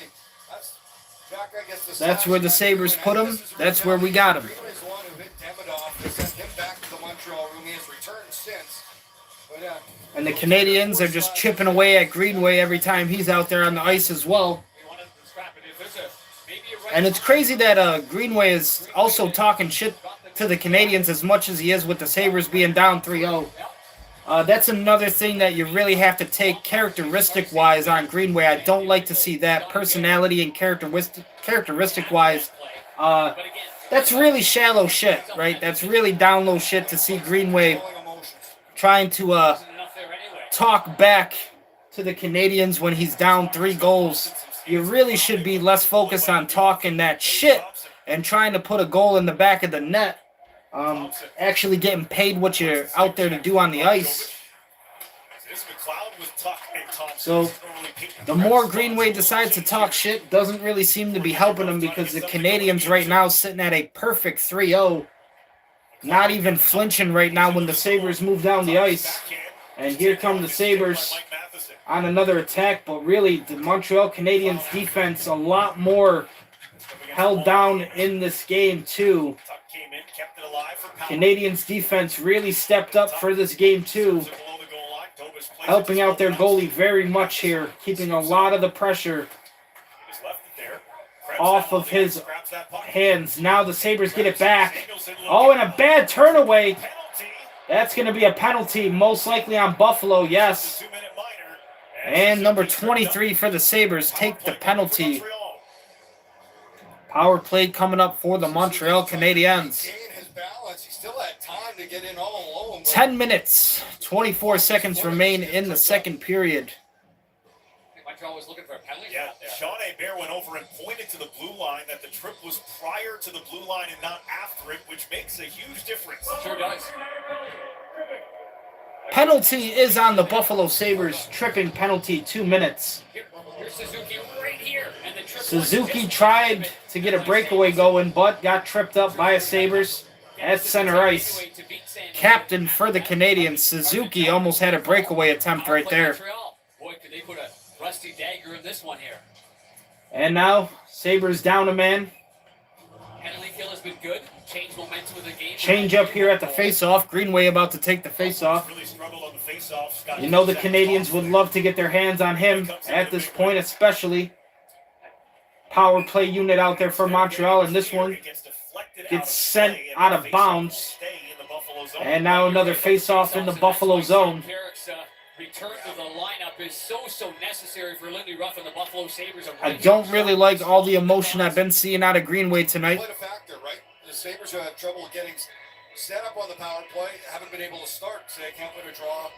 that's where the Sabres put him. That's where we got him. And the Canadiens are just chipping away at Greenway every time he's out there on the ice as well. And it's crazy that Greenway is also talking shit to the Canadiens as much as he is with the Sabres being down 3-0. That's another thing that you really have to take characteristic-wise on Greenway. I don't like to see that personality and characteristic-wise. That's really shallow shit, right? That's really down low shit to see Greenway trying to talk back to the Canadiens when he's down 3 goals. You really should be less focused on talking that shit and trying to put a goal in the back of the net. Actually getting paid what you're out there to do on the ice. So the more Greenway decides to talk shit, doesn't really seem to be helping him because the Canadiens right now sitting at a perfect 3-0. Not even flinching right now when the Sabres move down the ice. And here come the Sabres on another attack, but really the Montreal Canadiens defense a lot more held down in this game too. Canadiens defense really stepped up for this game too, helping out their goalie very much here, keeping a lot of the pressure off of his hands. Now the Sabres get it back. Oh, and a bad turn away. That's going to be a penalty, most likely on Buffalo, yes. And number 23 for the Sabres take the penalty. Power play coming up for the Montreal Canadiens. 10 minutes, 24 seconds remain in the second period. Montreal was looking for a penalty. Yeah, Sean Hebert went over and pointed to the blue line that the trip was prior to the blue line and not after it, which makes a huge difference. Sure does. Penalty is on the Buffalo Sabres. Tripping penalty, 2 minutes. Here's Suzuki right here. And the trip Suzuki tried to get a breakaway going, but got tripped up by a Sabres at center ice. Captain for the Canadiens, Suzuki almost had a breakaway attempt right there. Boy, could they put a rusty dagger in this one here. And now, Sabres down a man. Penalty kill has been good. Change momentum of the game. Change up here at the face-off. Greenway about to take the face-off. You know the Canadiens would love to get their hands on him at this point, especially. Power play unit out there for Montreal, and this one gets sent out of bounds. And now another face-off in the Buffalo zone. Return to the lineup is so necessary for Lindy Ruff and the Buffalo Sabres. I don't really like all the emotion I've been seeing out of Greenway tonight. Quite a factor, right? The Sabres have had trouble getting set up on the power play, haven't been able to start. They can't win a draw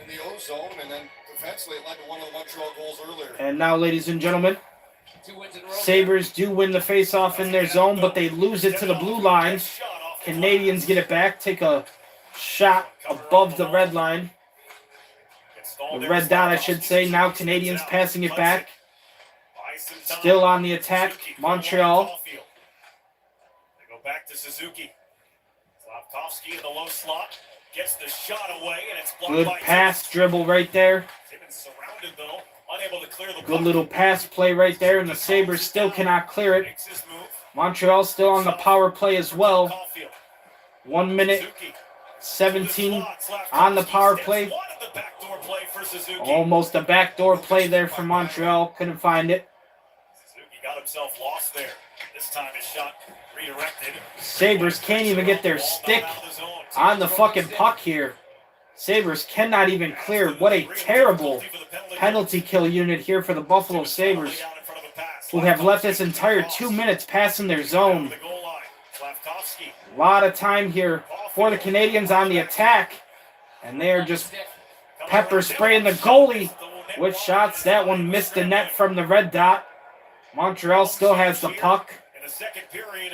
in the O zone, and then defensively it led to one of the Montreal goals earlier. And now, ladies and gentlemen, Sabres do win the face-off in their zone, but they lose it to the blue line. Canadiens get it back, take a shot above the red line. The red dot, I should say. Now Canadiens passing it back. Still on the attack, Montreal. They go back to Suzuki. Slavkovsky in the low slot. Gets the shot away, and it's blocked Good by pass dribble right there. Simmons surrounded, though, unable to clear the Good puck. little pass play right there, and the Sabres still cannot clear it. Montreal still on the power play as well. 1 minute 17 on the power play. Almost a backdoor play there for Montreal. Couldn't find it. Suzuki got himself lost there. This time his shot redirected. Sabres can't even get their stick on the fucking puck here. Sabres cannot even clear. What a terrible penalty kill unit here for the Buffalo Sabres, who have left this entire 2 minutes passing their zone. A lot of time here for the Canadiens on the attack, and they are just pepper spraying the goalie with shots. That one missed the net from the red dot. Montreal still has the puck. In the second period,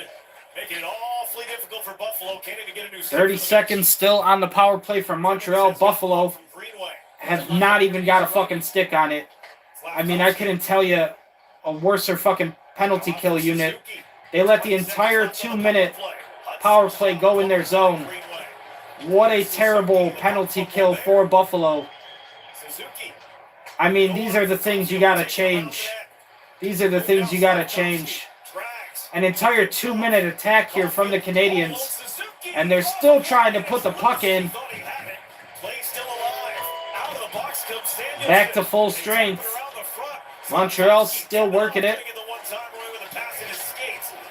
making it awfully difficult for Buffalo. Can't even get a new 30 seconds still on the power play for Montreal. Buffalo have not even got a fucking stick on it. I mean, I couldn't tell you a worser fucking penalty kill unit. They let the entire 2 minute power play go in their zone. What a terrible penalty kill for Buffalo. I mean, these are the things you gotta change. These are the things you gotta change. An entire 2 minute attack here from the Canadiens, and they're still trying to put the puck in. Back to full strength. Montreal still working it.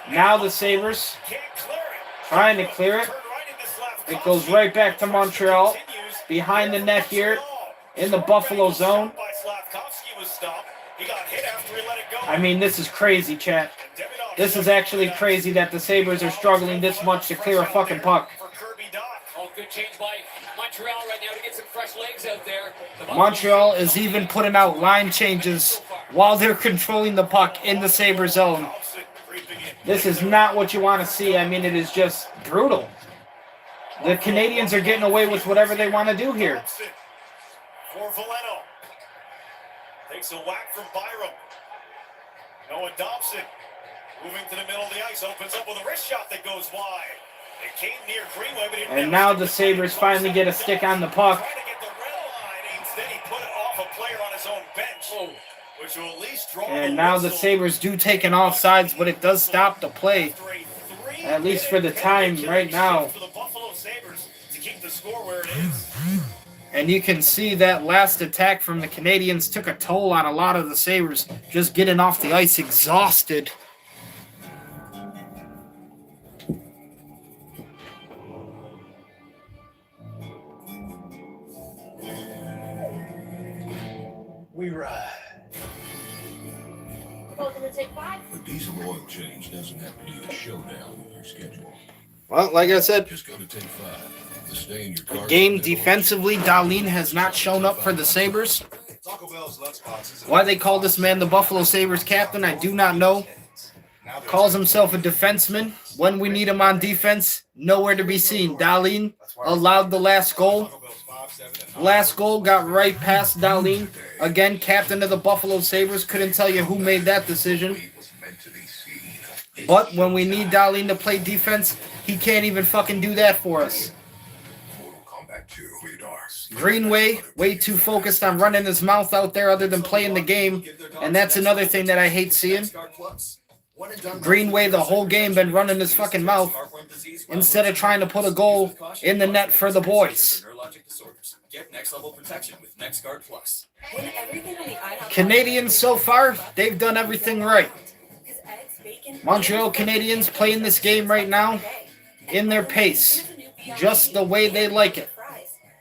Now the Sabres trying to clear it. It goes right back to Montreal. Behind the net here in the Buffalo zone. I mean, this is crazy, chat. This is actually crazy that the Sabres are struggling this much to clear a fucking puck. Oh, good change by Montreal right now to get some fresh legs out there. Montreal is even putting out line changes while they're controlling the puck in the Sabre zone. This is not what you want to see. I mean, it is just brutal. The Canadiens are getting away with whatever they want to do here. For Valeno. Takes a whack from Byram. Noah Dobson moving to the middle of the ice. Opens up with a wrist shot that goes wide. It came near Greenway, but it And now the Sabres finally get a stick on the puck. Trying to get the red line. Instead, he put it off a player on his own bench, which will at least draw And now the Sabres do take an offsides, but it does stop the play. At least for the time right now. for the Buffalo Sabres to keep the score where it is. And you can see that last attack from the Canadiens took a toll on a lot of the Sabres, just getting off the ice exhausted. We ride. Welcome to take 5. A diesel oil change doesn't have to be a showdown with your schedule. Well, like I said, Just go to take 5. To stay in your car. game defensively, Dahlin has not shown up for the Sabres. Taco Bell's lunchboxes. Why they call this man the Buffalo Sabres captain, I do not know. Calls himself a defenseman. When we need him on defense, nowhere to be seen. Dahlin allowed the last goal. Last goal got right past Dahlin. Again, captain of the Buffalo Sabres. Couldn't tell you who made that decision. But when we need Dahlin to play defense, he can't even fucking do that for us. Greenway, way too focused on running his mouth out there other than playing the game. And that's another thing that I hate seeing. Greenway the whole game been running his fucking mouth instead of trying to put a goal in the net for the boys. Get next level protection with NextGuard Plus. Canadians so far, they've done everything right. Montreal Canadiens playing this game right now in their pace, just the way they like it.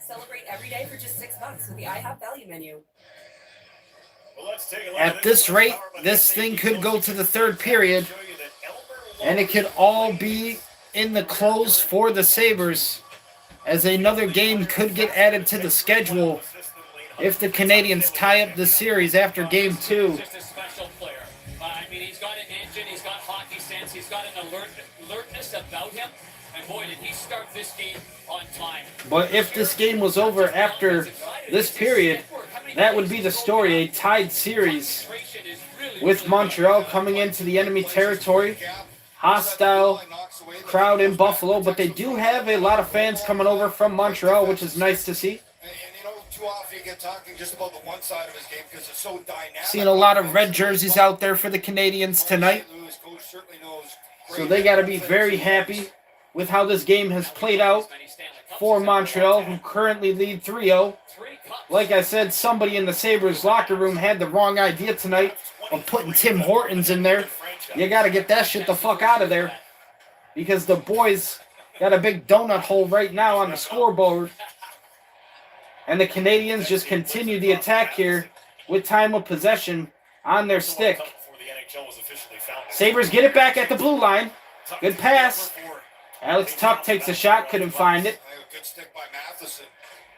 Celebrate every day for just $6 with the IHOP value menu. At this rate, this thing could go to the third period, and it could all be in the close for the Sabres, as another game could get added to the schedule if the Canadiens tie up the series after Game 2. Just a special player. I mean, he's got an engine, he's got hockey sense, he's got an alertness about him. And boy, did he start this game on time. But if this game was over after this period, that would be the story, a tied series with Montreal coming into the enemy territory. Hostile crowd in Buffalo, but they do have a lot of fans coming over from Montreal, which is nice to see. And you know, too often you get talking just about the one side of his game because it's so dynamic. Seeing a lot of red jerseys out there for the Canadiens tonight. So they got to be very happy with how this game has played out for Montreal, who currently lead 3-0. Like I said, somebody in the Sabres locker room had the wrong idea tonight of putting Tim Hortons in there. You got to get that shit the fuck out of there, because the boys got a big donut hole right now on the scoreboard. And the Canadiens just continue the attack here with time of possession on their stick. Sabres get it back at the blue line. Good pass. Alex Tuck takes a shot, couldn't find it.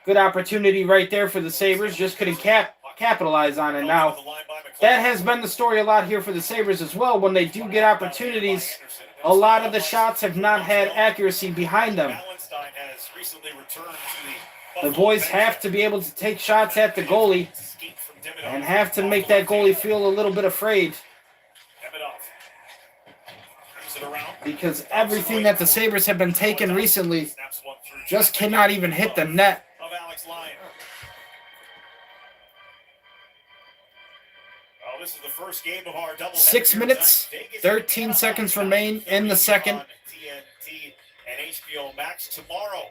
Good opportunity right there for the Sabres, just couldn't capitalize on it now. That has been the story a lot here for the Sabres as well. When they do get opportunities, a lot of the shots have not had accuracy behind them. The boys have to be able to take shots at the goalie and have to make that goalie feel a little bit afraid, because everything that the Sabres have been taking recently just cannot even hit the net. This is the first game of our double 6 minutes, 13 seconds remain in the second. TNT and HBO Max tomorrow.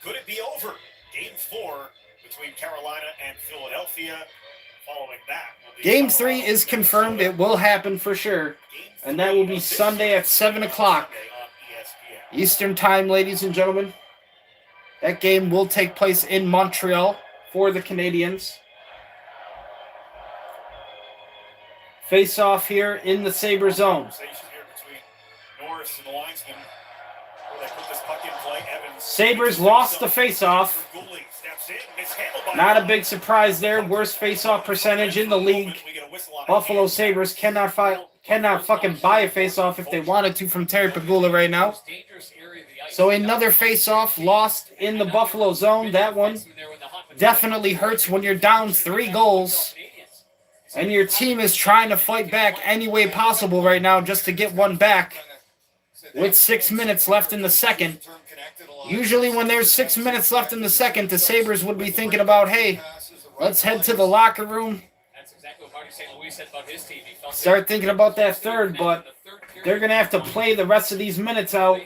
Could it be over? Game 4 between Carolina and Philadelphia. Following that, Game 3 is confirmed. It will happen for sure. And that will be Sunday at 7 o'clock Eastern Time, ladies and gentlemen. That game will take place in Montreal for the Canadiens. Face off here in the Sabre zone. Sabres lost the face-off. Not a big surprise there. Worst face-off percentage in the league. Buffalo Sabres cannot fucking buy a face-off if they wanted to from Terry Pegula right now. So another face-off lost in the Buffalo zone. That one definitely hurts when you're down 3 goals and your team is trying to fight back any way possible right now just to get one back with 6 minutes left in the second. Usually when there's 6 minutes left in the second, the Sabres would be thinking about, hey, let's head to the locker room, start thinking about that third, but they're going to have to play the rest of these minutes out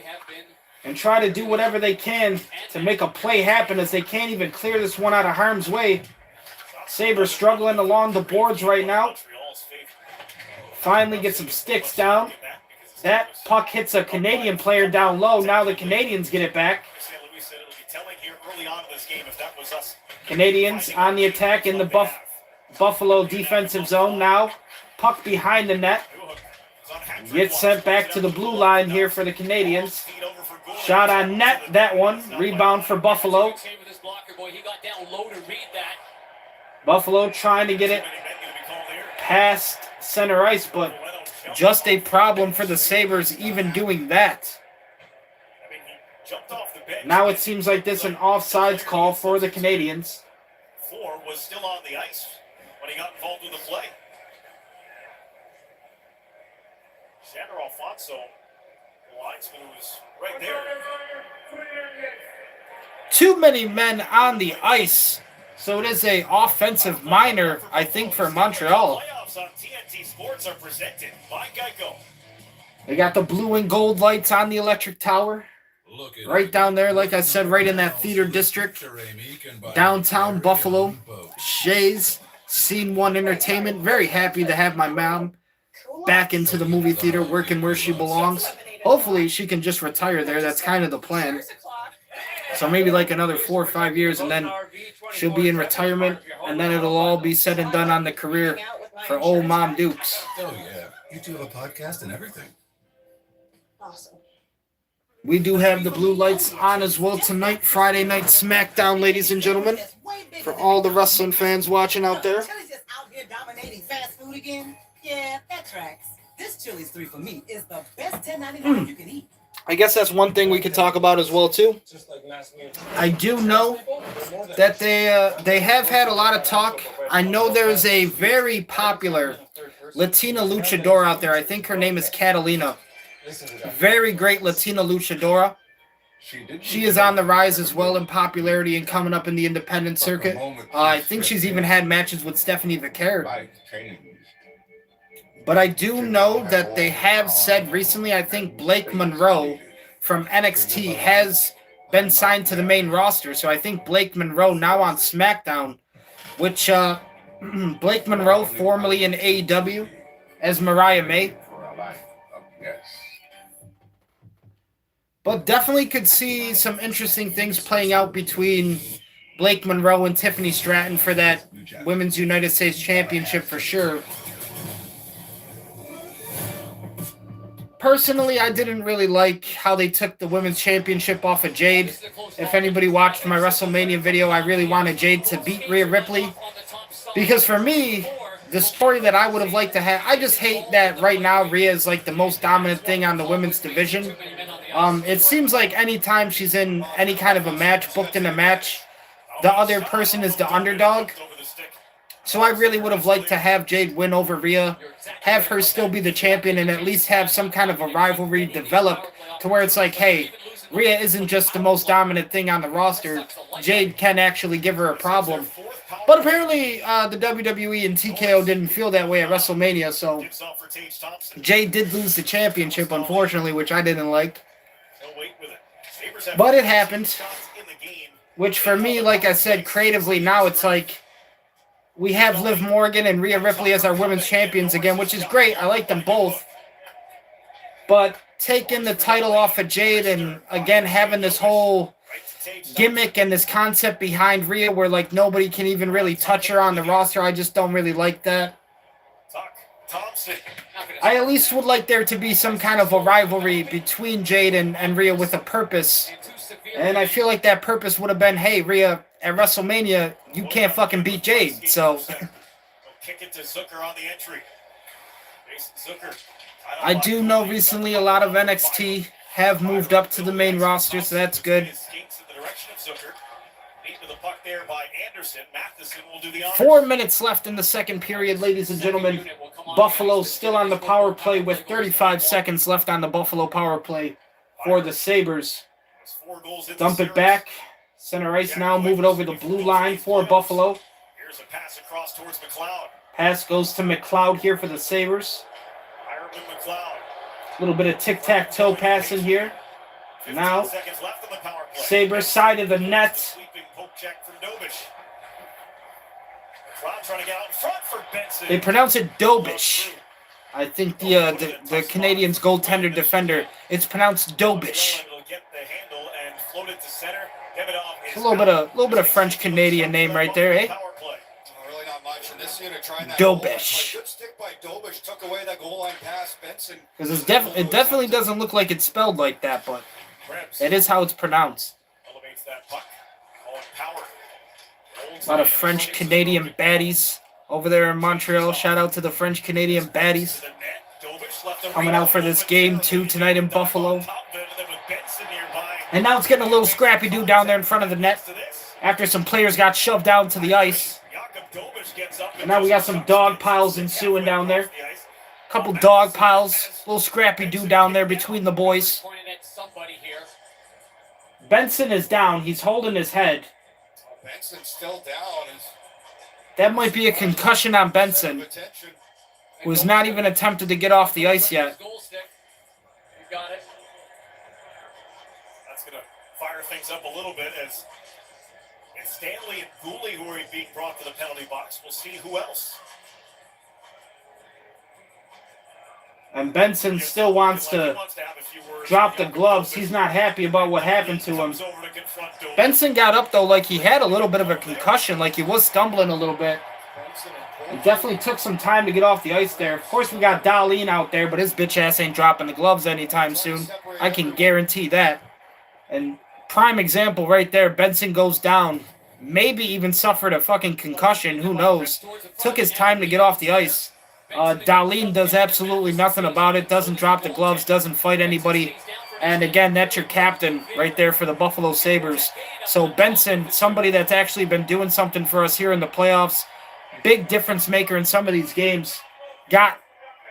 and try to do whatever they can to make a play happen, as they can't even clear this one out of harm's way. Sabres struggling along the boards right now. Finally get some sticks down. That puck hits a Canadian player down low. Now the Canadiens get it back. Canadiens on the attack in the Buffalo defensive zone now. Puck behind the net. Gets sent back to the blue line here for the Canadiens. Shot on net, that one. Rebound for Buffalo. Buffalo trying to get it past center ice, but just a problem for the Sabres even doing that. Now it seems like this is an offsides call for the Canadiens. 4 was still on the ice when he got involved with the play. Xander Alfonso, the linesman, who was right there. Too many men on the ice. So it is a offensive minor, I think, for Montreal. Playoffs on TNT Sports are presented by Geico. They got the blue and gold lights on the electric tower. Right down there, like I said, right in that theater district. Downtown Buffalo. Shays, Scene 1 Entertainment. Very happy to have my mom back into the movie theater, working where she belongs. Hopefully she can just retire there. That's kind of the plan. So maybe like another 4 or 5 years, and then she'll be in retirement, and then it'll all be said and done on the career for old Mom Dukes. Oh, yeah. You two have a podcast and everything. Awesome. We do have the blue lights on as well tonight. Friday Night SmackDown, ladies and gentlemen. For all the wrestling fans watching out there. Chili's just out here dominating fast food again. Yeah, that tracks. This Chili's 3 for me is the best $10.99 you can eat. I guess that's one thing we could talk about as well, too. I do know that they have had a lot of talk. I know there's a very popular Latina luchador out there. I think her name is Catalina. Very great Latina luchadora. She is on the rise as well in popularity and coming up in the independent circuit. I think she's even had matches with Stephanie Vicaire. But I do know that they have said recently, I think Blake Monroe from NXT has been signed to the main roster. So I think Blake Monroe now on SmackDown, which Blake Monroe, formerly in AEW as Mariah May. But definitely could see some interesting things playing out between Blake Monroe and Tiffany Stratton for that Women's United States Championship for sure. Personally, I didn't really like how they took the Women's Championship off of Jade. If anybody watched my WrestleMania video, I really wanted Jade to beat Rhea Ripley. Because for me, the story that I would have liked to have, I just hate that right now Rhea is like the most dominant thing on the women's division. It seems like anytime she's in any kind of a match, booked in a match, the other person is the underdog. So I really would have liked to have Jade win over Rhea, have her still be the champion, and at least have some kind of a rivalry develop to where it's like, hey, Rhea isn't just the most dominant thing on the roster. Jade can actually give her a problem. But apparently the WWE and TKO didn't feel that way at WrestleMania, so Jade did lose the championship, unfortunately, which I didn't like. But it happened. Which for me, like I said, creatively, now it's like we have Liv Morgan and Rhea Ripley as our women's champions again, which is great. I like them both. But taking the title off of Jade and, again, having this whole gimmick and this concept behind Rhea where, like, nobody can even really touch her on the roster, I just don't really like that. I at least would like there to be some kind of a rivalry between Jade and Rhea with a purpose. And I feel like that purpose would have been, hey, Rhea, at WrestleMania, you can't fucking beat Jade. So kick it to Zucker on the entry. Zucker. I do know recently a lot of NXT have moved up to the main roster, so that's good. 4 minutes left in the second period, ladies and gentlemen. Buffalo still on the power play with 35 seconds left on the Buffalo power play for the Sabres. Dump it back. Center ice now, move it over the blue line for Buffalo. Here's a pass across towards McLeod. Pass goes to McLeod here for the Sabres. A little bit of tic-tac-toe pass in here. Now, Sabres side of the net. They pronounce it Dobish. I think the Canadiens goaltender defender, it's pronounced Dobish. A little bit of French Canadian name right there, eh? Dobish. Because it definitely doesn't look like it's spelled like that, but it is how it's pronounced. A lot of French Canadian baddies over there in Montreal. Shout out to the French Canadian baddies coming out for this game 2 tonight in Buffalo. And now it's getting a little scrappy dude down there in front of the net after some players got shoved down to the ice. And now we got some dog piles ensuing down there. Couple dog piles, little scrappy dude down there between the boys. Benson is down. He's holding his head. Benson's still down. That might be a concussion on Benson, who's not even attempted to get off the ice yet. That's going to fire things up a little bit as it's Stanley and Gooley who are being brought to the penalty box. We'll see who else. And Benson still wants to drop the gloves. He's not happy about what happened to him. Benson got up, though, like he had a little bit of a concussion, like he was stumbling a little bit. He definitely took some time to get off the ice there. Of course, we got Darlene out there, but his bitch ass ain't dropping the gloves anytime soon. I can guarantee that. And prime example right there, Benson goes down. Maybe even suffered a fucking concussion, who knows. Took his time to get off the ice. Darlene does absolutely nothing about it, doesn't drop the gloves, doesn't fight anybody. And again, that's your captain right there for the Buffalo Sabres. So Benson, somebody that's actually been doing something for us here in the playoffs, big difference maker in some of these games, got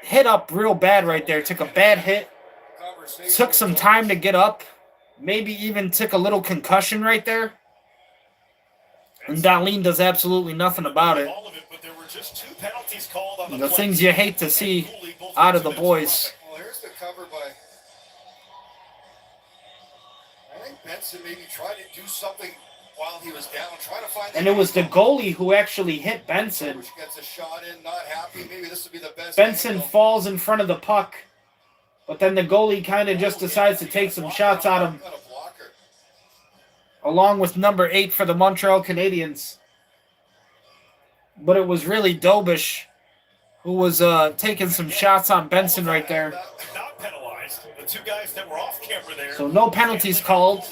hit up real bad right there, took a bad hit. took some time to get up. Maybe even took a little concussion right there. And Duane does absolutely nothing about it. The things you hate to see out of the boys. Well, here's the cover by. I think Benson maybe tried to do something while he was down, trying to find. And it was the goalie who actually hit Benson. Gets a shot in, not happy. Maybe this would be the best. Benson falls in front of the puck, but then the goalie kind of just decides to take some shots at him. Along with number 8 for the Montreal Canadiens. But it was really Dobish who was taking some shots on Benson right there. Not penalized. The two guys that were off camera there. So no penalties called,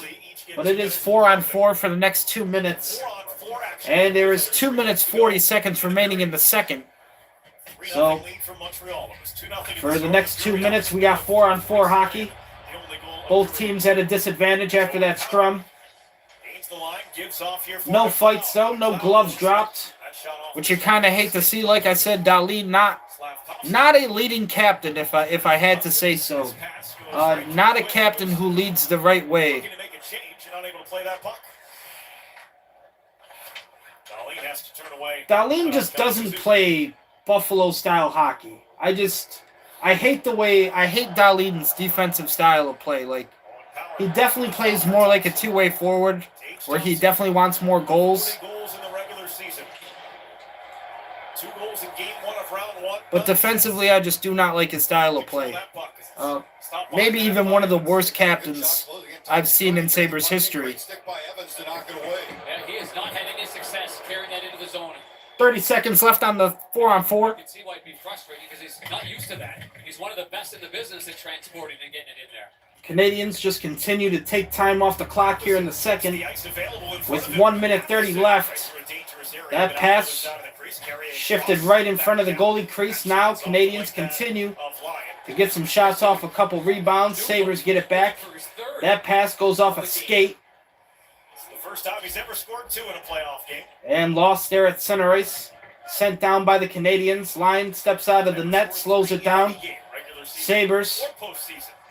but it is 4-on-4 for the next 2 minutes. And there is 2 minutes 40 seconds remaining in the second. So for the next 2 minutes, we got 4-on-4 hockey. Both teams at a disadvantage after that scrum. No fights though, no gloves dropped, which you kind of hate to see. Like I said, Duane not a leading captain, if I had to say so. Not a captain who leads the right way. Duane just doesn't play Buffalo-style hockey. I hate Duane's defensive style of play. Like, he definitely plays more like a two-way forward, where he definitely wants more goals. But defensively, I just do not like his style of play. Maybe even one of the worst captains I've seen in Sabres history. Yeah, he is not had any success carrying that into the zone. 30 seconds left on the 4-on-4. You can see why it'd be frustrating because he's not used to that. He's one of the best in the business at transporting and getting it in there. Canadians just continue to take time off the clock here in the second with 1 minute 30 left. That pass shifted right in front of the goalie crease. Now Canadians continue to get some shots off, a couple rebounds. Sabres get it back. That pass goes off a skate. The first time he's ever scored 2 in a playoff game. And lost there at center ice. Sent down by the Canadians. Line steps out of the net, slows it down. Sabres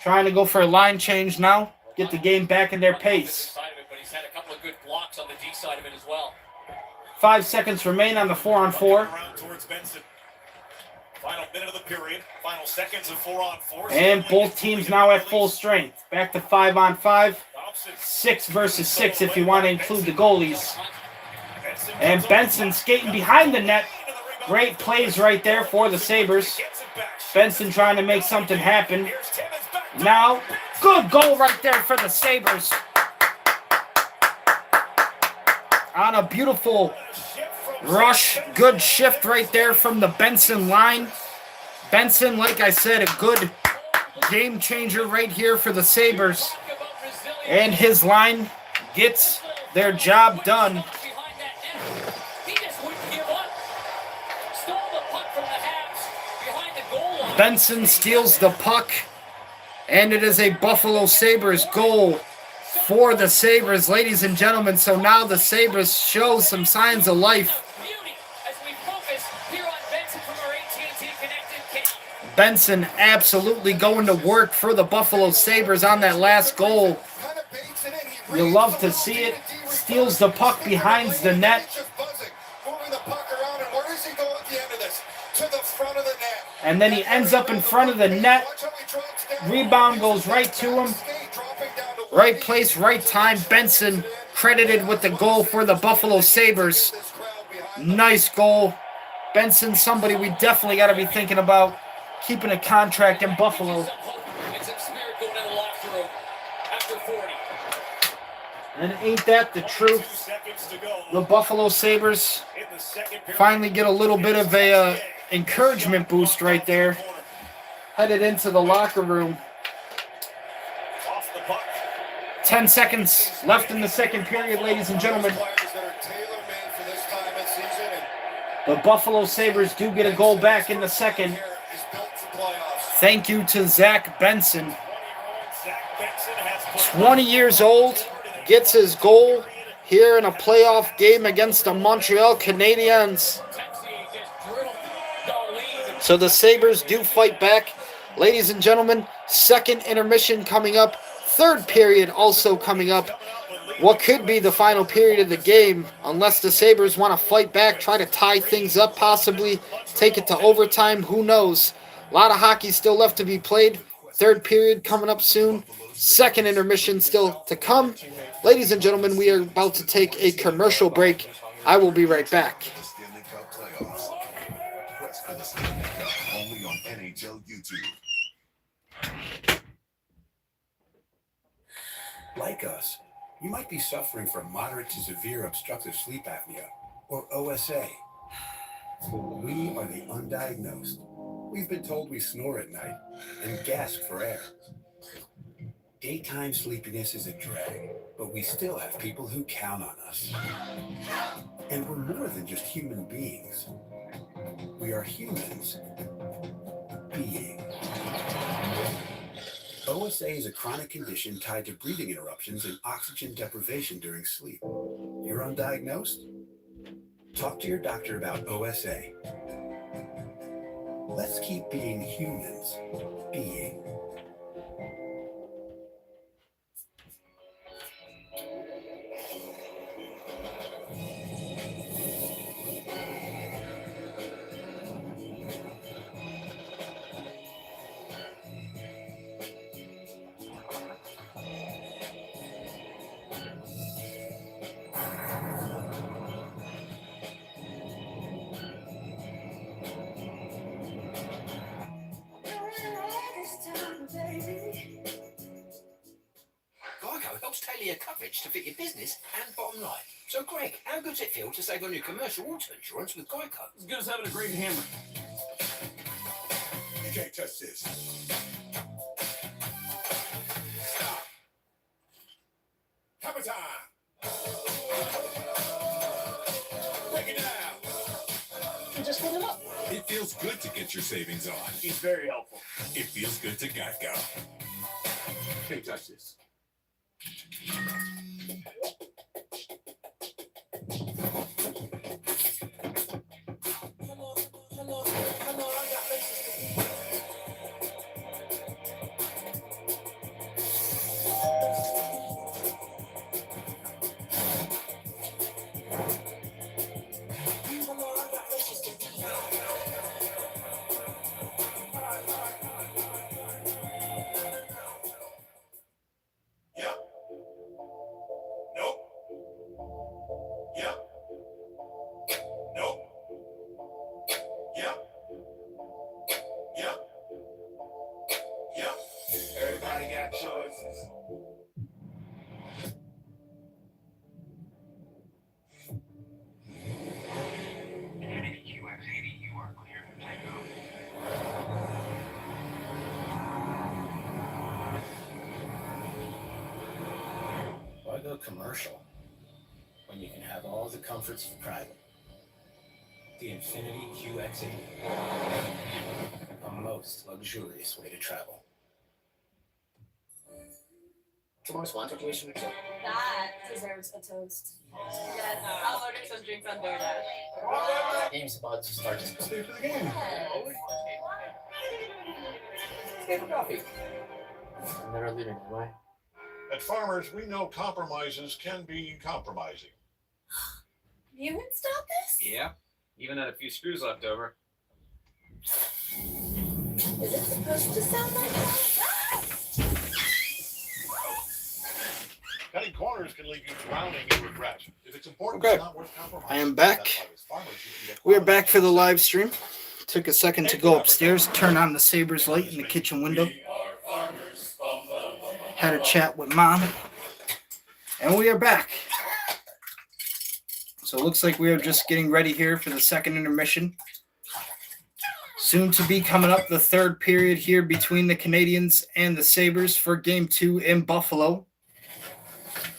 trying to go for a line change now. Get the game back in their pace. But he's had a couple of good blocks on the D side of it as well. 5 seconds remain on the 4-on-4. Final minute of the period. Final seconds of 4-on-4. And both teams now at full strength. Back to 5-on-5. 6 versus 6 if you want to include the goalies. And Benson skating behind the net. Great plays right there for the Sabres. Benson trying to make something happen. Now, good goal right there for the Sabres. On a beautiful rush. Good shift right there from the Benson line. Benson, like I said, a good game changer right here for the Sabres. And his line gets their job done. Benson steals the puck. And it is a Buffalo Sabres goal for the Sabres, ladies and gentlemen. So now the Sabres show some signs of life. Benson absolutely going to work for the Buffalo Sabres on that last goal. You love to see it. Steals the puck behind the net. And then he ends up in front of the net. Rebound goes right to him. Right place, right time. Benson credited with the goal for the Buffalo Sabres. Nice goal. Benson, somebody we definitely got to be thinking about keeping a contract in Buffalo. And ain't that the truth? The Buffalo Sabres finally get a little bit of a encouragement boost right there. Headed into the locker room. 10 seconds left in the second period, ladies and gentlemen. The Buffalo Sabres do get a goal back in the second. Thank you to Zach Benson. 20 years old, gets his goal here in a playoff game against the Montreal Canadiens. So the Sabres do fight back. Ladies and gentlemen, Second intermission coming up. Third period also coming up. What could be the final period of the game, unless the Sabres want to fight back, try to tie things up, possibly take it to overtime. Who knows? A lot of hockey still left to be played. Third period coming up soon. Second intermission still to come. Ladies and gentlemen, we are about to take a commercial break. I will be right back. Only on NHL YouTube. Like us, you might be suffering from moderate to severe obstructive sleep apnea, or OSA. We are the undiagnosed. We've been told we snore at night and gasp for air. Daytime sleepiness is a drag, but we still have people who count on us. And we're more than just human beings. We are humans being. OSA is a chronic condition tied to breathing interruptions and oxygen deprivation during sleep. You're undiagnosed? Talk to your doctor about OSA. Let's keep being humans being. Geico helps tailor your coverage to fit your business and bottom line. So, Greg, how good does it feel to save on your commercial auto insurance with Geico? As good as having a great hammer. You can't touch this. Stop. Hammer time. Break it down. You just put it up. It feels good to get your savings on. He's very helpful. It feels good to Geico. Can't touch this. Everybody got choices. Why go commercial when you can have all the comforts of private? The Infinity QX80. A most luxurious way to travel. Tomorrow's one situation or two. That deserves a toast. Yes, I'll order some drinks on DoorDash. Game's about to start. Stay for the game. Stay for coffee. I'm never leaving, am I? At Farmers, we know compromises can be compromising. You can stop this? Yeah, even had a few screws left over. Is it supposed to sound like that? Cutting corners can leave you drowning in regret. If it's important, Okay. it's not worth compromising. I am back. That's why with Farmers, you can get We are back for the live stream. Took a second to go upstairs, turn on the Sabres light in the kitchen window. Had a chat with Mom. And we are back. So it looks like we are just getting ready here for the second intermission. Soon to be coming up the third period here between the Canadiens and the Sabres for Game 2 in Buffalo.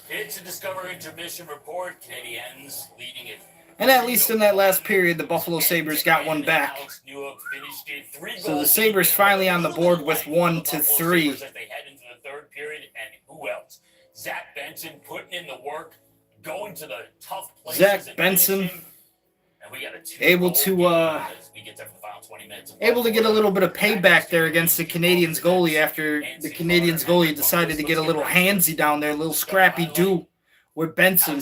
It's a Discover Intermission report. Canadiens leading it. And at least in that last period, the Buffalo Sabres got one back. So the Sabres finally on the board with 1-3. As they head into the third period, and who else? Zach Benson putting in the work, going to the tough places. Zach Benson. able to get a little bit of payback there against the Canadiens goalie after the Canadiens goalie decided to get a little handsy down there, a little scrappy do with Benson.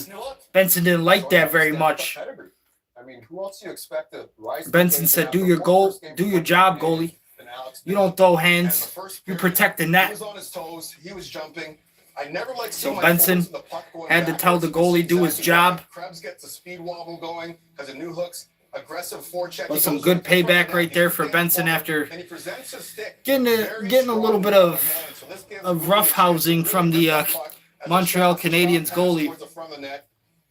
Benson didn't like that very much. I mean, who else do you expect to rise? Benson said, "Do your job, goalie. You don't throw hands. You protect the net." He was on his toes. He was jumping. I never liked so Benson had to tell the goalie do his job. Krebs gets a speed wobble going because of new hooks. Aggressive forecheck. But some good payback right there for Benson after getting a little bit of roughhousing from the Montreal Canadiens goalie.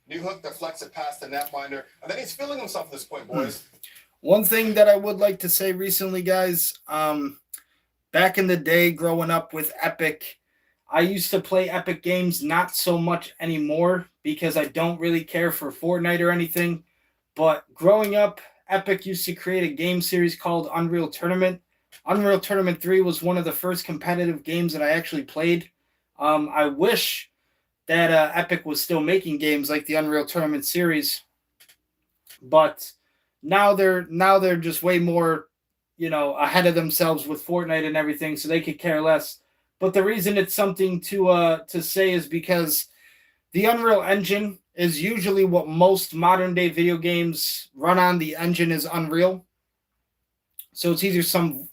New hook deflects it past the netminder, and then he's feeling himself at this point, boys. One thing that I would like to say recently, guys, back in the day growing up with Epic, I used to play Epic games, not so much anymore because I don't really care for Fortnite or anything. But growing up, Epic used to create a game series called Unreal Tournament. Unreal Tournament 3 was one of the first competitive games that I actually played. I wish that Epic was still making games like the Unreal Tournament series. But now they're just way more, ahead of themselves with Fortnite and everything, so they could care less. But the reason it's something to say is because the Unreal Engine is usually what most modern day video games run on. The engine is Unreal. So it's either some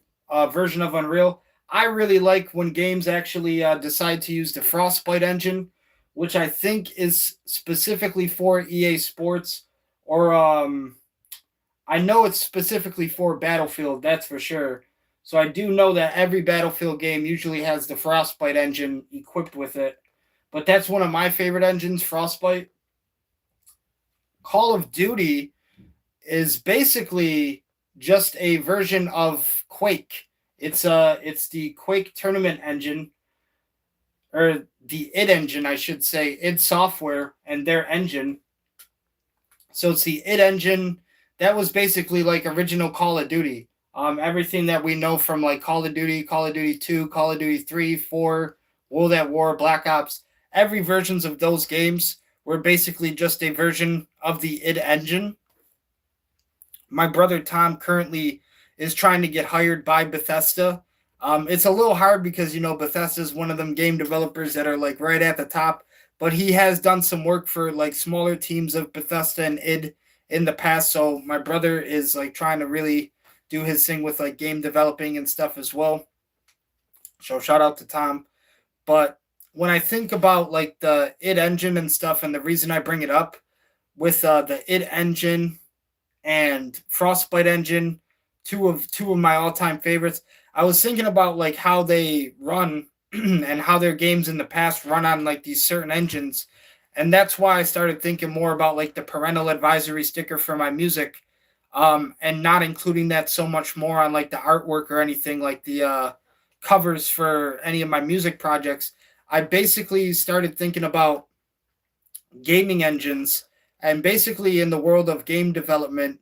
version of Unreal. I really like when games actually decide to use the Frostbite engine, which I think is specifically for EA Sports, or I know it's specifically for Battlefield, that's for sure. So I do know that every Battlefield game usually has the Frostbite engine equipped with it. But that's one of my favorite engines, Frostbite. Call of Duty is basically just a version of Quake. It's the Quake tournament engine, or the id engine, I should say, id Software and their engine. So it's the id engine that was basically like original Call of Duty. Everything that we know from like Call of Duty 2, Call of Duty 3, 4, World at War, Black Ops, every versions of those games were basically just a version of the id engine. My brother Tom currently is trying to get hired by Bethesda. It's a little hard because, Bethesda is one of them game developers that are like right at the top, but he has done some work for like smaller teams of Bethesda and id in the past. So my brother is like trying to really do his thing with like game developing and stuff as well. So shout out to Tom. But when I think about like the id engine and stuff, and the reason I bring it up with the id engine and Frostbite engine, two of my all-time favorites, I was thinking about like how they run and how their games in the past run on like these certain engines. And that's why I started thinking more about like the parental advisory sticker for my music, and not including that so much more on like the artwork or anything like the covers for any of my music projects. I basically started thinking about gaming engines, and basically in the world of game development,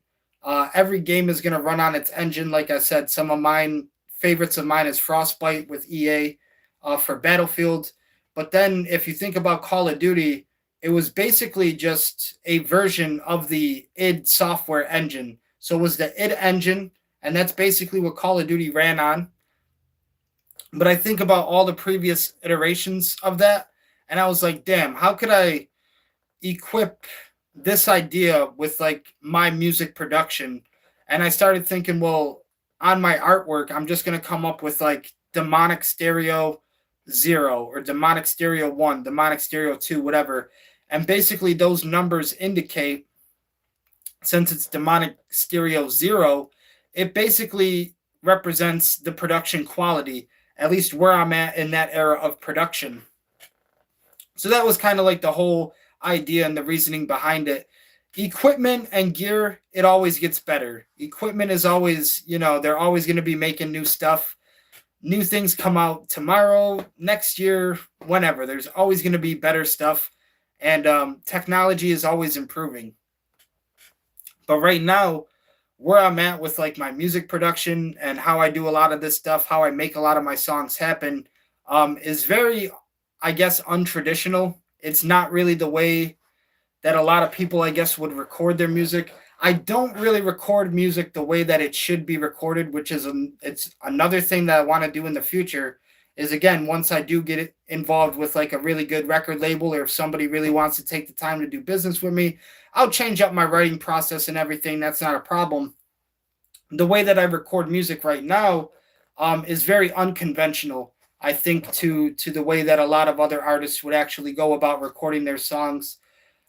every game is going to run on its engine. Like I said, some of favorites of mine is Frostbite with EA for Battlefield. But then if you think about Call of Duty, it was basically just a version of the id Software engine. So it was the id engine, and that's basically what Call of Duty ran on. But I think about all the previous iterations of that, and I was like, damn, how could I equip this idea with like my music production? And I started thinking, well, on my artwork, I'm just going to come up with like Demonic Stereo 0 or Demonic Stereo 1, Demonic Stereo 2, whatever. And basically those numbers indicate, since it's Demonic Stereo 0, it basically represents the production quality, at least where I'm at in that era of production. So that was kind of like the whole idea and the reasoning behind it. Equipment and gear, it always gets better. Equipment is always, they're always going to be making new stuff. New things come out tomorrow, next year, whenever. There's always going to be better stuff. And technology is always improving. But right now, where I'm at with like my music production and how I do a lot of this stuff, how I make a lot of my songs happen, is very, I guess, untraditional. It's not really the way that a lot of people, I guess, would record their music. I don't really record music the way that it should be recorded, which is it's another thing that I want to do in the future. Is again, once I do get involved with like a really good record label, or if somebody really wants to take the time to do business with me, I'll change up my writing process and everything. That's not a problem. The way that I record music right now is very unconventional. I think to the way that a lot of other artists would actually go about recording their songs.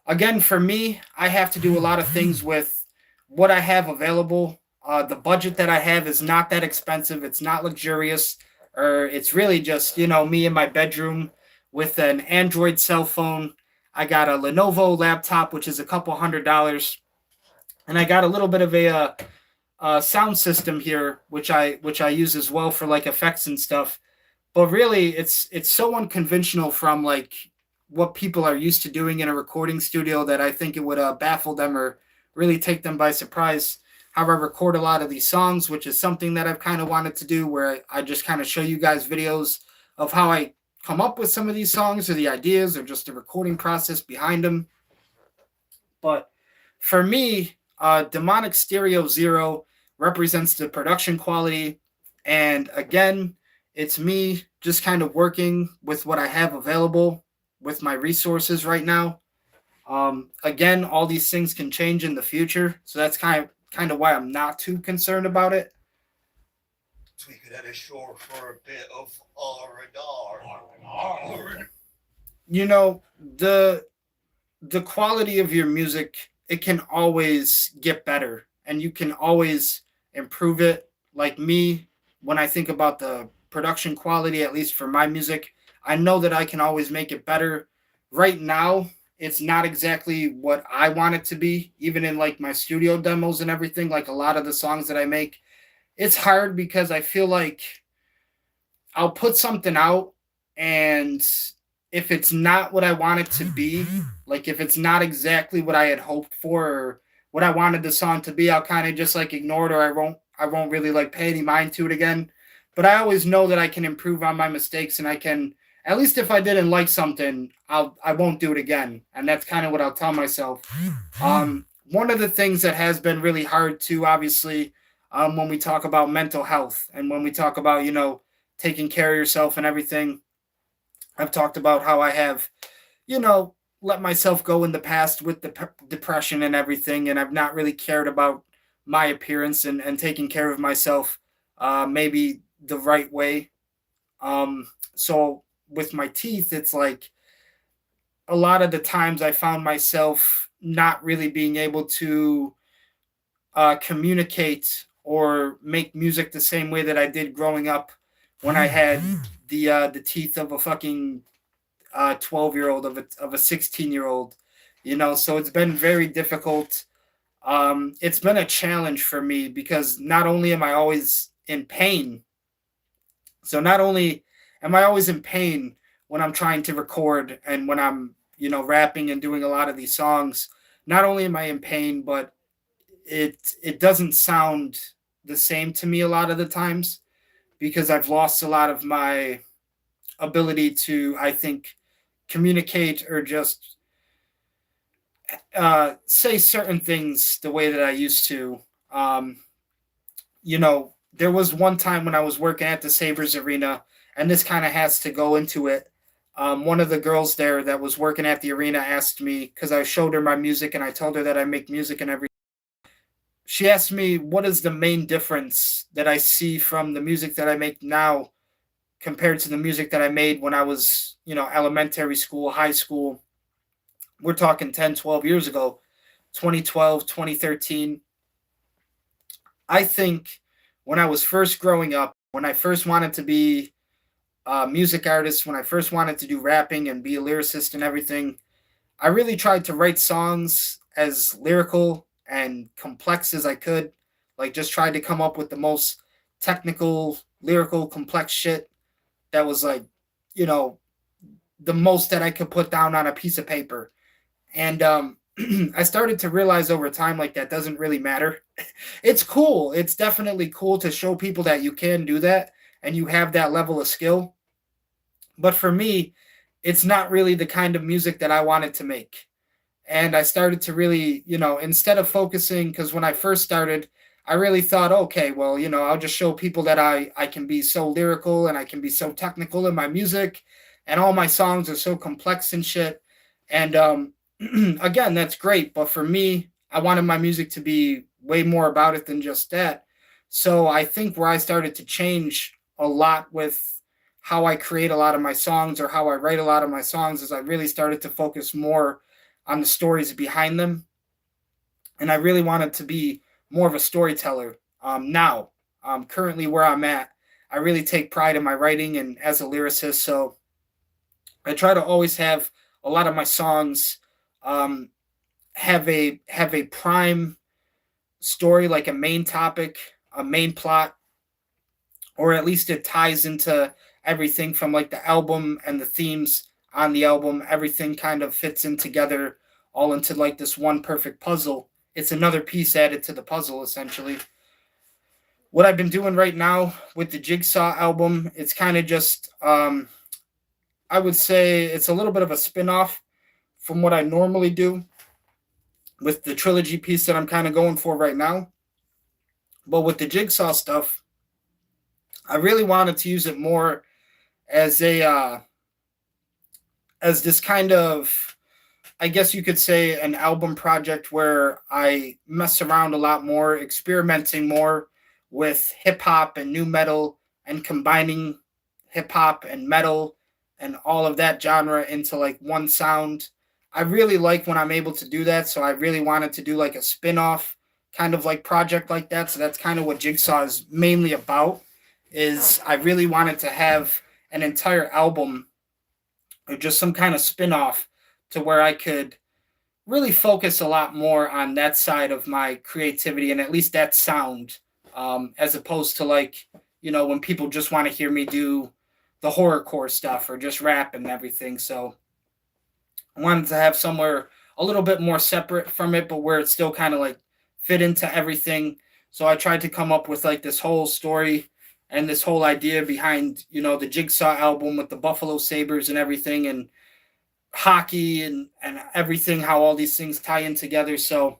Again, for me, I have to do a lot of things with what I have available. The budget that I have is not that expensive. It's not luxurious, or it's really just, me in my bedroom with an Android cell phone. I got a Lenovo laptop, which is a couple $100, and I got a little bit of a sound system here, which I use as well for like effects and stuff. But really, it's so unconventional from like what people are used to doing in a recording studio that I think it would baffle them or really take them by surprise. How I record a lot of these songs, which is something that I've kind of wanted to do, where I just kind of show you guys videos of how I come up with some of these songs, or the ideas, or just the recording process behind them. But for me, Demonic Stereo Zero represents the production quality. And again, it's me just kind of working with what I have available with my resources right now. Again, all these things can change in the future. So that's kind of why I'm not too concerned about it. We could head ashore for a bit of R&R. The quality of your music, it can always get better, and you can always improve it. Like me, when I think about the production quality, at least for my music, I know that I can always make it better. Right now, it's not exactly what I want it to be, even in like my studio demos and everything. Like a lot of the songs that I make, it's hard because I feel like I'll put something out, and if it's not what I want it to be, like if it's not exactly what I had hoped for or what I wanted the song to be, I'll kind of just like ignore it, or I won't really like pay any mind to it again. But I always know that I can improve on my mistakes, and I can, at least if I didn't like something, I won't do it again. And that's kind of what I'll tell myself. One of the things that has been really hard too, obviously, when we talk about mental health and when we talk about, taking care of yourself and everything, I've talked about how I have, let myself go in the past with the depression and everything. And I've not really cared about my appearance and taking care of myself maybe the right way. So with my teeth, it's like a lot of the times I found myself not really being able to communicate or make music the same way that I did growing up when I had the teeth of a fucking 12-year-old, of a 16-year-old, so it's been very difficult. It's been a challenge for me because not only am I always in pain, so not only am I always in pain when I'm trying to record and when I'm, rapping and doing a lot of these songs, not only am I in pain, but it doesn't sound the same to me a lot of the times because I've lost a lot of my ability to, I think, communicate or just say certain things the way that I used to. There was one time when I was working at the Sabres arena, and this kind of has to go into it. One of the girls there that was working at the arena asked me, because I showed her my music and I told her that I make music and everything. She asked me, what is the main difference that I see from the music that I make now compared to the music that I made when I was, elementary school, high school. We're talking 10, 12 years ago, 2012, 2013. I think when I was first growing up, when I first wanted to be a music artist, when I first wanted to do rapping and be a lyricist and everything, I really tried to write songs as lyrical and complex as I could. Like just tried to come up with the most technical, lyrical, complex shit that was like, the most that I could put down on a piece of paper. And I started to realize over time, like, that doesn't really matter. It's cool. It's definitely cool to show people that you can do that and you have that level of skill. But for me, it's not really the kind of music that I wanted to make. And I started to really, instead of focusing, because when I first started, I really thought, okay, well, I'll just show people that I can be so lyrical and I can be so technical in my music, and all my songs are so complex and shit. And again, that's great. But for me, I wanted my music to be way more about it than just that. So I think where I started to change a lot with how I create a lot of my songs or how I write a lot of my songs is I really started to focus more on the stories behind them. And I really wanted to be more of a storyteller. Now, currently where I'm at, I really take pride in my writing and as a lyricist. So I try to always have a lot of my songs have a prime story, like a main topic, a main plot, or at least it ties into everything from like the album and the themes on the album. Everything kind of fits in together, all into like this one perfect puzzle. It's another piece added to the puzzle, essentially. What I've been doing right now with the Jigsaw album, it's kind of just, I would say it's a little bit of a spin-off from what I normally do with the trilogy piece that I'm kind of going for right now. But with the Jigsaw stuff, I really wanted to use it more as a as this kind of, I guess you could say, an album project where I mess around a lot more, experimenting more with hip hop and new metal, and combining hip hop and metal and all of that genre into like one sound. I really like when I'm able to do that. So I really wanted to do like a spin-off kind of like project like that. So that's kind of what Jigsaw is mainly about, is I really wanted to have an entire album or just some kind of spin-off to where I could really focus a lot more on that side of my creativity and at least that sound, as opposed to like, when people just want to hear me do the horrorcore stuff or just rap and everything. So I wanted to have somewhere a little bit more separate from it, but where it still kind of like fit into everything. So I tried to come up with like this whole story and this whole idea behind, the Jigsaw album with the Buffalo Sabres and everything, and hockey and everything, how all these things tie in together. So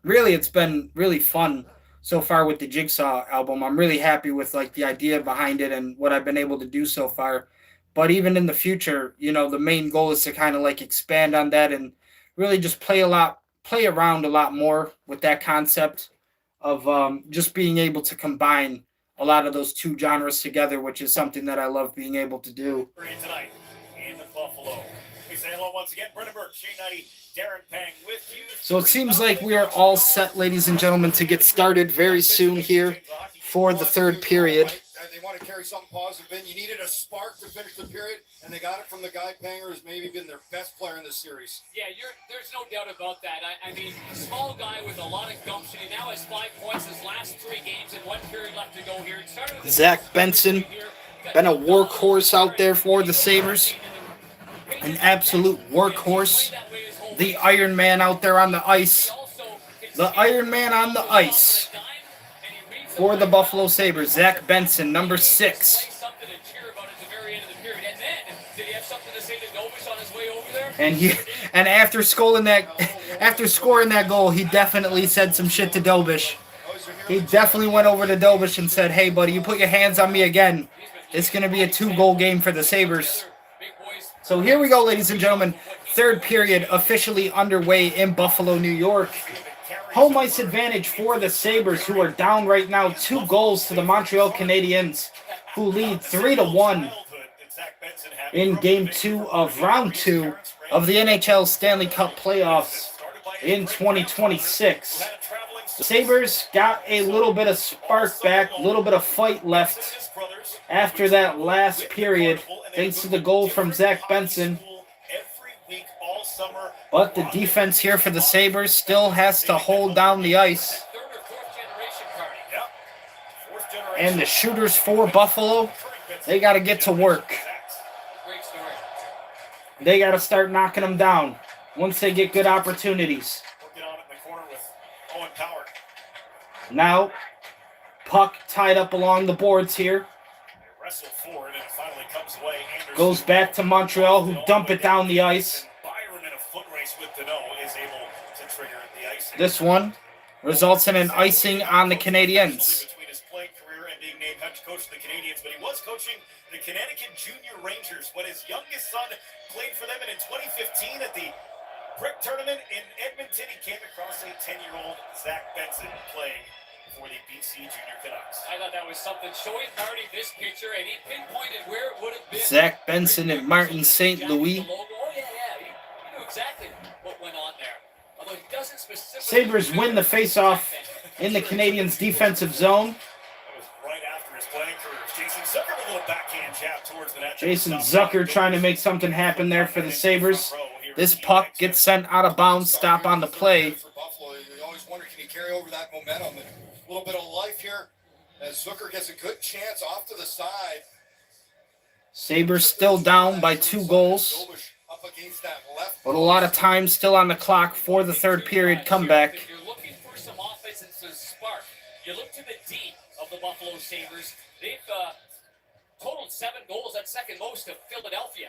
really, it's been really fun so far with the Jigsaw album. I'm really happy with like the idea behind it and what I've been able to do so far. But even in the future, the main goal is to kind of like expand on that and really just play around a lot more with that concept of just being able to combine a lot of those two genres together, which is something that I love being able to do. Tonight in the Buffalo. We say hello once again, Brendan Burke, Shane 90, Darren Pang with you. So it seems like we are all set, ladies and gentlemen, to get started very soon here for the third period. They want to carry something positive in. You needed a spark to finish the period, and they got it from the guy Panger, who's maybe been their best player in this series. Yeah, there's no doubt about that. I mean, a small guy with a lot of gumption. He now has 5 points his last 3 games and 1 period left to go here. Zach Benson, been a workhorse out there for the Sabres. An absolute workhorse. The Iron Man out there on the ice. The Iron Man on the ice for the Buffalo Sabres. Zach Benson, number 6. And after scoring that goal, he definitely said some shit to Dobish. He definitely went over to Dobish and said, "Hey, buddy, you put your hands on me again. It's going to be a 2-goal game for the Sabres." So here we go, ladies and gentlemen. Third period officially underway in Buffalo, New York. Home ice advantage for the Sabres, who are down right now 2 goals to the Montreal Canadiens, who lead 3-1 in Game 2 of Round 2 of the NHL Stanley Cup playoffs in 2026. The Sabres got a little bit of spark back, a little bit of fight left after that last period, thanks to the goal from Zach Benson. But the defense here for the Sabres still has to hold down the ice. And the shooters for Buffalo, they got to get to work. They got to start knocking them down once they get good opportunities. Now, puck tied up along the boards here. Goes back to Montreal, who dump it down the ice. This one results in an icing on the Canadiens. Between his playing career and being named head coach of the Canadiens, but he was coaching the Connecticut Junior Rangers when his youngest son played for them, and in 2015 at the Brick Tournament in Edmonton, he came across a 10-year-old Zach Benson playing for the BC Junior Canucks. I thought that was something. Showing Marty this picture, and he pinpointed where it would have been. Zach Benson and Martin St. Louis. Oh, yeah. He knew exactly what went on there. Although he doesn't specifically. Sabres win the faceoff in the Canadiens' defensive zone. That was right after his playing career. Jason Zucker with a little backhand jab towards the net. Jason Zucker trying to make something happen there for the Sabres. This puck gets sent out of bounds, stop on the play. For Buffalo, you always wonder, can he carry over that momentum? And a little bit of life here as Zucker gets a good chance off to the side. Sabres still down by 2 goals. Up against that left. But a lot of time still on the clock for the third period comeback. If you're looking for some offense and some spark, you look to the D of the Buffalo Sabres. They've totaled 7 goals. That's second most to Philadelphia.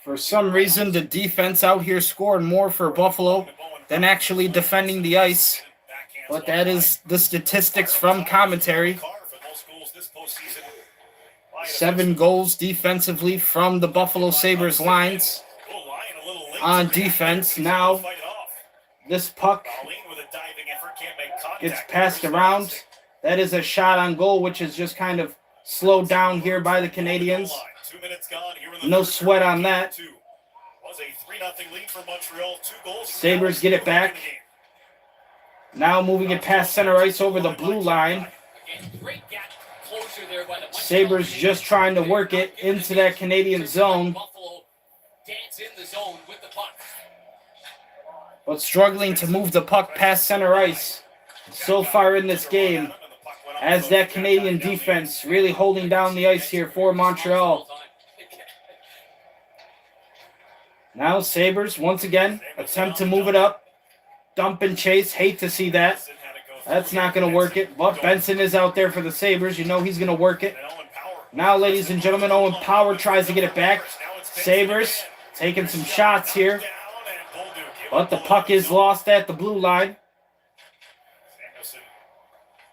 For some reason, the defense out here scored more for Buffalo than actually defending the ice. But that is the statistics from commentary. 7 goals defensively from the Buffalo Sabres lines on defense. Now, this puck gets passed around. That is a shot on goal, which is just kind of slowed down here by the Canadiens. No sweat on that. Sabres get it back. Now moving it past center ice over the blue line. Sabres just trying to work it into that Canadian zone. But struggling to move the puck past center ice so far in this game, as that Canadian defense really holding down the ice here for Montreal. Now Sabres, once again, attempt to move it up. Dump and chase. Hate to see that. That's not going to work it. But Benson is out there for the Sabres. You know he's going to work it. Now, ladies and gentlemen, Owen Power tries to get it back. Sabres taking some shots here. But the puck is lost at the blue line.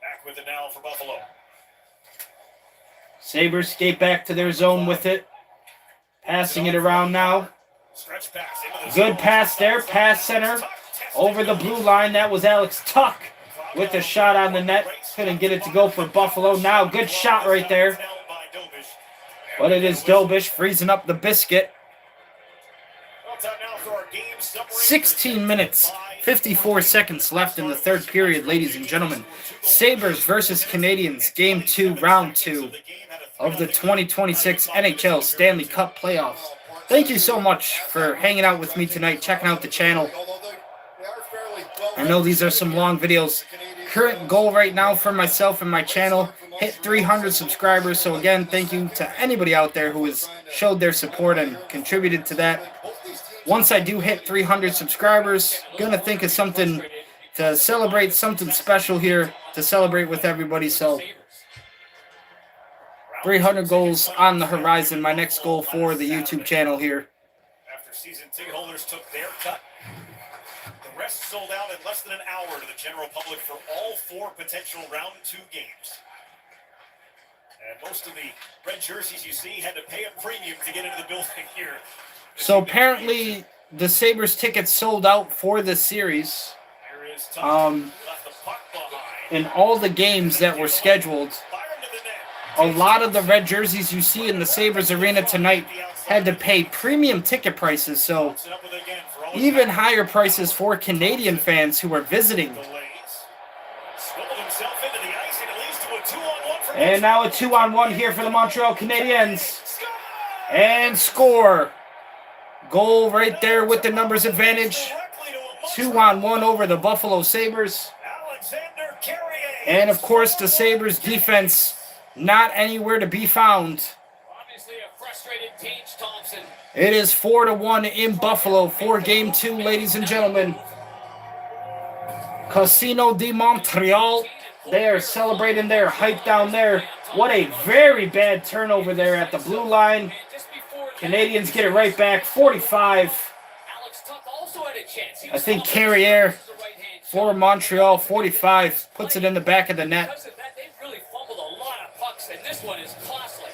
Back with it now for Buffalo. Sabres skate back to their zone with it. Passing it around now. Good pass there. Pass center. Over the blue line. That was Alex Tuck with the shot on the net. Couldn't get it to go for Buffalo. Now, good shot right there. But it is Dobish freezing up the biscuit. 16 minutes, 54 seconds left in the third period, ladies and gentlemen. Sabres versus Canadiens, Game 2, Round 2 of the 2026 NHL Stanley Cup playoffs. Thank you so much for hanging out with me tonight, checking out the channel. I know these are some long videos. Current goal right now for myself and my channel, hit 300 subscribers. So again, thank you to anybody out there who has showed their support and contributed to that. Once I do hit 300 subscribers, gonna think of something to celebrate, something special here to celebrate with everybody. So 300 goals on the horizon, my next goal for the YouTube channel here. After season ticket holders took their cut, the rest sold out in less than an hour to the general public for all 4 potential round 2 games. And most of the red jerseys you see had to pay a premium to get into the building here. So apparently the Sabres tickets sold out for this series. In all the games that were scheduled, a lot of the red jerseys you see in the Sabres arena tonight had to pay premium ticket prices. So even higher prices for Canadian fans who are visiting. And now a 2-on-1 here for the Montreal Canadiens. And score. Goal right there with the numbers advantage. 2-on-1 over the Buffalo Sabres. And of course the Sabres defense not anywhere to be found. It is 4-1 in Buffalo for Game 2, ladies and gentlemen. Casino de Montreal. They are celebrating their hype down there. What a very bad turnover there at the blue line. Canadiens get it right back. 45. I think Carrier for Montreal, 45, puts it in the back of the net. Because of that, they've really fumbled a lot of pucks, and this one is costly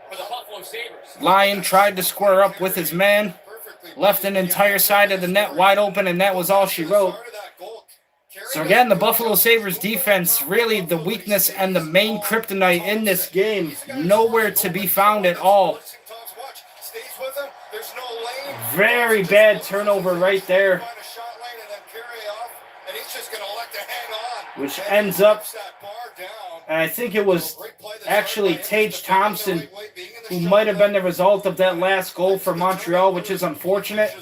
for the Buffalo Sabres. Lyon tried to square up with his man, left an entire side of the net wide open, and that was all she wrote. So again, the Buffalo Sabres defense, really the weakness and the main kryptonite in this game, nowhere to be found at all. Very bad turnover right there, which ends up, and I think it was actually Tage Thompson who might have been the result of that last goal for Montreal, which is unfortunate.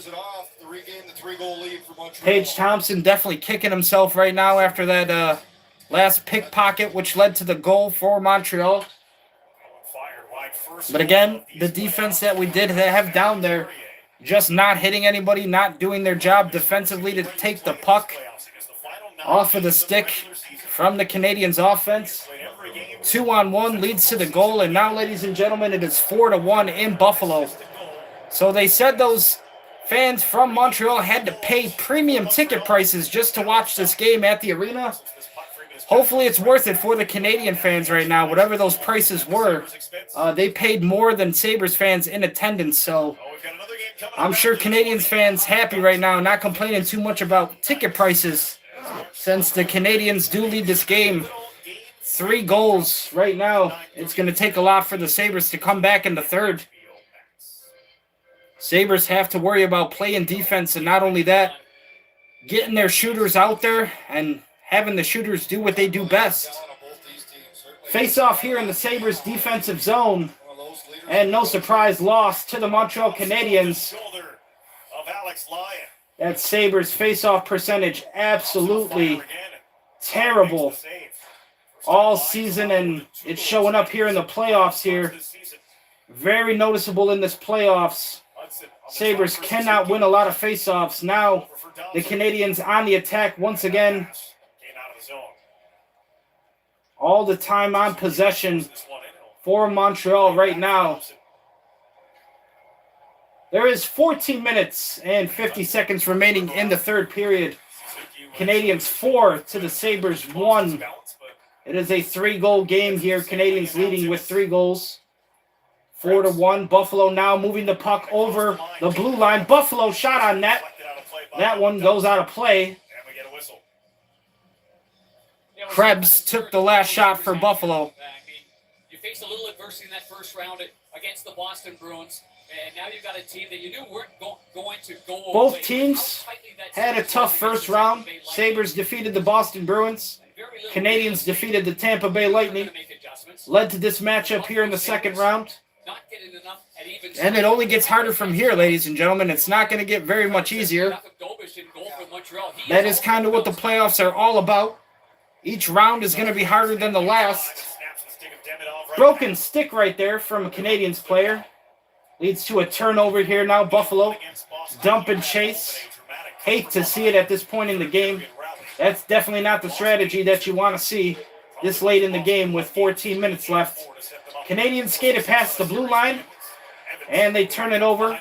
Tage Thompson definitely kicking himself right now after that last pickpocket, which led to the goal for Montreal. But again, the defense that we did have down there, just not hitting anybody, not doing their job defensively to take the puck off of the stick from the Canadiens offense. 2-on-1 leads to the goal, and now, ladies and gentlemen, it is 4-1 in Buffalo. So they said those fans from Montreal had to pay premium ticket prices just to watch this game at the arena. Hopefully it's worth it for the Canadian fans right now, whatever those prices were. They paid more than Sabres fans in attendance, so I'm sure Canadiens fans happy right now, not complaining too much about ticket prices since the Canadiens do lead this game. 3 goals right now. It's going to take a lot for the Sabres to come back in the third. Sabres have to worry about playing defense, and not only that, getting their shooters out there and having the shooters do what they do best. Face off here in the Sabres defensive zone, and no surprise, loss to the Montreal Canadiens. That Sabres face-off percentage absolutely terrible all season, and it's showing up here in the playoffs here. Very noticeable in this playoffs. Sabres cannot win a lot of face-offs. Now the Canadiens on the attack once again. All the time on possession for Montreal right now. There is 14 minutes and 50 seconds remaining in the third period. Canadiens 4 to the Sabres 1. It is a 3-goal game here. Canadiens leading with 3 goals. 4-1. Buffalo now moving the puck over the blue line. Buffalo shot on net. That one goes out of play. Krebs took the last shot for Buffalo. You faced a little adversity in that first round against the Boston Bruins, and now you've got a team that you knew weren't going to go away. Both teams had a tough first round. Sabres defeated the Boston Bruins. Canadiens defeated the Tampa Bay Lightning. Led to this matchup here in the second round. And it only gets harder from here, ladies and gentlemen. It's not going to get very much easier. That is kind of what the playoffs are all about. Each round is going to be harder than the last. Broken stick right there from a Canadiens player. Leads to a turnover here now. Buffalo dump and chase. Hate to see it at this point in the game. That's definitely not the strategy that you want to see this late in the game with 14 minutes left. Canadiens skated past the blue line, and they turn it over.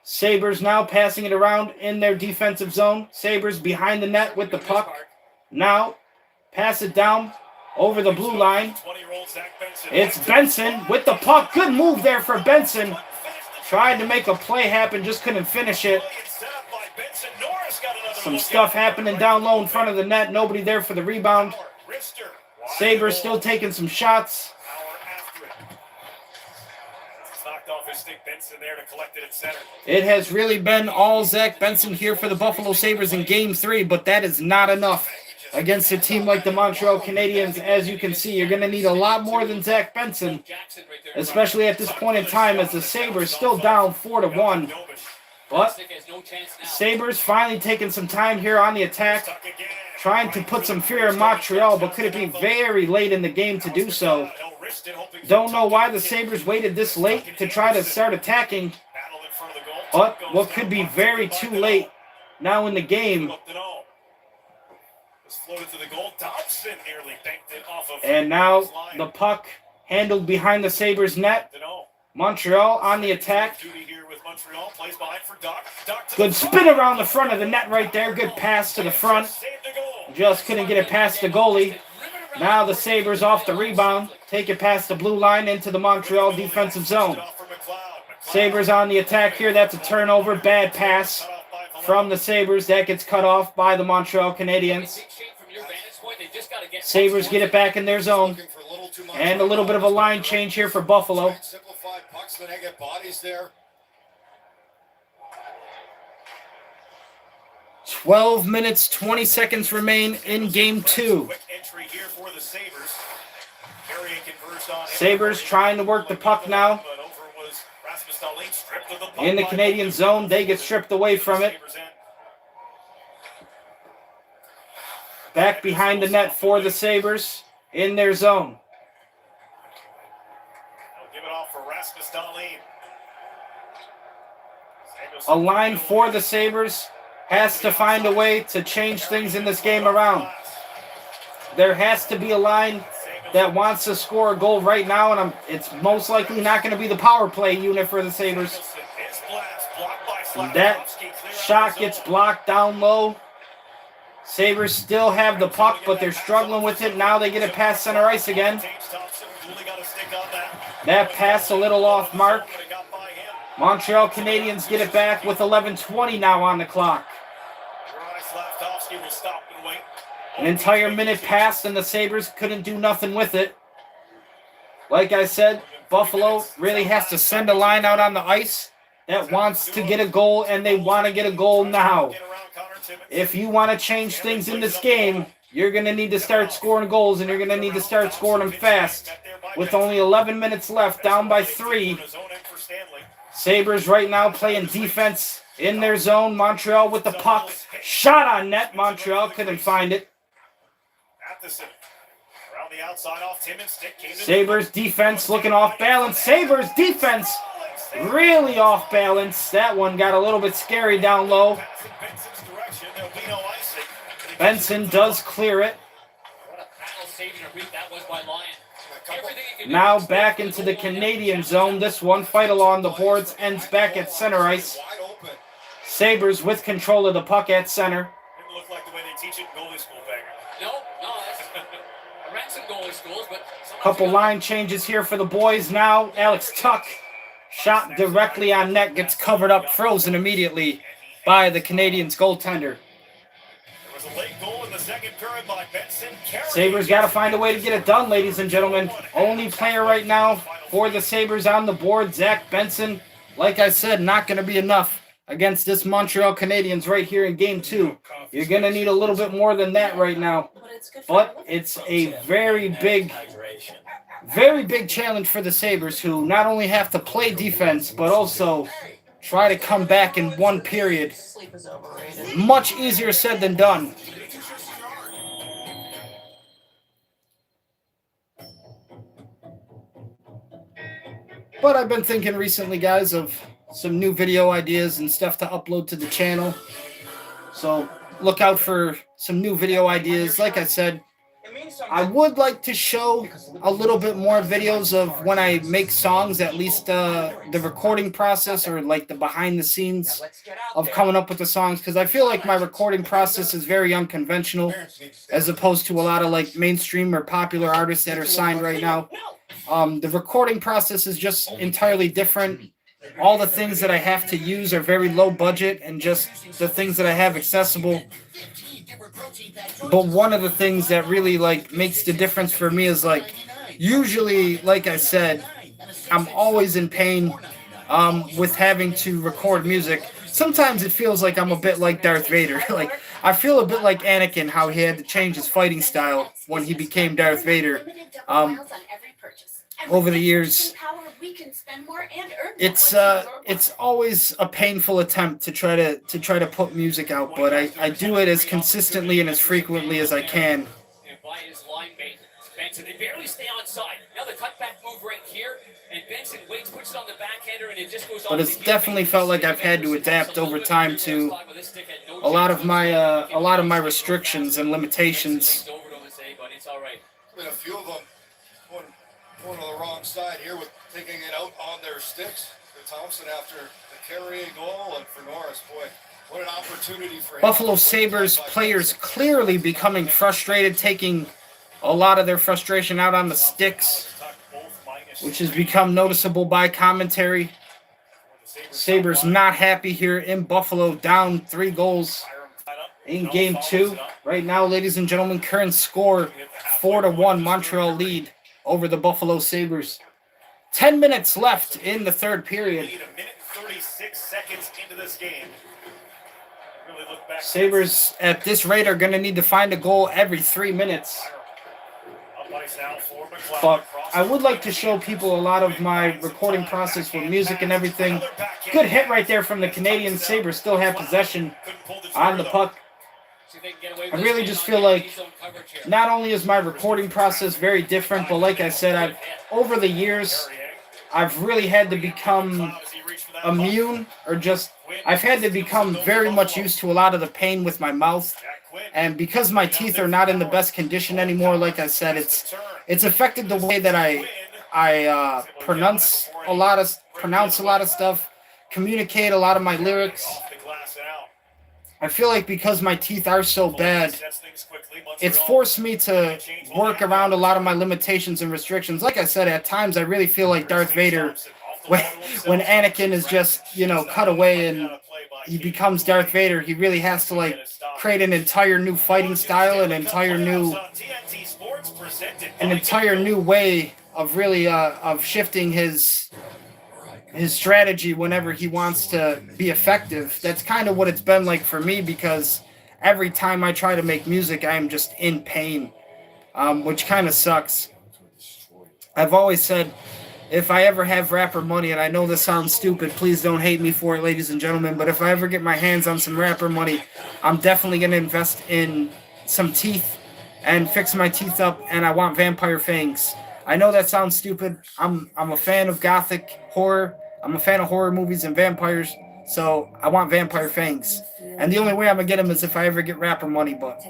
Sabres now passing it around in their defensive zone. Sabres behind the net with the puck. Now, pass it down over the blue line. It's Benson with the puck. Good move there for Benson. Tried to make a play happen, just couldn't finish it. Some stuff happening down low in front of the net. Nobody there for the rebound. Sabres still taking some shots. It has really been all Zach Benson here for the Buffalo Sabres in Game 3, but that is not enough against a team like the Montreal Canadiens. As you can see, you're going to need a lot more than Zach Benson, especially at this point in time as the Sabres still down 4-1. But Sabres finally taking some time here on the attack, trying to put some fear in Montreal, but could it be very late in the game to do so? Don't know why the Sabres waited this late to try to start attacking, but what could be very too late now in the game. And now the puck handled behind the Sabres net. Montreal on the attack. Duty here with Montreal. Plays behind for Doc. Doc to Good the spin around the front of the net right there. Good pass to the front. Just couldn't get it past the goalie. Now the Sabres off the rebound. Take it past the blue line into the Montreal defensive zone. Sabres on the attack here. That's a turnover. Bad pass from the Sabres. That gets cut off by the Montreal Canadiens. Sabres get it back in their zone. And a little bit of a line change here for Buffalo. Simplified pucks, then they get bodies there. 12 minutes, 20 seconds remain in Game 2. Sabres trying to work the puck now. In the Canadian zone, they get stripped away from it. Back behind the net for the Sabres in their zone. A line for the Sabres has to find a way to change things in this game around. There has to be a line that wants to score a goal right now, and it's most likely not going to be the power play unit for the Sabres. That shot gets blocked down low. Sabres still have the puck, but they're struggling with it. Now they get it past center ice again. That pass a little off mark. Montreal Canadiens get it back with 11:20 now on the clock. An entire minute passed and the Sabres couldn't do nothing with it. Like I said, Buffalo really has to send a line out on the ice that wants to get a goal, and they want to get a goal now. If you want to change things in this game, you're going to need to start scoring goals, and you're going to need to start scoring them fast. With only 11 minutes left, down by 3. Sabres right now playing defense in their zone. Montreal with the puck. Shot on net. Montreal couldn't find it. Sabres defense looking off balance. Sabres defense really off balance. That one got a little bit scary down low. Benson does clear it. Now back into the Canadian zone. This one, fight along the boards, ends back at center ice. Sabres with control of the puck at center. Didn't look like the way they teach it in goalie school, Banger. No, I ran some goalie schools, but... Couple line changes here for the boys now. Alex Tuck, shot directly on net, gets covered up, frozen immediately by the Canadiens goaltender. Sabres got to find a way to get it done, ladies and gentlemen. Only player right now for the Sabres on the board, Zach Benson. Like I said, not going to be enough against this Montreal Canadiens right here in Game 2. You're going to need a little bit more than that right now. But it's a very big challenge for the Sabres, who not only have to play defense, but also try to come back in one period. Much easier said than done. But I've been thinking recently, guys, of some new video ideas and stuff to upload to the channel. So look out for some new video ideas. Like I said, I would like to show a little bit more videos of when I make songs, at least the recording process, or like the behind the scenes of coming up with the songs, because I feel like my recording process is very unconventional as opposed to a lot of like mainstream or popular artists that are signed right now. The recording process is just entirely different. All the things that I have to use are very low budget and just the things that I have accessible. But one of the things that really like makes the difference for me is like, usually, like I said, I'm always in pain with having to record music. Sometimes it feels like I'm a bit like Darth Vader. Like I feel a bit like Anakin, how he had to change his fighting style when he became Darth Vader. Over the years, it's always a painful attempt to try to put music out, but I do it as consistently and as frequently as I can. Benson, they barely stay on side. Now the cutback move right here, and Benson waits, puts it on the backhander, and it just goes. But it's definitely felt like I've had to adapt over time to a lot of my restrictions and limitations. I mean, a few of them going to the wrong side here with taking it out on their sticks for Thompson after the carrying goal, and for Norris, boy, what an opportunity for him. Buffalo Sabres players clearly becoming frustrated, taking a lot of their frustration out on the sticks, which has become noticeable by commentary. Sabres not happy here in Buffalo, down 3 goals in Game 2. Right now, ladies and gentlemen, current score 4-1 Montreal lead over the Buffalo Sabres. 10 minutes left in the third period. 36 seconds into this game. Really look back. Sabres at this rate are going to need to find a goal every 3 minutes. But I would like to show people a lot of my recording process with music and everything. Good hit right there from the Canadiens. Sabres still have possession on the puck. I really just feel like not only is my recording process very different, but like I said, over the years, I've really had to become immune, or just I've had to become very much used to a lot of the pain with my mouth. And because my teeth are not in the best condition anymore, like I said, it's affected the way that I pronounce a lot of stuff, communicate a lot of my lyrics. I feel like because my teeth are so bad, it's forced me to work around a lot of my limitations and restrictions. Like I said, at times I really feel like Darth Vader when Anakin is just, cut away and he becomes Darth Vader. He really has to create an entire new fighting style, an entire new way of really of shifting his strategy whenever he wants to be effective. That's kind of what it's been like for me, because every time I try to make music, I am just in pain, which kind of sucks. I've always said, if I ever have rapper money, and I know this sounds stupid, please don't hate me for it, ladies and gentlemen, but if I ever get my hands on some rapper money, I'm definitely going to invest in some teeth and fix my teeth up, and I want vampire fangs. I know that sounds stupid. I'm a fan of gothic horror. I'm a fan of horror movies and vampires, so I want vampire fangs. And the only way I'm going to get them is if I ever get rapper money, but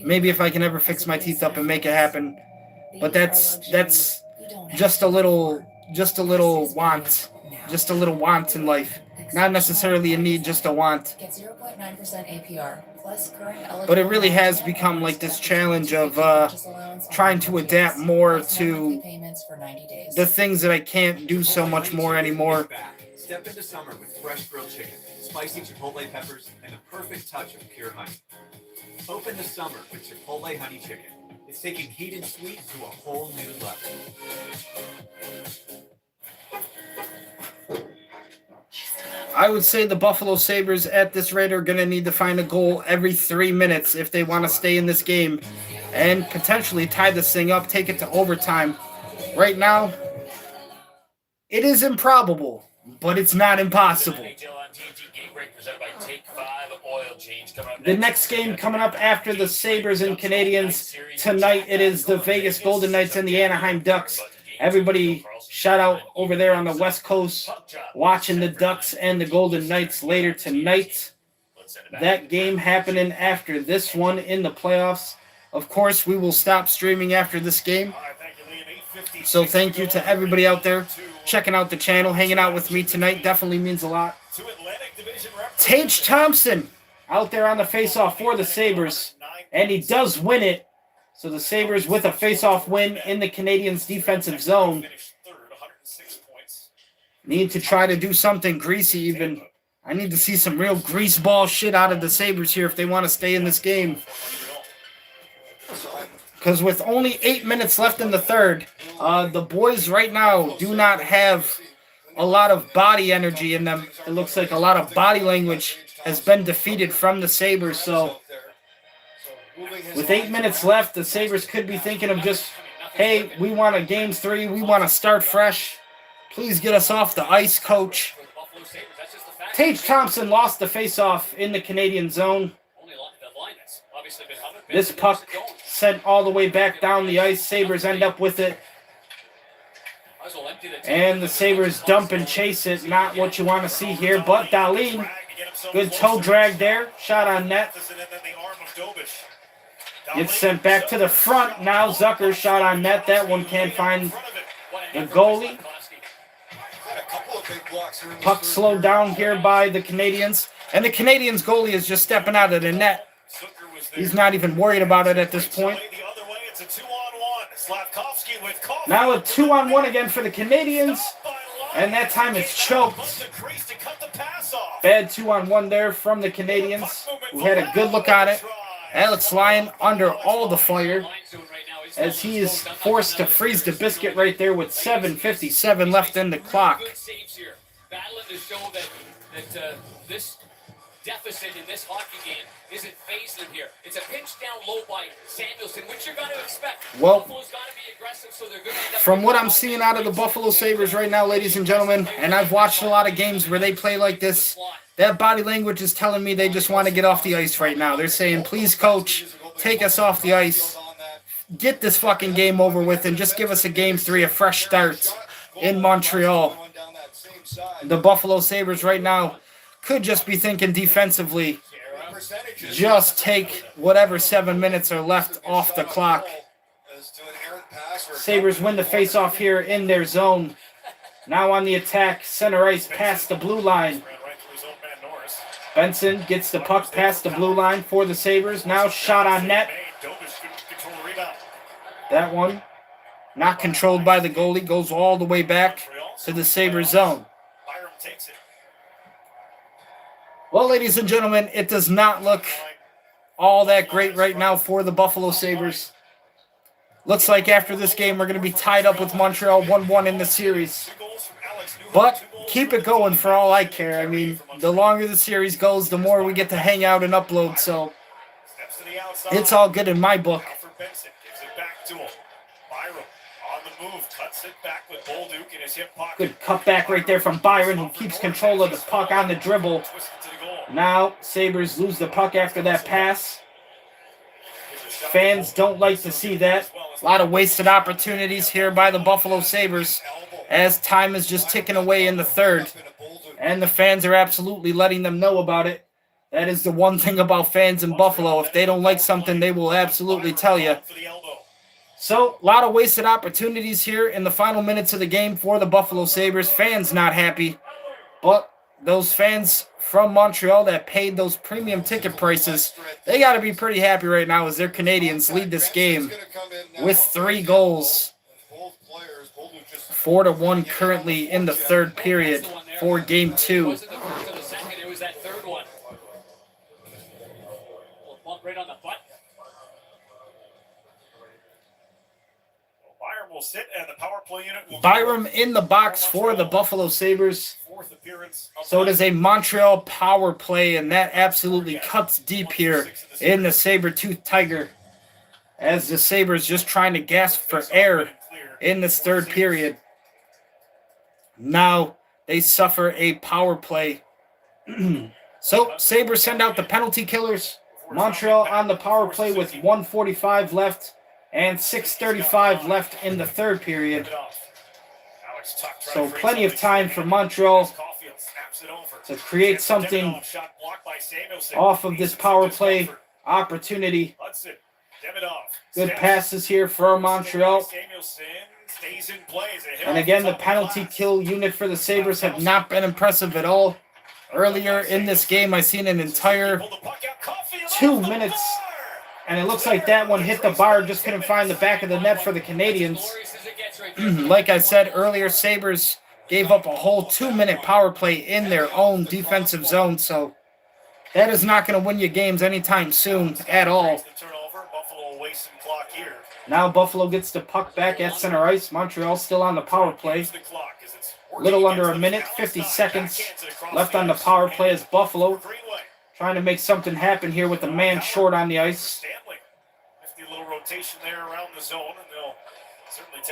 maybe if I can ever fix my teeth up and make it happen. But that's just a little want in life. Not necessarily a need, just a want. Get 0.9% APR. Plus current But it really has become like this challenge of trying to adapt more to the things that I can't do so much more anymore. Step into summer with fresh grilled chicken, spicy chipotle peppers, and the perfect touch of pure honey. Open the summer with Chipotle Honey Chicken. It's taking heat and sweet to a whole new level. I would say the Buffalo Sabres at this rate are going to need to find a goal every 3 minutes if they want to stay in this game and potentially tie this thing up, take it to overtime. Right now, it is improbable, but it's not impossible. The next game coming up after the Sabres and Canadiens tonight, it is the Vegas Golden Knights and the Anaheim Ducks. Everybody shout out over there on the West Coast watching the Ducks and the Golden Knights later tonight. That game happening after this one in the playoffs. Of course, we will stop streaming after this game. So thank you to everybody out there checking out the channel, hanging out with me tonight. Definitely means a lot. Tage Thompson out there on the faceoff for the Sabres, and he does win it. So the Sabres with a faceoff win in the Canadiens' defensive zone. Need to try to do something greasy even. I need to see some real greaseball shit out of the Sabres here if they want to stay in this game. Because with only 8 minutes left in the third, the boys right now do not have a lot of body energy in them. It looks like a lot of body language has been defeated from the Sabres. So with 8 minutes left, the Sabres could be thinking of just, hey, we want a game 3. We want to start fresh. Please get us off the ice, coach. Tage Thompson lost the faceoff in the Canadian zone. This puck sent all the way back down the ice. Sabres end up with it. And the Sabres dump and chase it. Not what you want to see here, but Duane, good toe drag there. Shot on net. Gets sent back to the front. Now Zucker shot on net. That one can't find The goalie. Puck slowed down here by the Canadiens. And the Canadiens goalie is just stepping out of the net. He's not even worried about it at this point. Now a 2-on-1 again for the Canadiens. And that time it's choked. Bad 2-on-1 there from the Canadiens, who had a good look on it. Alex Lyon under all the fire as he is forced to freeze the biscuit right there with 7:57 left in the clock. Good saves here. Battling to show that this deficit in this hockey game isn't phased them here. It's a pinch down low by Samuelson, which you're going to expect. Well, Buffalo's got to be aggressive, so they're going to end up from what I'm seeing out of the Buffalo Sabres right now, ladies and gentlemen, and I've watched a lot of games where they play like this, that body language is telling me they just want to get off the ice right now. They're saying, please, coach, take us off the ice. Get this fucking game over with and just give us a game 3, a fresh start in Montreal. The Buffalo Sabres right now could just be thinking defensively. Just take whatever 7 minutes are left off the clock. Sabres win the face-off here in their zone. Now on the attack, center ice past the blue line. Benson gets the puck past the blue line for the Sabres. Now shot on net. That one, not controlled by the goalie, goes all the way back to the Sabres zone. Well, ladies and gentlemen, it does not look all that great right now for the Buffalo Sabres. Looks like after this game, we're going to be tied up with Montreal 1-1 in the series. But keep it going for all I care. I mean, the longer the series goes, the more we get to hang out and upload. So it's all good in my book. Good cutback right there from Byron, who keeps control of the puck on the dribble. Now, Sabres lose the puck after that pass. Fans don't like to see that. A lot of wasted opportunities here by the Buffalo Sabres as time is just ticking away in the third. And the fans are absolutely letting them know about it. That is the one thing about fans in Buffalo. If they don't like something, they will absolutely tell you. So, a lot of wasted opportunities here in the final minutes of the game for the Buffalo Sabres. Fans not happy. But those fans from Montreal that paid those premium ticket prices, they got to be pretty happy right now as their Canadiens lead this game with 3 goals. 4-1 currently in the third period for Game 2. It was that third one. Bump right on the butt. Byram will sit and the power play unit will Byram in the box for the Buffalo Sabres. So it is a Montreal power play, and that absolutely cuts deep here in the Saber-Tooth Tiger as the Sabres just trying to gasp for air in this third period. Now they suffer a power play. So Sabres send out the penalty killers. Montreal on the power play with 1:45 left and 6:35 left in the third period. So plenty of time for Montreal to create something off of this power play opportunity. Good passes here for Montreal. And again, the penalty kill unit for the Sabres have not been impressive at all. Earlier in this game, I seen an entire 2 minutes, and it looks like that one hit the bar, just couldn't find the back of the net for the Canadiens. Like I said earlier, Sabres gave up a whole 2-minute power play in their own defensive zone, so that is not going to win you games anytime soon at all. Now Buffalo gets the puck back at center ice. Montreal still on the power play. Little under a minute, 50 seconds left on the power play as Buffalo trying to make something happen here with the man short on the ice.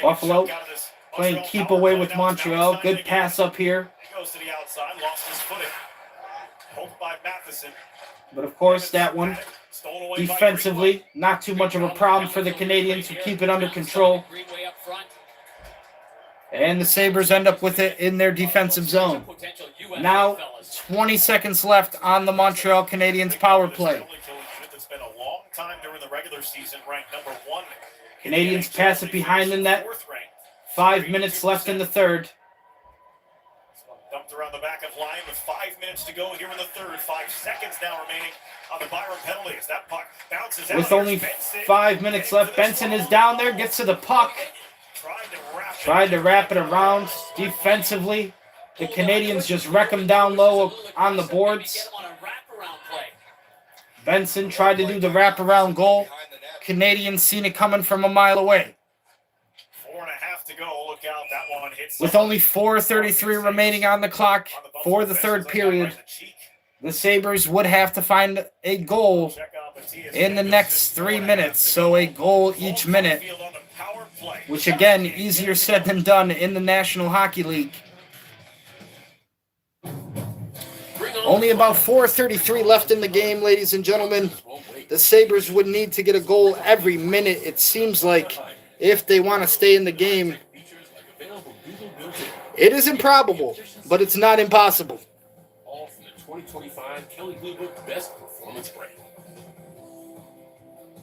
Buffalo playing keep away with Montreal. Good pass up here. But of course, that one defensively, not too much of a problem for the Canadiens who keep it under control. And the Sabres end up with it in their defensive zone. Now, 20 seconds left on the Montreal Canadiens power play. Canadiens pass it behind the net. 5 minutes left in the third. Dumped around the back of line with 5 minutes to go here in the third. 5 seconds now remaining on the Byram penalty as that puck bounces out. With only 5 minutes left, Benson is down there, gets to the puck. Tried to wrap it around defensively. The Canadiens just wreck him down low on the boards. Benson tried to do the wraparound goal. Canadiens seen it coming from a mile away. 4.5 to go. Look out, that one hits. With only 4:33 remaining on the clock for the third period, the Sabres would have to find a goal in the next 3 minutes. So a goal each minute, which again, easier said than done in the National Hockey League. Only about 4:33 left in the game, ladies and gentlemen. The Sabres would need to get a goal every minute, it seems like, if they want to stay in the game. It is improbable, but it's not impossible. All from the 2025 Kelly Blue Book Best Performance Brand.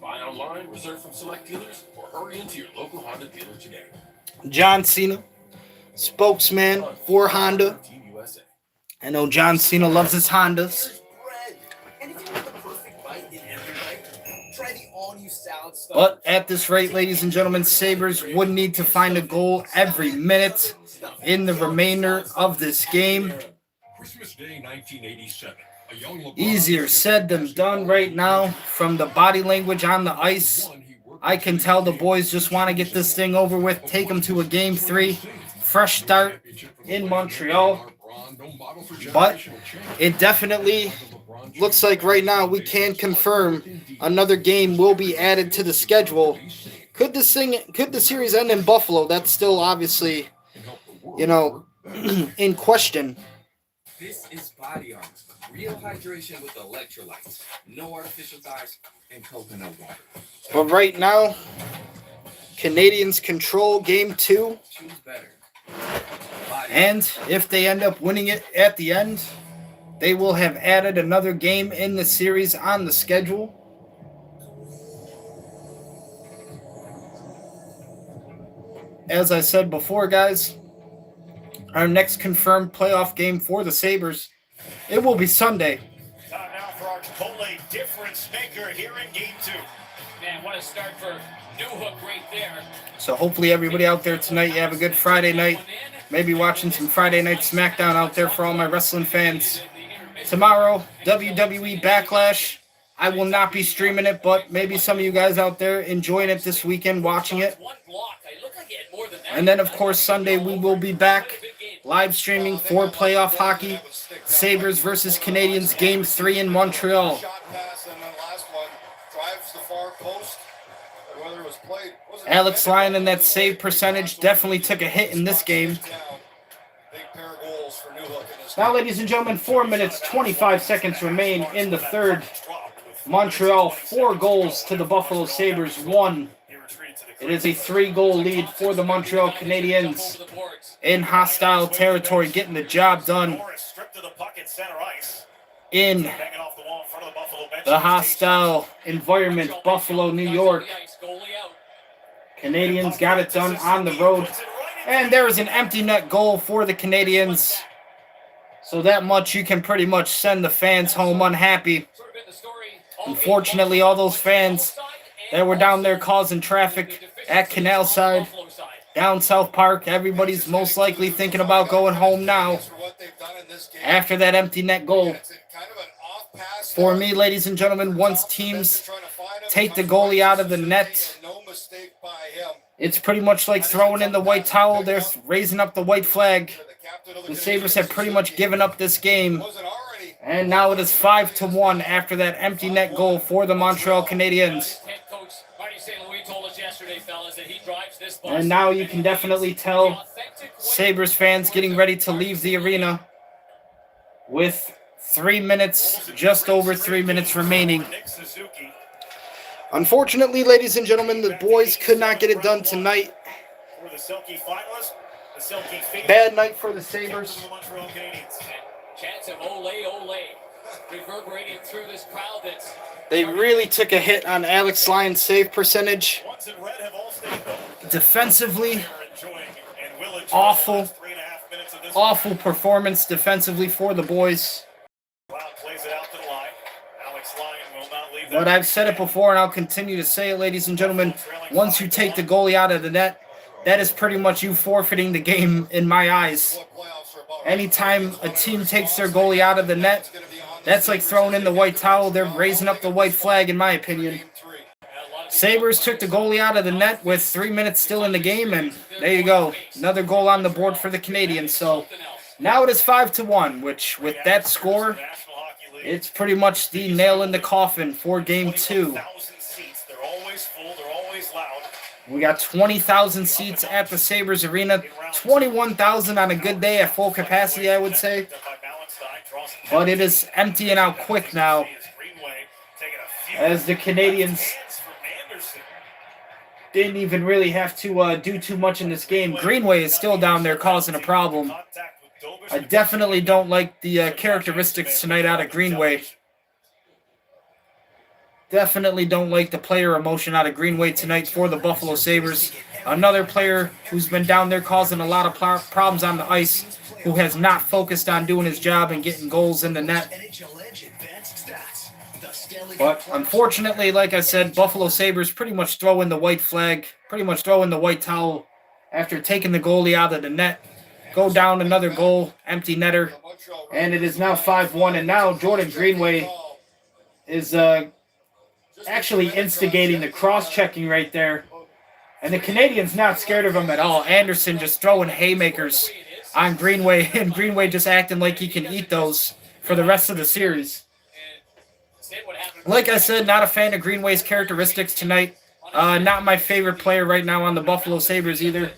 Buy online, reserve from select dealers, or hurry into your local Honda dealer today. John Cena, spokesman for Honda. I know John Cena loves his Hondas. But at this rate, ladies and gentlemen, Sabres would need to find a goal every minute in the remainder of this game. Christmas Day 1987. A young LeBron Easier said than done right now from the body language on the ice. I can tell the boys just want to get this thing over with, take them to a Game 3, fresh start in Montreal. But it definitely looks like right now we can confirm another game will be added to the schedule. Could the series end in Buffalo? That's still obviously, in question. This is Body Armor. Real hydration with electrolytes. No artificial dyes and coconut water. But right now, Canadiens control Game 2. Choose better. And if they end up winning it at the end, they will have added another game in the series on the schedule. As I said before, guys, our next confirmed playoff game for the Sabres, it will be Sunday. Time now for our Chipotle difference maker here in Game 2. Man, what a start for Newhook right there. So hopefully everybody out there tonight, you have a good Friday night. Maybe watching some Friday Night SmackDown out there for all my wrestling fans. Tomorrow, WWE Backlash. I will not be streaming it, but maybe some of you guys out there enjoying it this weekend, watching it. And then, of course, Sunday we will be back live streaming for playoff hockey. Sabres versus Canadiens, Game 3 in Montreal. Alex Lyon and that save percentage definitely took a hit in this game. Now, ladies and gentlemen, 4 minutes, 25 seconds remain in the third. Montreal, 4 goals to the Buffalo Sabres, 1. It is a 3-goal lead for the Montreal Canadiens in hostile territory, getting the job done in the hostile environment, Buffalo, New York. Canadiens got it done on the road. And there is an empty net goal for the Canadiens. So that much you can pretty much send the fans home unhappy. Unfortunately, all those fans that were down there causing traffic at Canal Side, down South Park, everybody's most likely thinking about going home now after that empty net goal. For me, ladies and gentlemen, once teams take the goalie out of the net, it's pretty much like throwing in the white towel. They're raising up the white flag. The Sabres have pretty much given up this game. And now it is 5-1 after that empty net goal for the Montreal Canadiens. And now you can definitely tell Sabres fans getting ready to leave the arena with 3 minutes, just over 3 minutes remaining. Unfortunately, ladies and gentlemen, the boys could not get it done tonight. Bad night for the Sabres. Chants of ole, ole, reverberating through this crowd that's... They really took a hit on Alex Lyon's save percentage. Defensively, awful performance defensively for the boys. But I've said it before, and I'll continue to say it, ladies and gentlemen. Once you take the goalie out of the net, that is pretty much you forfeiting the game in my eyes. Anytime a team takes their goalie out of the net, that's like throwing in the white towel. They're raising up the white flag, in my opinion. Sabres took the goalie out of the net with 3 minutes still in the game, and there you go. Another goal on the board for the Canadiens. So now it is 5-1, which with that score, it's pretty much the nail in the coffin for Game 2. We got 20,000 seats at the Sabres Arena. 21,000 on a good day at full capacity, I would say. But it is emptying out quick now, as the Canadiens didn't even really have to do too much in this game. Greenway is still down there causing a problem. I definitely don't like the characteristics tonight out of Greenway. Definitely don't like the player emotion out of Greenway tonight for the Buffalo Sabres. Another player who's been down there causing a lot of problems on the ice, who has not focused on doing his job and getting goals in the net. But unfortunately, like I said, Buffalo Sabres pretty much throw in the white flag, pretty much throw in the white towel after taking the goalie out of the net. Go down another goal, empty netter, and it is now 5-1. And now Jordan Greenway is actually instigating the cross-checking right there. And the Canadiens not scared of him at all. Anderson just throwing haymakers on Greenway, and Greenway just acting like he can eat those for the rest of the series. Like I said, not a fan of Greenway's characteristics tonight. Not my favorite player right now on the Buffalo Sabres either.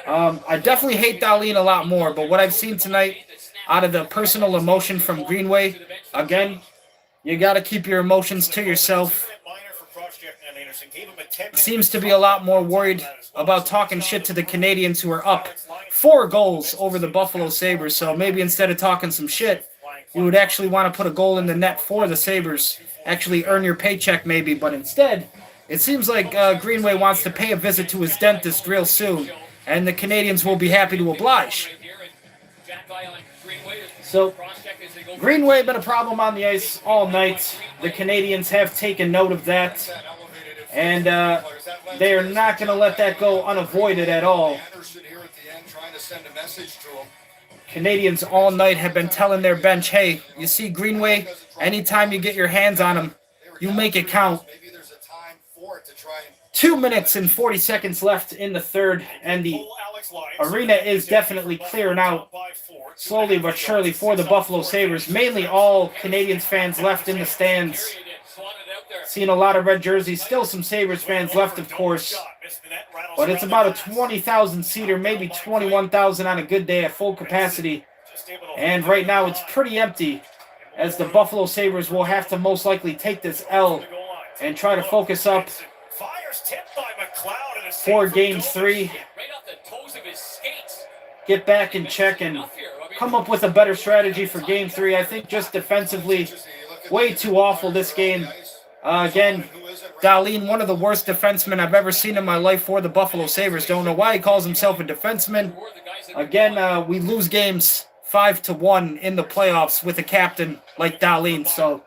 I definitely hate Dahlin a lot more, but what I've seen tonight out of the personal emotion from Greenway, again, you got to keep your emotions to yourself. Seems to be a lot more worried about talking shit to the Canadiens, who are up 4 goals over the Buffalo Sabres. So maybe instead of talking some shit, you would actually want to put a goal in the net for the Sabres. Actually earn your paycheck maybe, but instead, it seems like Greenway wants to pay a visit to his dentist real soon, and the Canadiens will be happy to oblige. So, Greenway been a problem on the ice all night. The Canadiens have taken note of that, and they are not going to let that go unavoided at all. Canadiens all night have been telling their bench, hey, you see Greenway, anytime you get your hands on him, you make it count. 2 minutes and 40 seconds left in the third, and the arena is definitely clearing out slowly but surely for the Buffalo Sabres. Mainly all Canadiens fans left in the stands. Seeing a lot of red jerseys. Still some Sabres fans left, of course. But it's about a 20,000 seater, maybe 21,000 on a good day at full capacity. And right now it's pretty empty, as the Buffalo Sabres will have to most likely take this L and try to focus up for Game 3. Get back in check and come up with a better strategy for Game 3. I think just defensively, way too awful this game. Again, Dahlin, one of the worst defensemen I've ever seen in my life for the Buffalo Sabres. Don't know why he calls himself a defenseman. Again, we lose games 5-1 in the playoffs with a captain like Dahlin. So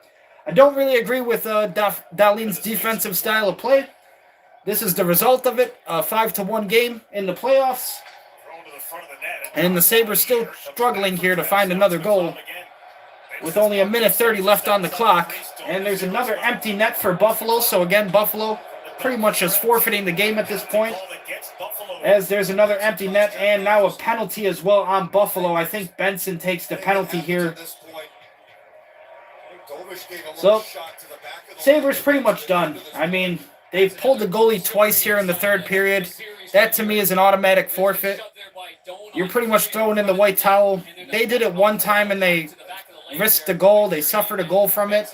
I don't really agree with Dahlin's defensive style of play. This is the result of it, a 5-1 game in the playoffs. And the Sabres still struggling here to find another goal with only 1:30 left on the clock. And there's another empty net for Buffalo. So again, Buffalo pretty much just forfeiting the game at this point, as there's another empty net and now a penalty as well on Buffalo. I think Benson takes the penalty here. So Sabres pretty much done. I mean, they've pulled the goalie twice here in the third period. That to me is an automatic forfeit. You're pretty much throwing in the white towel. They did it one time and they risked the goal. They suffered a goal from it.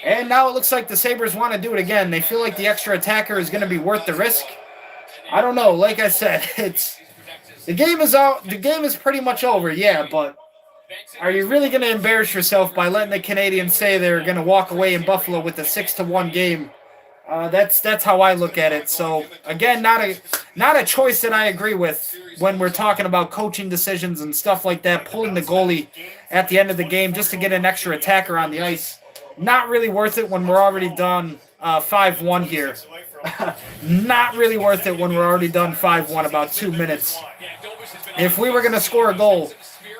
And now it looks like the Sabres want to do it again. They feel like the extra attacker is going to be worth the risk. I don't know. Like I said, the game is out. The game is pretty much over, yeah, but are you really going to embarrass yourself by letting the Canadiens say they're going to walk away in Buffalo with a 6-1 game? That's how I look at it. So again, not Not a choice that I agree with when we're talking about coaching decisions and stuff like that, pulling the goalie at the end of the game just to get an extra attacker on the ice. Not really worth it when we're already done 5-1 here. Not really worth it when we're already done 5-1, about 2 minutes. If we were going to score a goal,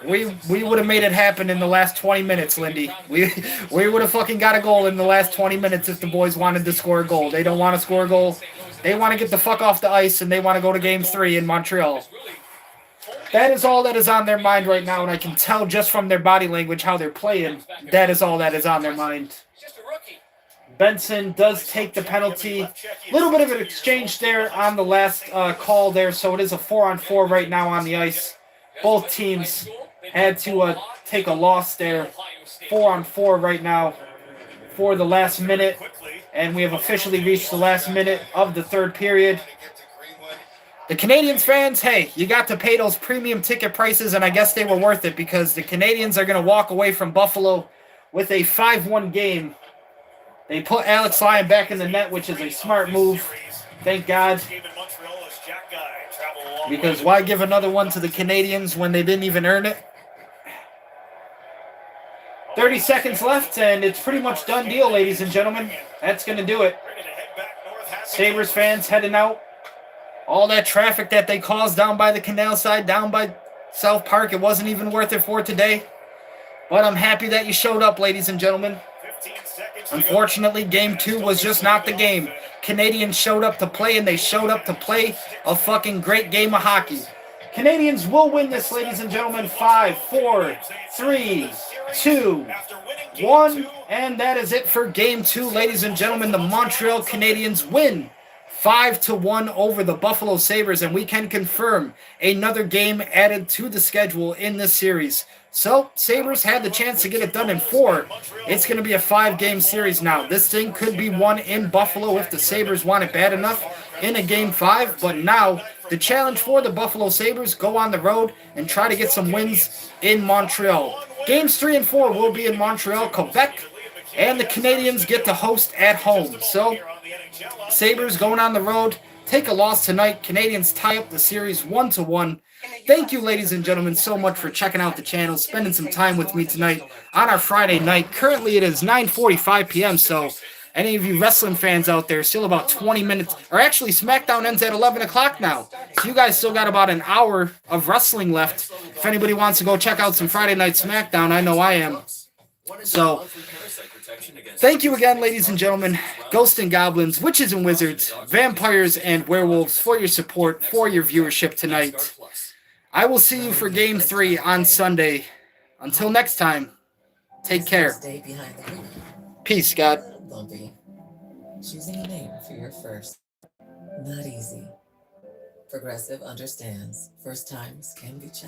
we would have made it happen in the last 20 minutes, Lindy. We would have fucking got a goal in the last 20 minutes if the boys wanted to score a goal. They don't want to score a goal. They want to get the fuck off the ice, and they want to go to Game 3 in Montreal. That is all that is on their mind right now, and I can tell just from their body language how they're playing. That is all that is on their mind. Benson does take the penalty. A little bit of an exchange there on the last call there, so it is a 4-on-4 right now on the ice. Both teams had to take a loss there. 4-on-4 right now for the last minute, and we have officially reached the last minute of the third period. The Canadiens fans, hey, you got to pay those premium ticket prices, and I guess they were worth it because the Canadiens are going to walk away from Buffalo with a 5-1 game. They put Alex Lyon back in the net, which is a smart move. Thank God. Because why give another one to the Canadiens when they didn't even earn it? 30 seconds left, and it's pretty much done deal, ladies and gentlemen. That's going to do it. Sabres fans heading out. All that traffic that they caused down by the canal side, down by South Park, it wasn't even worth it for today. But I'm happy that you showed up, ladies and gentlemen. Unfortunately, Game 2 was just not the game. Canadiens showed up to play, and they showed up to play a fucking great game of hockey. Canadiens will win this, ladies and gentlemen. 5, 4, 3, 2, 1. And that is it for Game 2, ladies and gentlemen. The Montreal Canadiens win 5-1 over the Buffalo Sabres, and we can confirm another game added to the schedule in this series. So, Sabres had the chance to get it done in 4. It's going to be a 5-game series now. This thing could be won in Buffalo if the Sabres want it bad enough in a Game 5. But now, the challenge for the Buffalo Sabres, go on the road and try to get some wins in Montreal. Games 3 and 4 will be in Montreal, Quebec, and the Canadiens get to host at home. So, Sabres going on the road, take a loss tonight. Canadiens tie up the series 1-1. Thank you, ladies and gentlemen, so much for checking out the channel, spending some time with me tonight on our Friday night. Currently, it is 9:45 p.m., so any of you wrestling fans out there, still about 20 minutes, or actually, SmackDown ends at 11 o'clock now. So you guys still got about an hour of wrestling left. If anybody wants to go check out some Friday Night SmackDown, I know I am. So, thank you again, ladies and gentlemen, ghosts and goblins, witches and wizards, vampires and werewolves, for your support, for your viewership tonight. I will see you for Game 3 on Sunday. Until next time, take care. Peace, God. Bumpy. Choosing a name for your first. Not easy. Progressive understands. First times can be challenging.